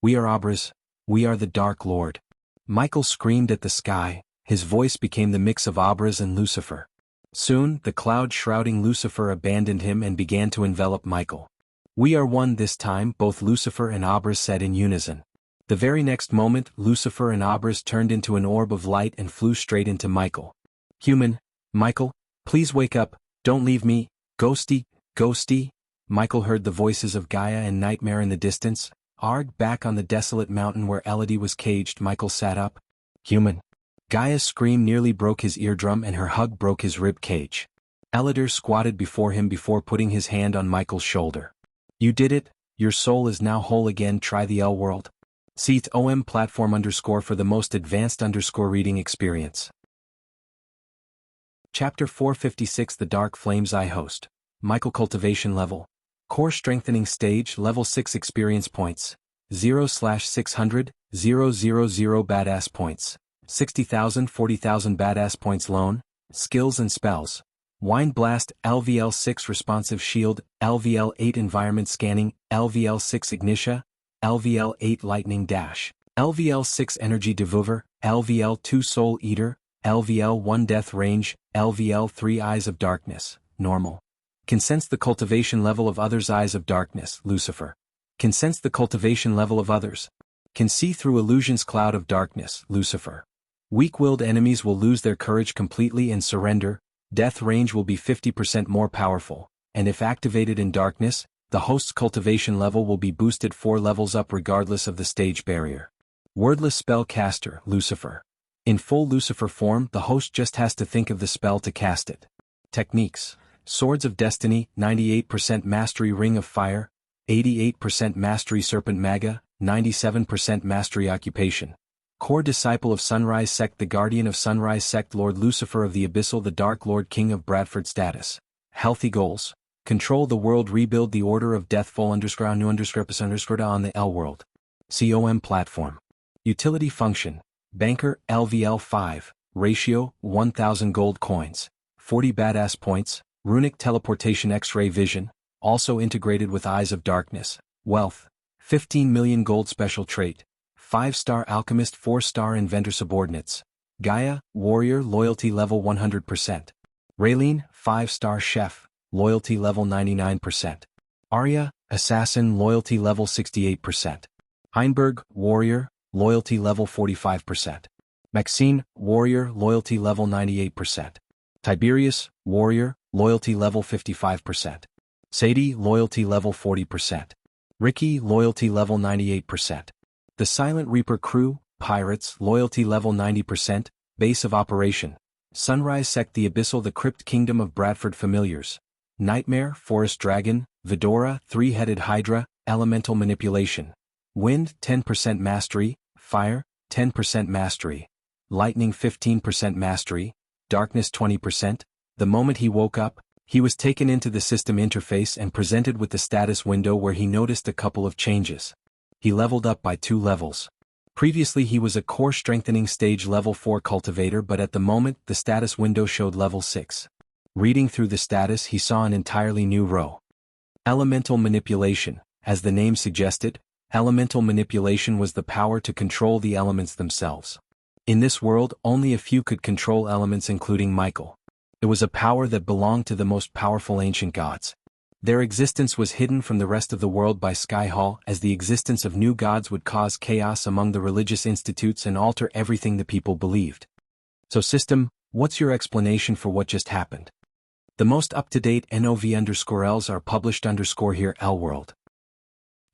We are Abras. We are the Dark Lord. Michael screamed at the sky. His voice became the mix of Abras and Lucifer. Soon, the cloud shrouding Lucifer abandoned him and began to envelop Michael. We are one this time, both Lucifer and Abras said in unison. The very next moment, Lucifer and Abras turned into an orb of light and flew straight into Michael. Human, Michael, please wake up, don't leave me, ghosty, ghosty. Michael heard the voices of Gaia and Nightmare in the distance. Arg, back on the desolate mountain where Elodie was caged, Michael sat up. Human. Gaia's scream nearly broke his eardrum and her hug broke his rib cage. Elodie squatted before him before putting his hand on Michael's shoulder. You did it, your soul is now whole again. Try the L world. See OM platform _ for the most advanced _ reading experience. Chapter 456 The Dark Flames I host. Michael Cultivation Level. Core Strengthening Stage Level 6 Experience Points. 0/600, 000 Badass Points. 60,000 40,000 Badass Points Loan. Skills and Spells. Wind Blast, LVL6 Responsive Shield, LVL8 Environment Scanning, LVL6 Ignitia, LVL8 Lightning Dash, LVL6 Energy Devour, LVL2 Soul Eater, LVL1 Death Range, LVL3 Eyes of Darkness, Normal. Can sense the cultivation level of others. Eyes of Darkness, Lucifer. Can sense the cultivation level of others. Can see through illusions. Cloud of Darkness, Lucifer. Weak-willed enemies will lose their courage completely and surrender. Death range will be 50% more powerful, and if activated in darkness, the host's cultivation level will be boosted 4 levels up regardless of the stage barrier. Wordless Spellcaster, Lucifer. In full Lucifer form, the host just has to think of the spell to cast it. Techniques. Swords of Destiny, 98% Mastery. Ring of Fire, 88% Mastery. Serpent Maga, 97% Mastery. Occupation. Core Disciple of Sunrise Sect, the Guardian of Sunrise Sect, Lord Lucifer of the Abyssal, the Dark Lord, King of Bradford. Status. Healthy goals. Control the world, rebuild the Order of Death, full _ new _ on the L world. COM platform. Utility function. Banker, LVL5, ratio, 1000 gold coins, 40 badass points, runic teleportation, X-ray vision, also integrated with Eyes of Darkness, wealth, 15 million gold. Special trait. 5-star alchemist, 4-star inventor. Subordinates. Gaia, warrior, loyalty level 100%. Raylene, 5-star chef, loyalty level 99%. Arya, assassin, loyalty level 68%. Heinberg, warrior, loyalty level 45%. Maxine, warrior, loyalty level 98%. Tiberius, warrior, loyalty level 55%. Sadie, loyalty level 40%. Ricky, loyalty level 98%. The Silent Reaper crew, pirates, loyalty level 90%, base of operation. Sunrise Sect, the Abyssal, the Crypt Kingdom of Bradford. Familiars. Nightmare, Forest Dragon, Vidora, Three-Headed Hydra, Elemental Manipulation. Wind, 10% Mastery, Fire, 10% Mastery. Lightning, 15% Mastery, Darkness, 20%. The moment he woke up, he was taken into the system interface and presented with the status window where he noticed a couple of changes. He leveled up by 2 levels. Previously he was a core strengthening stage level 4 cultivator, but at the moment the status window showed level 6. Reading through the status, he saw an entirely new row. Elemental Manipulation, as the name suggested, Elemental manipulation was the power to control the elements themselves. In this world, only a few could control elements, including Michael. It was a power that belonged to the most powerful ancient gods. Their existence was hidden from the rest of the world by Skyhall, as the existence of new gods would cause chaos among the religious institutes and alter everything the people believed. So system, what's your explanation for what just happened? The most up-to-date NOV_Ls are published _here L-World.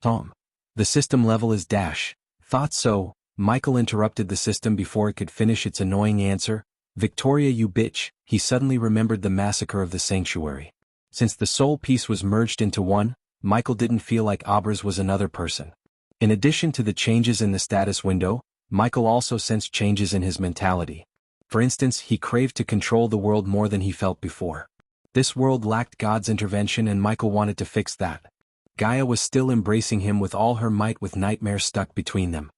Tom. The system level is dash. Thought so. Michael interrupted the system before it could finish its annoying answer. Victoria, you bitch. He suddenly remembered the massacre of the sanctuary. Since the soul piece was merged into one, Michael didn't feel like Abraz was another person. In addition to the changes in the status window, Michael also sensed changes in his mentality. For instance, he craved to control the world more than he felt before. This world lacked God's intervention and Michael wanted to fix that. Gaia was still embracing him with all her might with Nightmare stuck between them.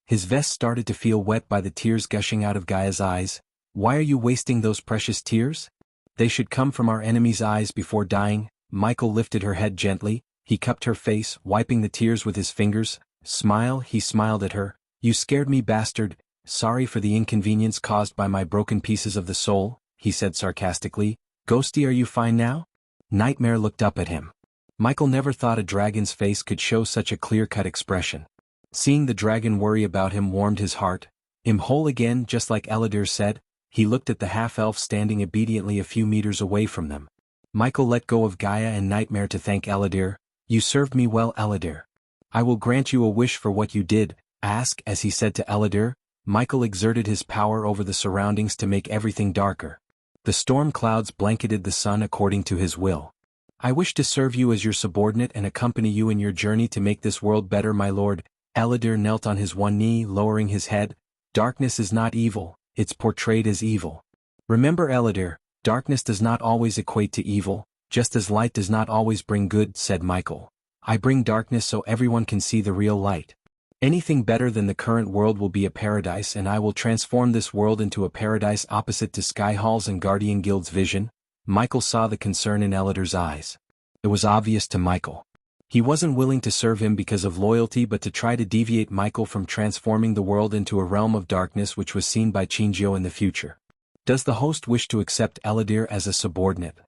His vest started to feel wet by the tears gushing out of Gaia's eyes. Why are you wasting those precious tears? They should come from our enemy's eyes before dying. Michael lifted her head gently. He cupped her face, wiping the tears with his fingers. Smile, he smiled at her. You scared me, bastard. Sorry for the inconvenience caused by my broken pieces of the soul, he said sarcastically. Ghosty, are you fine now? Nightmare looked up at him. Michael never thought a dragon's face could show such a clear-cut expression. Seeing the dragon worry about him warmed his heart. I'm whole again, just like Eladir said. He looked at the half-elf standing obediently a few meters away from them. Michael let go of Gaia and Nightmare to thank Eladir. You served me well, Eladir. I will grant you a wish for what you did. Ask, as he said to Eladir. Michael exerted his power over the surroundings to make everything darker. The storm clouds blanketed the sun according to his will. I wish to serve you as your subordinate and accompany you in your journey to make this world better, my lord. Eladir knelt on his one knee, lowering his head. Darkness is not evil, it's portrayed as evil. Remember, Eladir, darkness does not always equate to evil, just as light does not always bring good, said Michael. I bring darkness so everyone can see the real light. Anything better than the current world will be a paradise, and I will transform this world into a paradise opposite to Skyhall's and Guardian Guild's vision. Michael saw the concern in Eladir's eyes. It was obvious to Michael. He wasn't willing to serve him because of loyalty but to try to deviate Michael from transforming the world into a realm of darkness which was seen by Qingjiu in the future. Does the host wish to accept Eladir as a subordinate?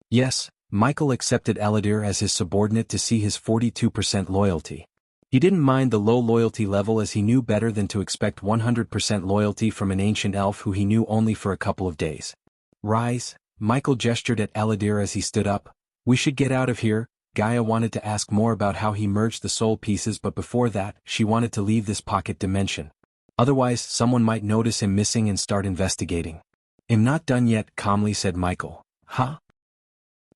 Yes, Michael accepted Eladir as his subordinate to see his 42% loyalty. He didn't mind the low loyalty level as he knew better than to expect 100% loyalty from an ancient elf who he knew only for a couple of days. Rise. Michael gestured at Eladir as he stood up. We should get out of here. Gaia wanted to ask more about how he merged the soul pieces, but before that, she wanted to leave this pocket dimension. Otherwise, someone might notice him missing and start investigating. I'm not done yet, calmly said Michael. Huh?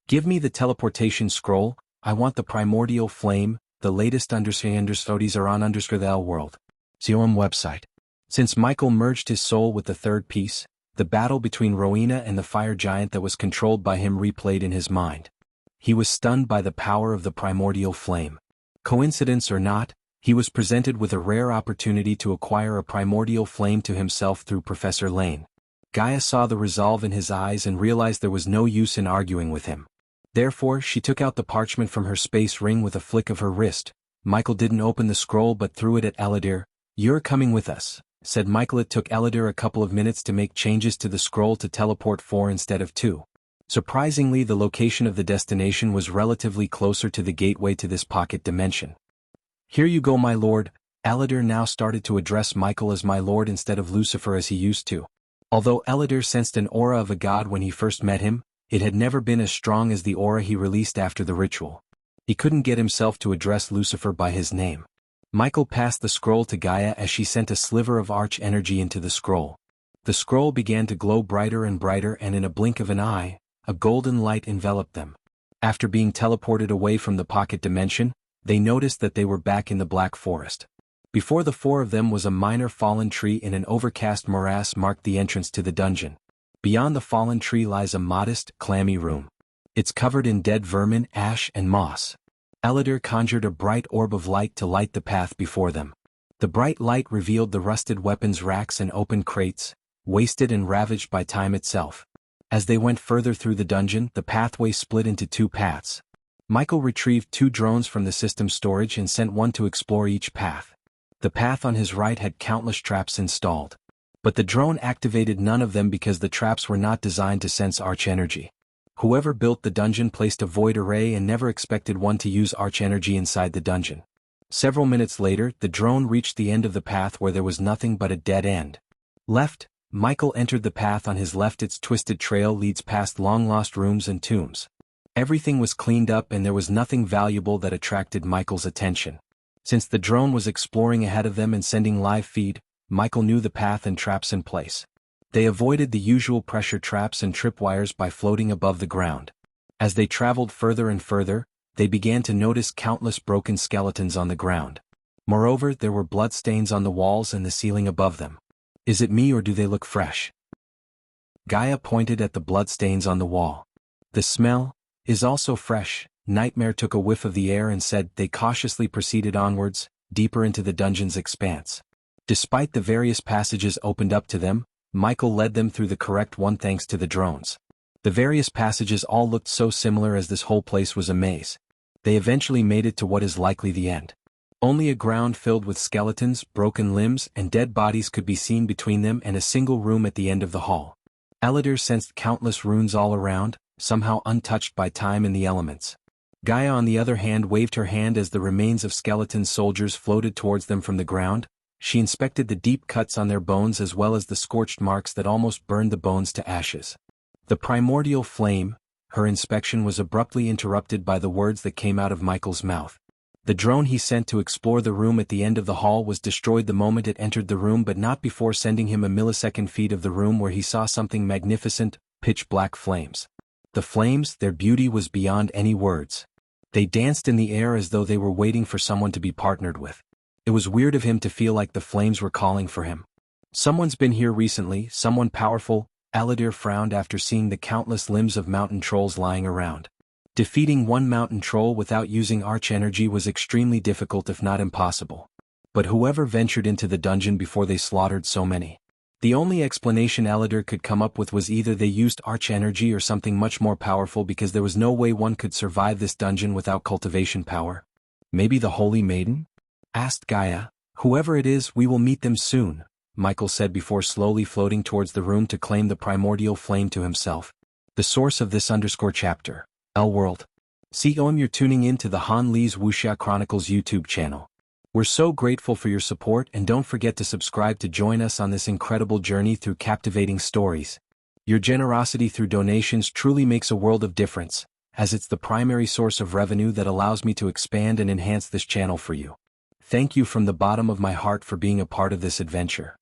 Give me the teleportation scroll. I want the primordial flame. The latest studies are on the L-World. COM website. Since Michael merged his soul with the third piece, the battle between Rowena and the fire giant that was controlled by him replayed in his mind. He was stunned by the power of the primordial flame. Coincidence or not, he was presented with a rare opportunity to acquire a primordial flame to himself through Professor Lane. Gaia saw the resolve in his eyes and realized there was no use in arguing with him. Therefore, she took out the parchment from her space ring with a flick of her wrist. Michael didn't open the scroll but threw it at Eladir. You're coming with us, said Michael. It took Eladir a couple of minutes to make changes to the scroll to teleport 4 instead of 2. Surprisingly, the location of the destination was relatively closer to the gateway to this pocket dimension. Here you go, my lord. Eladir now started to address Michael as my lord instead of Lucifer as he used to. Although Eladir sensed an aura of a god when he first met him, it had never been as strong as the aura he released after the ritual. He couldn't get himself to address Lucifer by his name. Michael passed the scroll to Gaia as she sent a sliver of arch energy into the scroll. The scroll began to glow brighter and brighter, and in a blink of an eye, a golden light enveloped them. After being teleported away from the pocket dimension, they noticed that they were back in the Black Forest. Before the 4 of them was a minor fallen tree in an overcast morass marked the entrance to the dungeon. Beyond the fallen tree lies a modest, clammy room. It's covered in dead vermin, ash, and moss. Eladir conjured a bright orb of light to light the path before them. The bright light revealed the rusted weapons racks and open crates, wasted and ravaged by time itself. As they went further through the dungeon, the pathway split into 2 paths. Michael retrieved 2 drones from the system storage and sent one to explore each path. The path on his right had countless traps installed. But the drone activated none of them because the traps were not designed to sense arch energy. Whoever built the dungeon placed a void array and never expected one to use arch energy inside the dungeon. Several minutes later, the drone reached the end of the path where there was nothing but a dead end. Left, Michael entered the path on his left. Its twisted trail leads past long-lost rooms and tombs. Everything was cleaned up and there was nothing valuable that attracted Michael's attention. Since the drone was exploring ahead of them and sending live feed, Michael knew the path and traps in place. They avoided the usual pressure traps and tripwires by floating above the ground. As they traveled further and further, they began to notice countless broken skeletons on the ground. Moreover, there were bloodstains on the walls and the ceiling above them. Is it me or do they look fresh? Gaia pointed at the bloodstains on the wall. The smell is also fresh. Nightmare took a whiff of the air and said. They cautiously proceeded onwards, deeper into the dungeon's expanse. Despite the various passages opened up to them, Michael led them through the correct one thanks to the drones. The various passages all looked so similar as this whole place was a maze. They eventually made it to what is likely the end. Only a ground filled with skeletons, broken limbs, and dead bodies could be seen between them and a single room at the end of the hall. Elidor sensed countless runes all around, somehow untouched by time and the elements. Gaia on the other hand waved her hand as the remains of skeleton soldiers floated towards them from the ground. She inspected the deep cuts on their bones as well as the scorched marks that almost burned the bones to ashes. The primordial flame. Her inspection was abruptly interrupted by the words that came out of Michael's mouth. The drone he sent to explore the room at the end of the hall was destroyed the moment it entered the room, but not before sending him a millisecond feed of the room where he saw something magnificent, pitch-black flames. The flames, their beauty was beyond any words. They danced in the air as though they were waiting for someone to be partnered with. It was weird of him to feel like the flames were calling for him. Someone's been here recently, someone powerful. Elidor frowned after seeing the countless limbs of mountain trolls lying around. Defeating one mountain troll without using arch energy was extremely difficult if not impossible. But whoever ventured into the dungeon before they slaughtered so many? The only explanation Elidor could come up with was either they used arch energy or something much more powerful, because there was no way one could survive this dungeon without cultivation power. Maybe the Holy Maiden? Asked Gaia. Whoever it is, we will meet them soon, Michael said before slowly floating towards the room to claim the primordial flame to himself. The source of this _chapter. L World. You're tuning in to the Han Lee's Wuxia Chronicles YouTube channel. We're so grateful for your support, and don't forget to subscribe to join us on this incredible journey through captivating stories. Your generosity through donations truly makes a world of difference, as it's the primary source of revenue that allows me to expand and enhance this channel for you. Thank you from the bottom of my heart for being a part of this adventure.